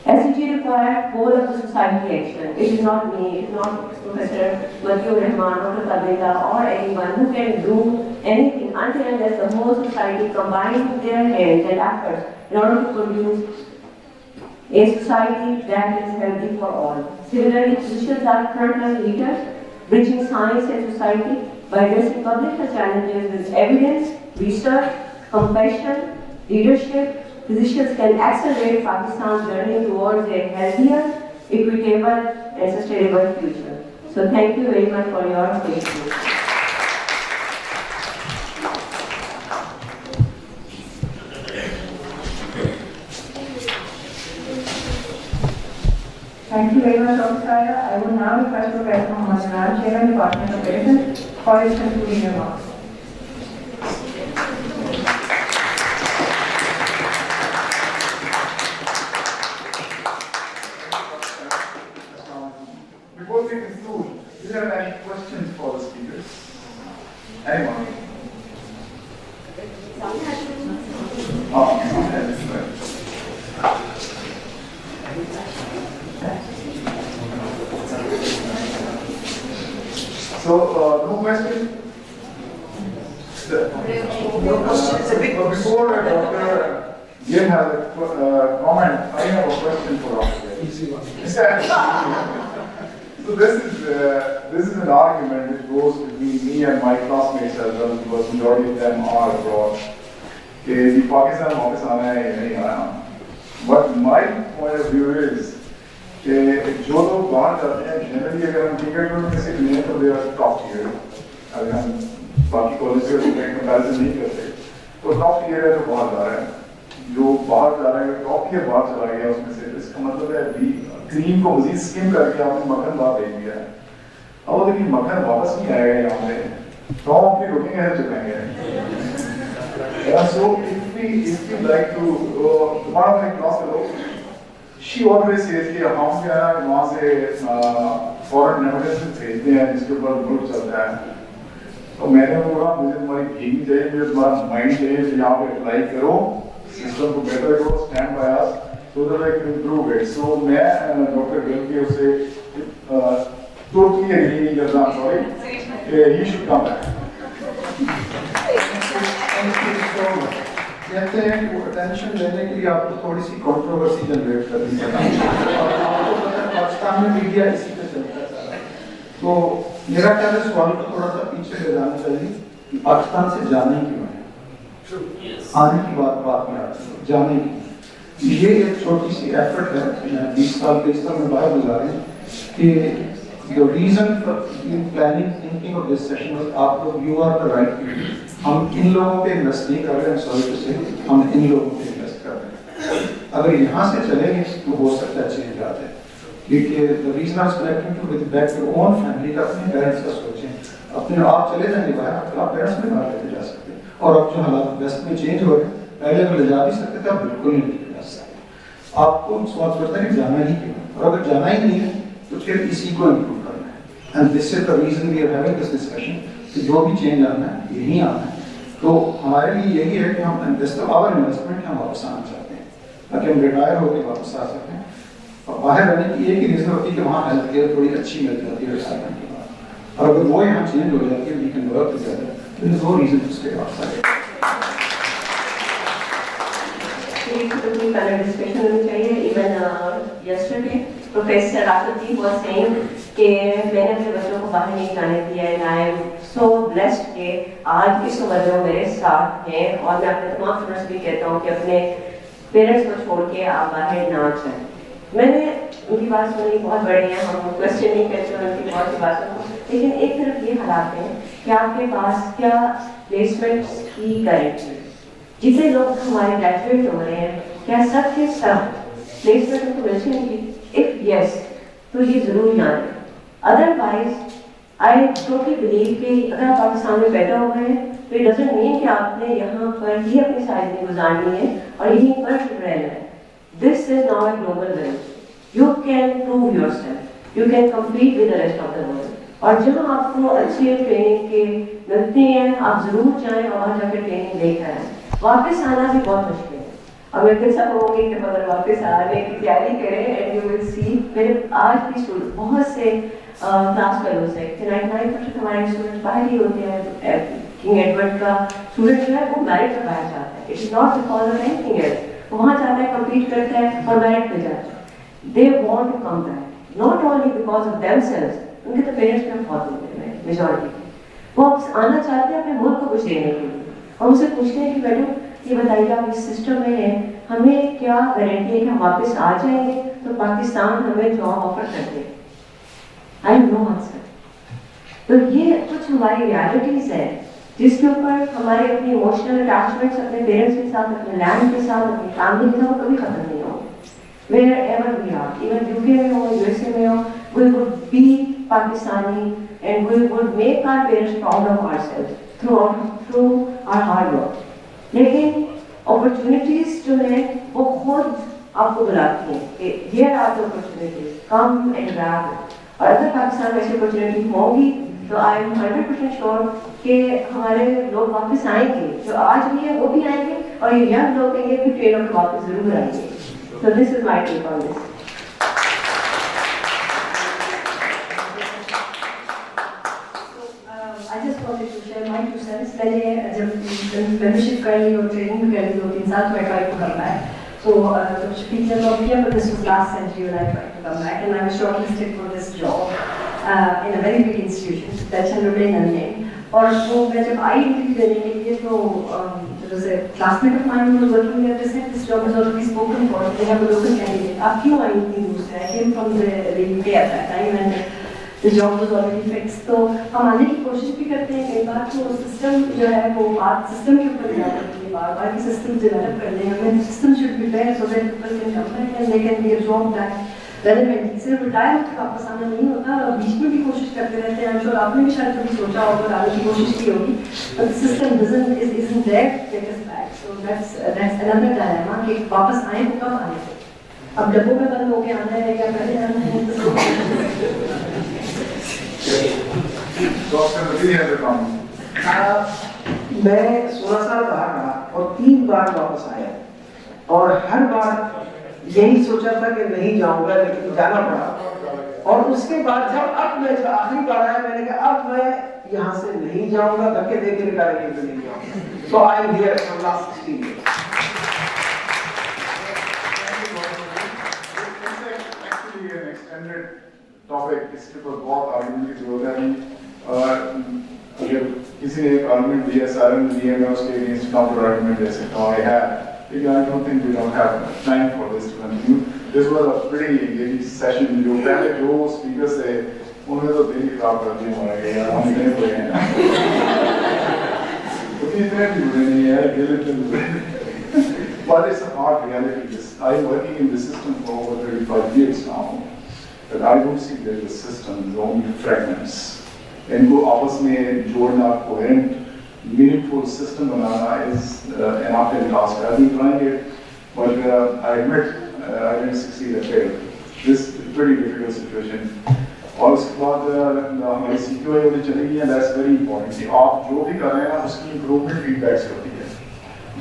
S8: SDG requires whole of the society action. It is not me, it is not Professor Matthew Rahman, Dr. Kabila or anyone who can do anything until unless the whole society combines their hands and efforts in order to produce a society that is healthy for all. Similarly, physicians are frontline leaders, bridging science and society by addressing public health challenges with evidence, research, compassion, leadership. Physicians can accelerate Pakistan's journey towards a healthier, equitable, and sustainable future. So thank you very much for your patience.
S2: Thank you very much, Dr. Kaya. I would now request Professor Mohammed Imran, Chairman, Department of Medicine, for his concluding remarks.
S9: before we conclude, do you have any questions for the speakers? Anyone? So, no question?
S6: No question is a big question.
S9: Before Dr. Gill has a comment, I have a question for Dr.
S6: Easy one.
S9: So this is an argument which goes between me and my classmates as well, because majority of them are abroad. The Pakistan वापस आना है या नहीं आना? But my point of view is कि जो लोग बाहर जाते हैं, generally अगर हम टिकट में से लें तो they are top tier. अगर हम बाकी कॉलेज से कंपैरिजन नहीं करते, तो top tier है जो बाहर जा रहा है. जो बाहर जा रहा है, top tier बाहर चला गया उसमें से, इसका मतलब है क्रीम को मजीद स्किम करके आपने मक्खन बाहर दे दिया है. अब अगर ये मक्खन वापस नहीं आएगा यहाँ पे, तो हम अपनी रुकेंगे है चुकेंगे. So if we like to, tomorrow my class fellow, she always says कि हम क्या है वहाँ से foreign evidence भेजते हैं जिसके ऊपर मुल्क चलता है. तो मैंने बोला मुझे तुम्हारी भीगी चाहिए, मुझे तुम्हारा माइंड चाहिए, तो यहाँ पे अप्लाई करो, सिस्टम को बेटर करो, stand by us, so that I can improve it. So मैं डॉक्टर गिल के उसे totally agree नहीं करता. I'm sorry, he should come back.
S3: कहते हैं कि अटेंशन लेने के लिए आपको थोड़ी सी कंट्रोवर्सी जनरेट करनी पड़ती है, और आपको पता है पाकिस्तान में मीडिया इसी पे चलता है. तो मेरा ख्याल है सवाल को थोड़ा सा पीछे ले जाना चाहिए कि पाकिस्तान से जाने क्यों है, आने की बात में आती है, जाने की. ये एक छोटी सी एफर्ट है, 20 साल 23 साल में बाहर गुजारे कि the reason for planning thinking of this session was आप लोग you are the right people. हम इन लोगों पे इन्वेस्ट नहीं कर रहे हैं, सॉरी टू से, हम इन लोगों पे इन्वेस्ट कर रहे हैं. अगर यहाँ से चलेंगे तो हो सकता है चेंज आ जाए, क्योंकि the reason I was connecting to with back to own family का अपने पेरेंट्स का सोचें. अपने आप चले जाएंगे बाहर, आप पेरेंट्स में बाहर लेके जा सकते हैं. और अब जो हालात वेस्ट में चेंज हो रहे हैं, पहले अगर ले जा भी सकते थे, आप बिल्कुल नहीं लेके जा सकते. आपको सवाल सोचता है कि जाना ही क्यों, और अगर जाना ही नहीं है तो फिर इसी को इम्प्रूव करना है. And this is the reason we are having this discussion कि जो भी चेंज आना है यही आना है. तो हमारे लिए यही है कि हम इन्वेस्टमेंट हम वापस आना चाहते हैं ताकि हम रिटायर होकर वापस आ सकें. और बाहर रहने की एक ही रीज़न होती है कि वहाँ हेल्थ केयर थोड़ी अच्छी मिल जाती है रिटायरमेंट के बाद, और अगर वो यहाँ चेंज हो जाती है, we can work together, there is no reason to stay outside.
S8: Discussion होनी चाहिए. Even yesterday professor Rakesh was saying कि मैंने अपने बच्चों को बाहर नहीं जाने दिया है. आई एम सो ब्लेस्ड कि आज इस उम्र में वो मेरे साथ हैं, और मैं अपने तमाम स्टूडेंट्स भी कहता हूँ कि अपने पेरेंट्स को छोड़ के आप बाहर ना जाएं. मैंने उनकी बात सुनी, बहुत बड़ी है, हम क्वेश्चन नहीं करते उनकी बहुत सी बात सुनी, लेकिन एक तरफ ये हालात हैं कि आपके पास क्या प्लेसमेंट की गारंटी. जितने लोग हमारे ग्रेजुएट हो रहे हैं, क्या सब के सब प्लेसमेंट उनको मिल जाएंगी? इफ यस तो ये जरूर याद है. अदरवाइज आई टोटली बिलीव कि अगर आप पाकिस्तान में पैदा हुए हैं तो इट डजंट मीन कि आपने यहाँ पर ही अपनी जिंदगी गुजारनी है और यहीं पर रहना है. This is now a global village. You can prove yourself, you can compete with the rest of the world. और जहाँ आपको अच्छी ट्रेनिंग के मिलती हैं, आप जरूर जाएं और वहाँ जाकर ट्रेनिंग लेकर आएँ. वापस आना भी बहुत मुश्किल है, और मैं फिर सब होंगे कि अगर वापस आने की तैयारी करें एंड यू विल सी. मेरे आज भी स्टूडेंट बहुत से क्लास फेलोज है, 99% हमारे स्टूडेंट बाहर ही होते हैं. किंग एडवर्ड का स्टूडेंट जो है वो मेरिट पे बाहर जाता है. It is not because of anything else. वो वहाँ जाता है, कम्पीट करता है और मेरिट पे जाता है. They want to come back, not only because of themselves. उनके तो पेरेंट्स में बहुत होते हैं मेजॉरिटी, वो आना चाहते हैं अपने मुल्क को कुछ देने के लिए. और उनसे पूछते हैं कि मैडम ये बताइए आप इस सिस्टम में हैं, हमें क्या गारंटी है कि हम वापस आ जाएंगे तो पाकिस्तान हमें जॉब ऑफर कर दे? I know answer. तो ये कुछ हमारी रियलिटीज है जिसके ऊपर हमारे अपनी इमोशनल अटैचमेंट्स अपने पेरेंट्स के साथ, अपने लैंड के साथ, अपनी फैमिली के साथ कभी खत्म नहीं होंगे. Wherever we are, even UK में हो, USA में हो, we would be Pakistani and we would make our parents proud of ourselves through our hard work. लेकिन अपॉर्चुनिटीज जो है वो खुद आपको बुलाती हैं कि here are the opportunities, come and grab it. और अगर पाकिस्तान में ऐसी अपॉर्चुनिटी होगी तो आई एम 100% श्योर कि हमारे लोग वापस आएंगे, जो आज भी है वो भी आएंगे, और ये यंग लोग कहेंगे कि ट्रेन होकर वापस जरूर आएंगे. So this is my take on this.
S1: I just wanted to share my 2 cents. मैंने जब मेंबरशिप कर ली और ट्रेनिंग भी कर ली 2-3 साल, तो I tried to come back. So जब टीचर लोग किया, but this was last century when I tried to come back, and I was shortlisted for this job in a very big institution that shall remain unnamed. और वो मैं जब I interview देने के लिए, तो there was a classmate of mine who was working there. They said this job is already spoken for. They have a local candidate. आप क्यों आई इतनी दूर से? I came from the UK at that time, and the job was already fixed. तो हम आने की कोशिश भी करते हैं कई बार, तो सिस्टम जो है वो बात सिस्टम के ऊपर ध्यान रखते हैं, बार की सिस्टम डेवलप करने हैं. हमें system should be there so that people can come back and they can be absorb that relevantly. सिर्फ रिटायर होकर वापस आना नहीं होता, और बीच में भी कोशिश करते रहते हैं. श्योर आपने भी शायद कभी सोचा होगा, आने की कोशिश की होगी, but system isn't there to take us back. So that's another dilemma कि वापस आए तो कब आए. अब डब्बों में बंद होके आना है या पहले आना है,
S6: मैं 16 साल बाहर रहा और 3 बार वापस आया, और हर बार यही सोचा था कि नहीं जाऊंगा, लेकिन जाना पड़ा. और उसके बाद अब मैं आखिरी बार आया, मैंने कहा अब मैं यहाँ से नहीं जाऊंगा, धक्के दे के रिटायर तो नहीं जाऊंगा. So I am here for last 16 years.
S9: Actually, an extended topic. इसके ऊपर बहुत आर्गुमेंट की जरूरत है. अगर किसी ने एक आर्गुमेंट दिया, सारे ने दिया, मैं उसके अगेंस्ट काउंटर आर्गुमेंट दे सकता हूँ. I have. I don't think we don't have time for this to continue. This was a pretty engaging session. जो पहले जो speakers थे, उन्होंने तो दिल खराब कर दिया हमारे, यार हम इतने बुरे हैं. उतने भी बुरे नहीं है, दिल इतने बुरे हैं. But it's a hard reality. I'm working in the system for over 35 years now, but I don't see that the system is only fragments. इनको आपस में जोड़ना, coherent, meaningful system banana is an uphill task. I've been trying it, but I admit I didn't succeed. I failed. This is a pretty difficult situation. और उसके बाद हमारी CQI वाली चली गई है. That's very important. कि आप जो भी कर रहे हैं ना, उसकी improvement feedback से होती है.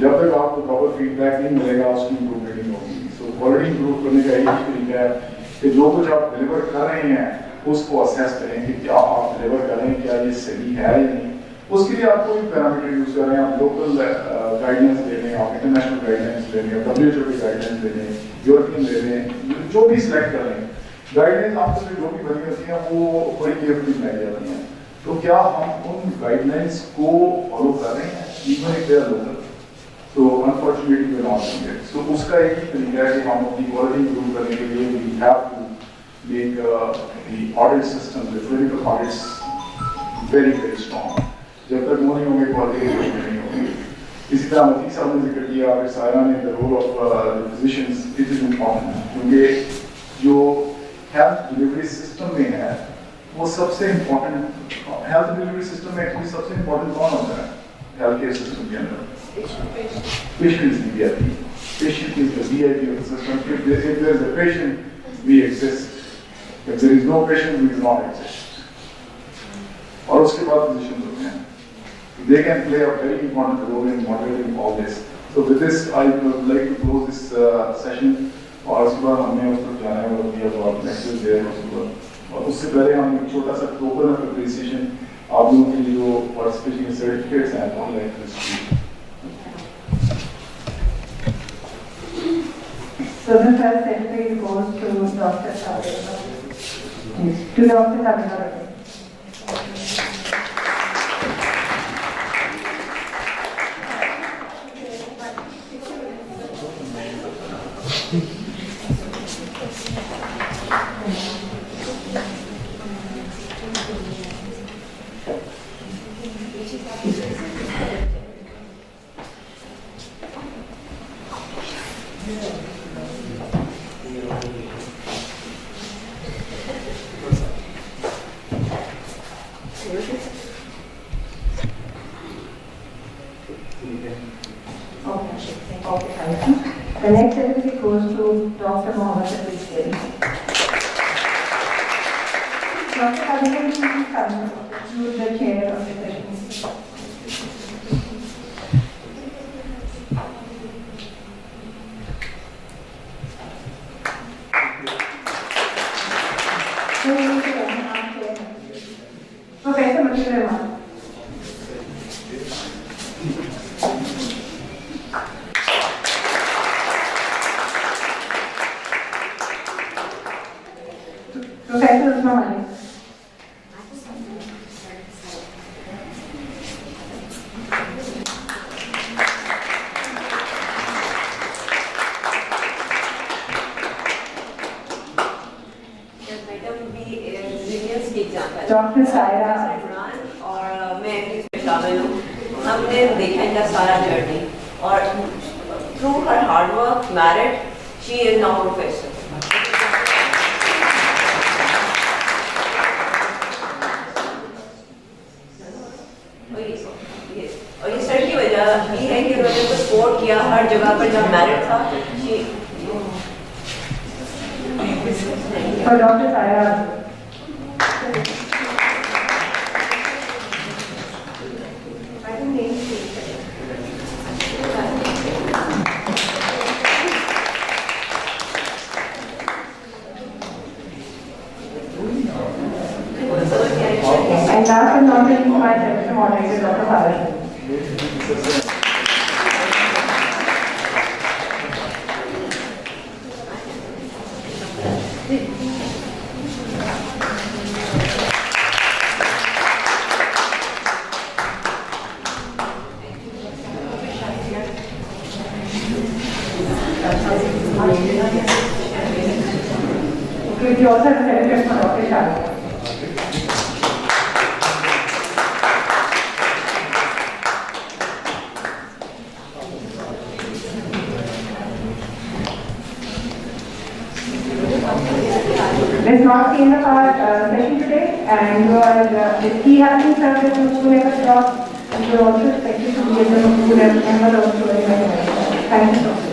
S9: जब तक आपको proper feedback नहीं मिलेगा, उसकी improvement नहीं होगी. So quality improve करने का एक तरीका है कि जो कुछ आप deliver कर रहे हैं, उसको assess करें कि क्या आप deliver कर रहे हैं, क्या ये सही है या नहीं. उसके लिए आप कोई पैरामीटर यूज कर रहे हैं, आप लोकल गाइडेंस ले लें, आप इंटरनेशनल गाइडेंस ले लें, WHO की गाइडेंस ले लें, यूरोपियन ले लें, जो भी सिलेक्ट कर लें. गाइडेंस आपको जो भी बनी होती हैं वो बड़ी केयरफुली बनाई जाती हैं. तो क्या हम उन गाइडलाइंस को फॉलो कर रहे हैं, even if they are local? तो unfortunately we not doing it. So उसका एक ही तरीका है कि हम अपनी क्वालिटी इंप्रूव करने के लिए we have to make the audit system, the clinical audits very strong. जब तक वो नहीं होंगे, क्वालिटी इंप्रूवमेंट नहीं होगी. इसी तरह मतीक साहब ने जिक्र किया, और सायरा ने the role of the physicians, it is important, क्योंकि जो हेल्थ डिलीवरी सिस्टम में है वो सबसे इम्पोर्टेंट. हेल्थ डिलीवरी सिस्टम में एक्चुअली सबसे इम्पोर्टेंट कौन होता है हेल्थ केयर सिस्टम के अंदर? Patient is the VIP. Patient is the VIP of the system. If there is a patient, we exist. If there is no patient, we do not exist. और उसके बाद physicians होते हैं. They can play a very important role in moderating all this. So with this, I would like to close this session. और उसके बाद हमने उस तक जाना है, और we have got lectures there also. और उससे पहले हम एक छोटा सा token of appreciation आप लोगों के लिए जो participation के certificates हैं, I would like to speak.
S2: So the first certificate goes to Dr. Sabina. To Dr. Sabina. The next certificate goes to Dr. Mohammed Hafiz. Dr. Kavinder, please come to the chair of the session. Professor Mathura. Professor Usman. Dr. Saira
S8: और मैं इसमें शामिल हूँ हमने देखा इनका सारा journey और through her hard work merit she is now professor और ये सर की वजह ये है कि उन्होंने को सपोर्ट किया हर जगह पर जब मैरिट था
S2: और doctor Saira And last but not least, my session moderator, Dr. Bharat. We also have a celebration for Dr. Shah. Let's not see in the session today, and he has been served as a school job, and you are also expected to be as a school member also. Thank you so much.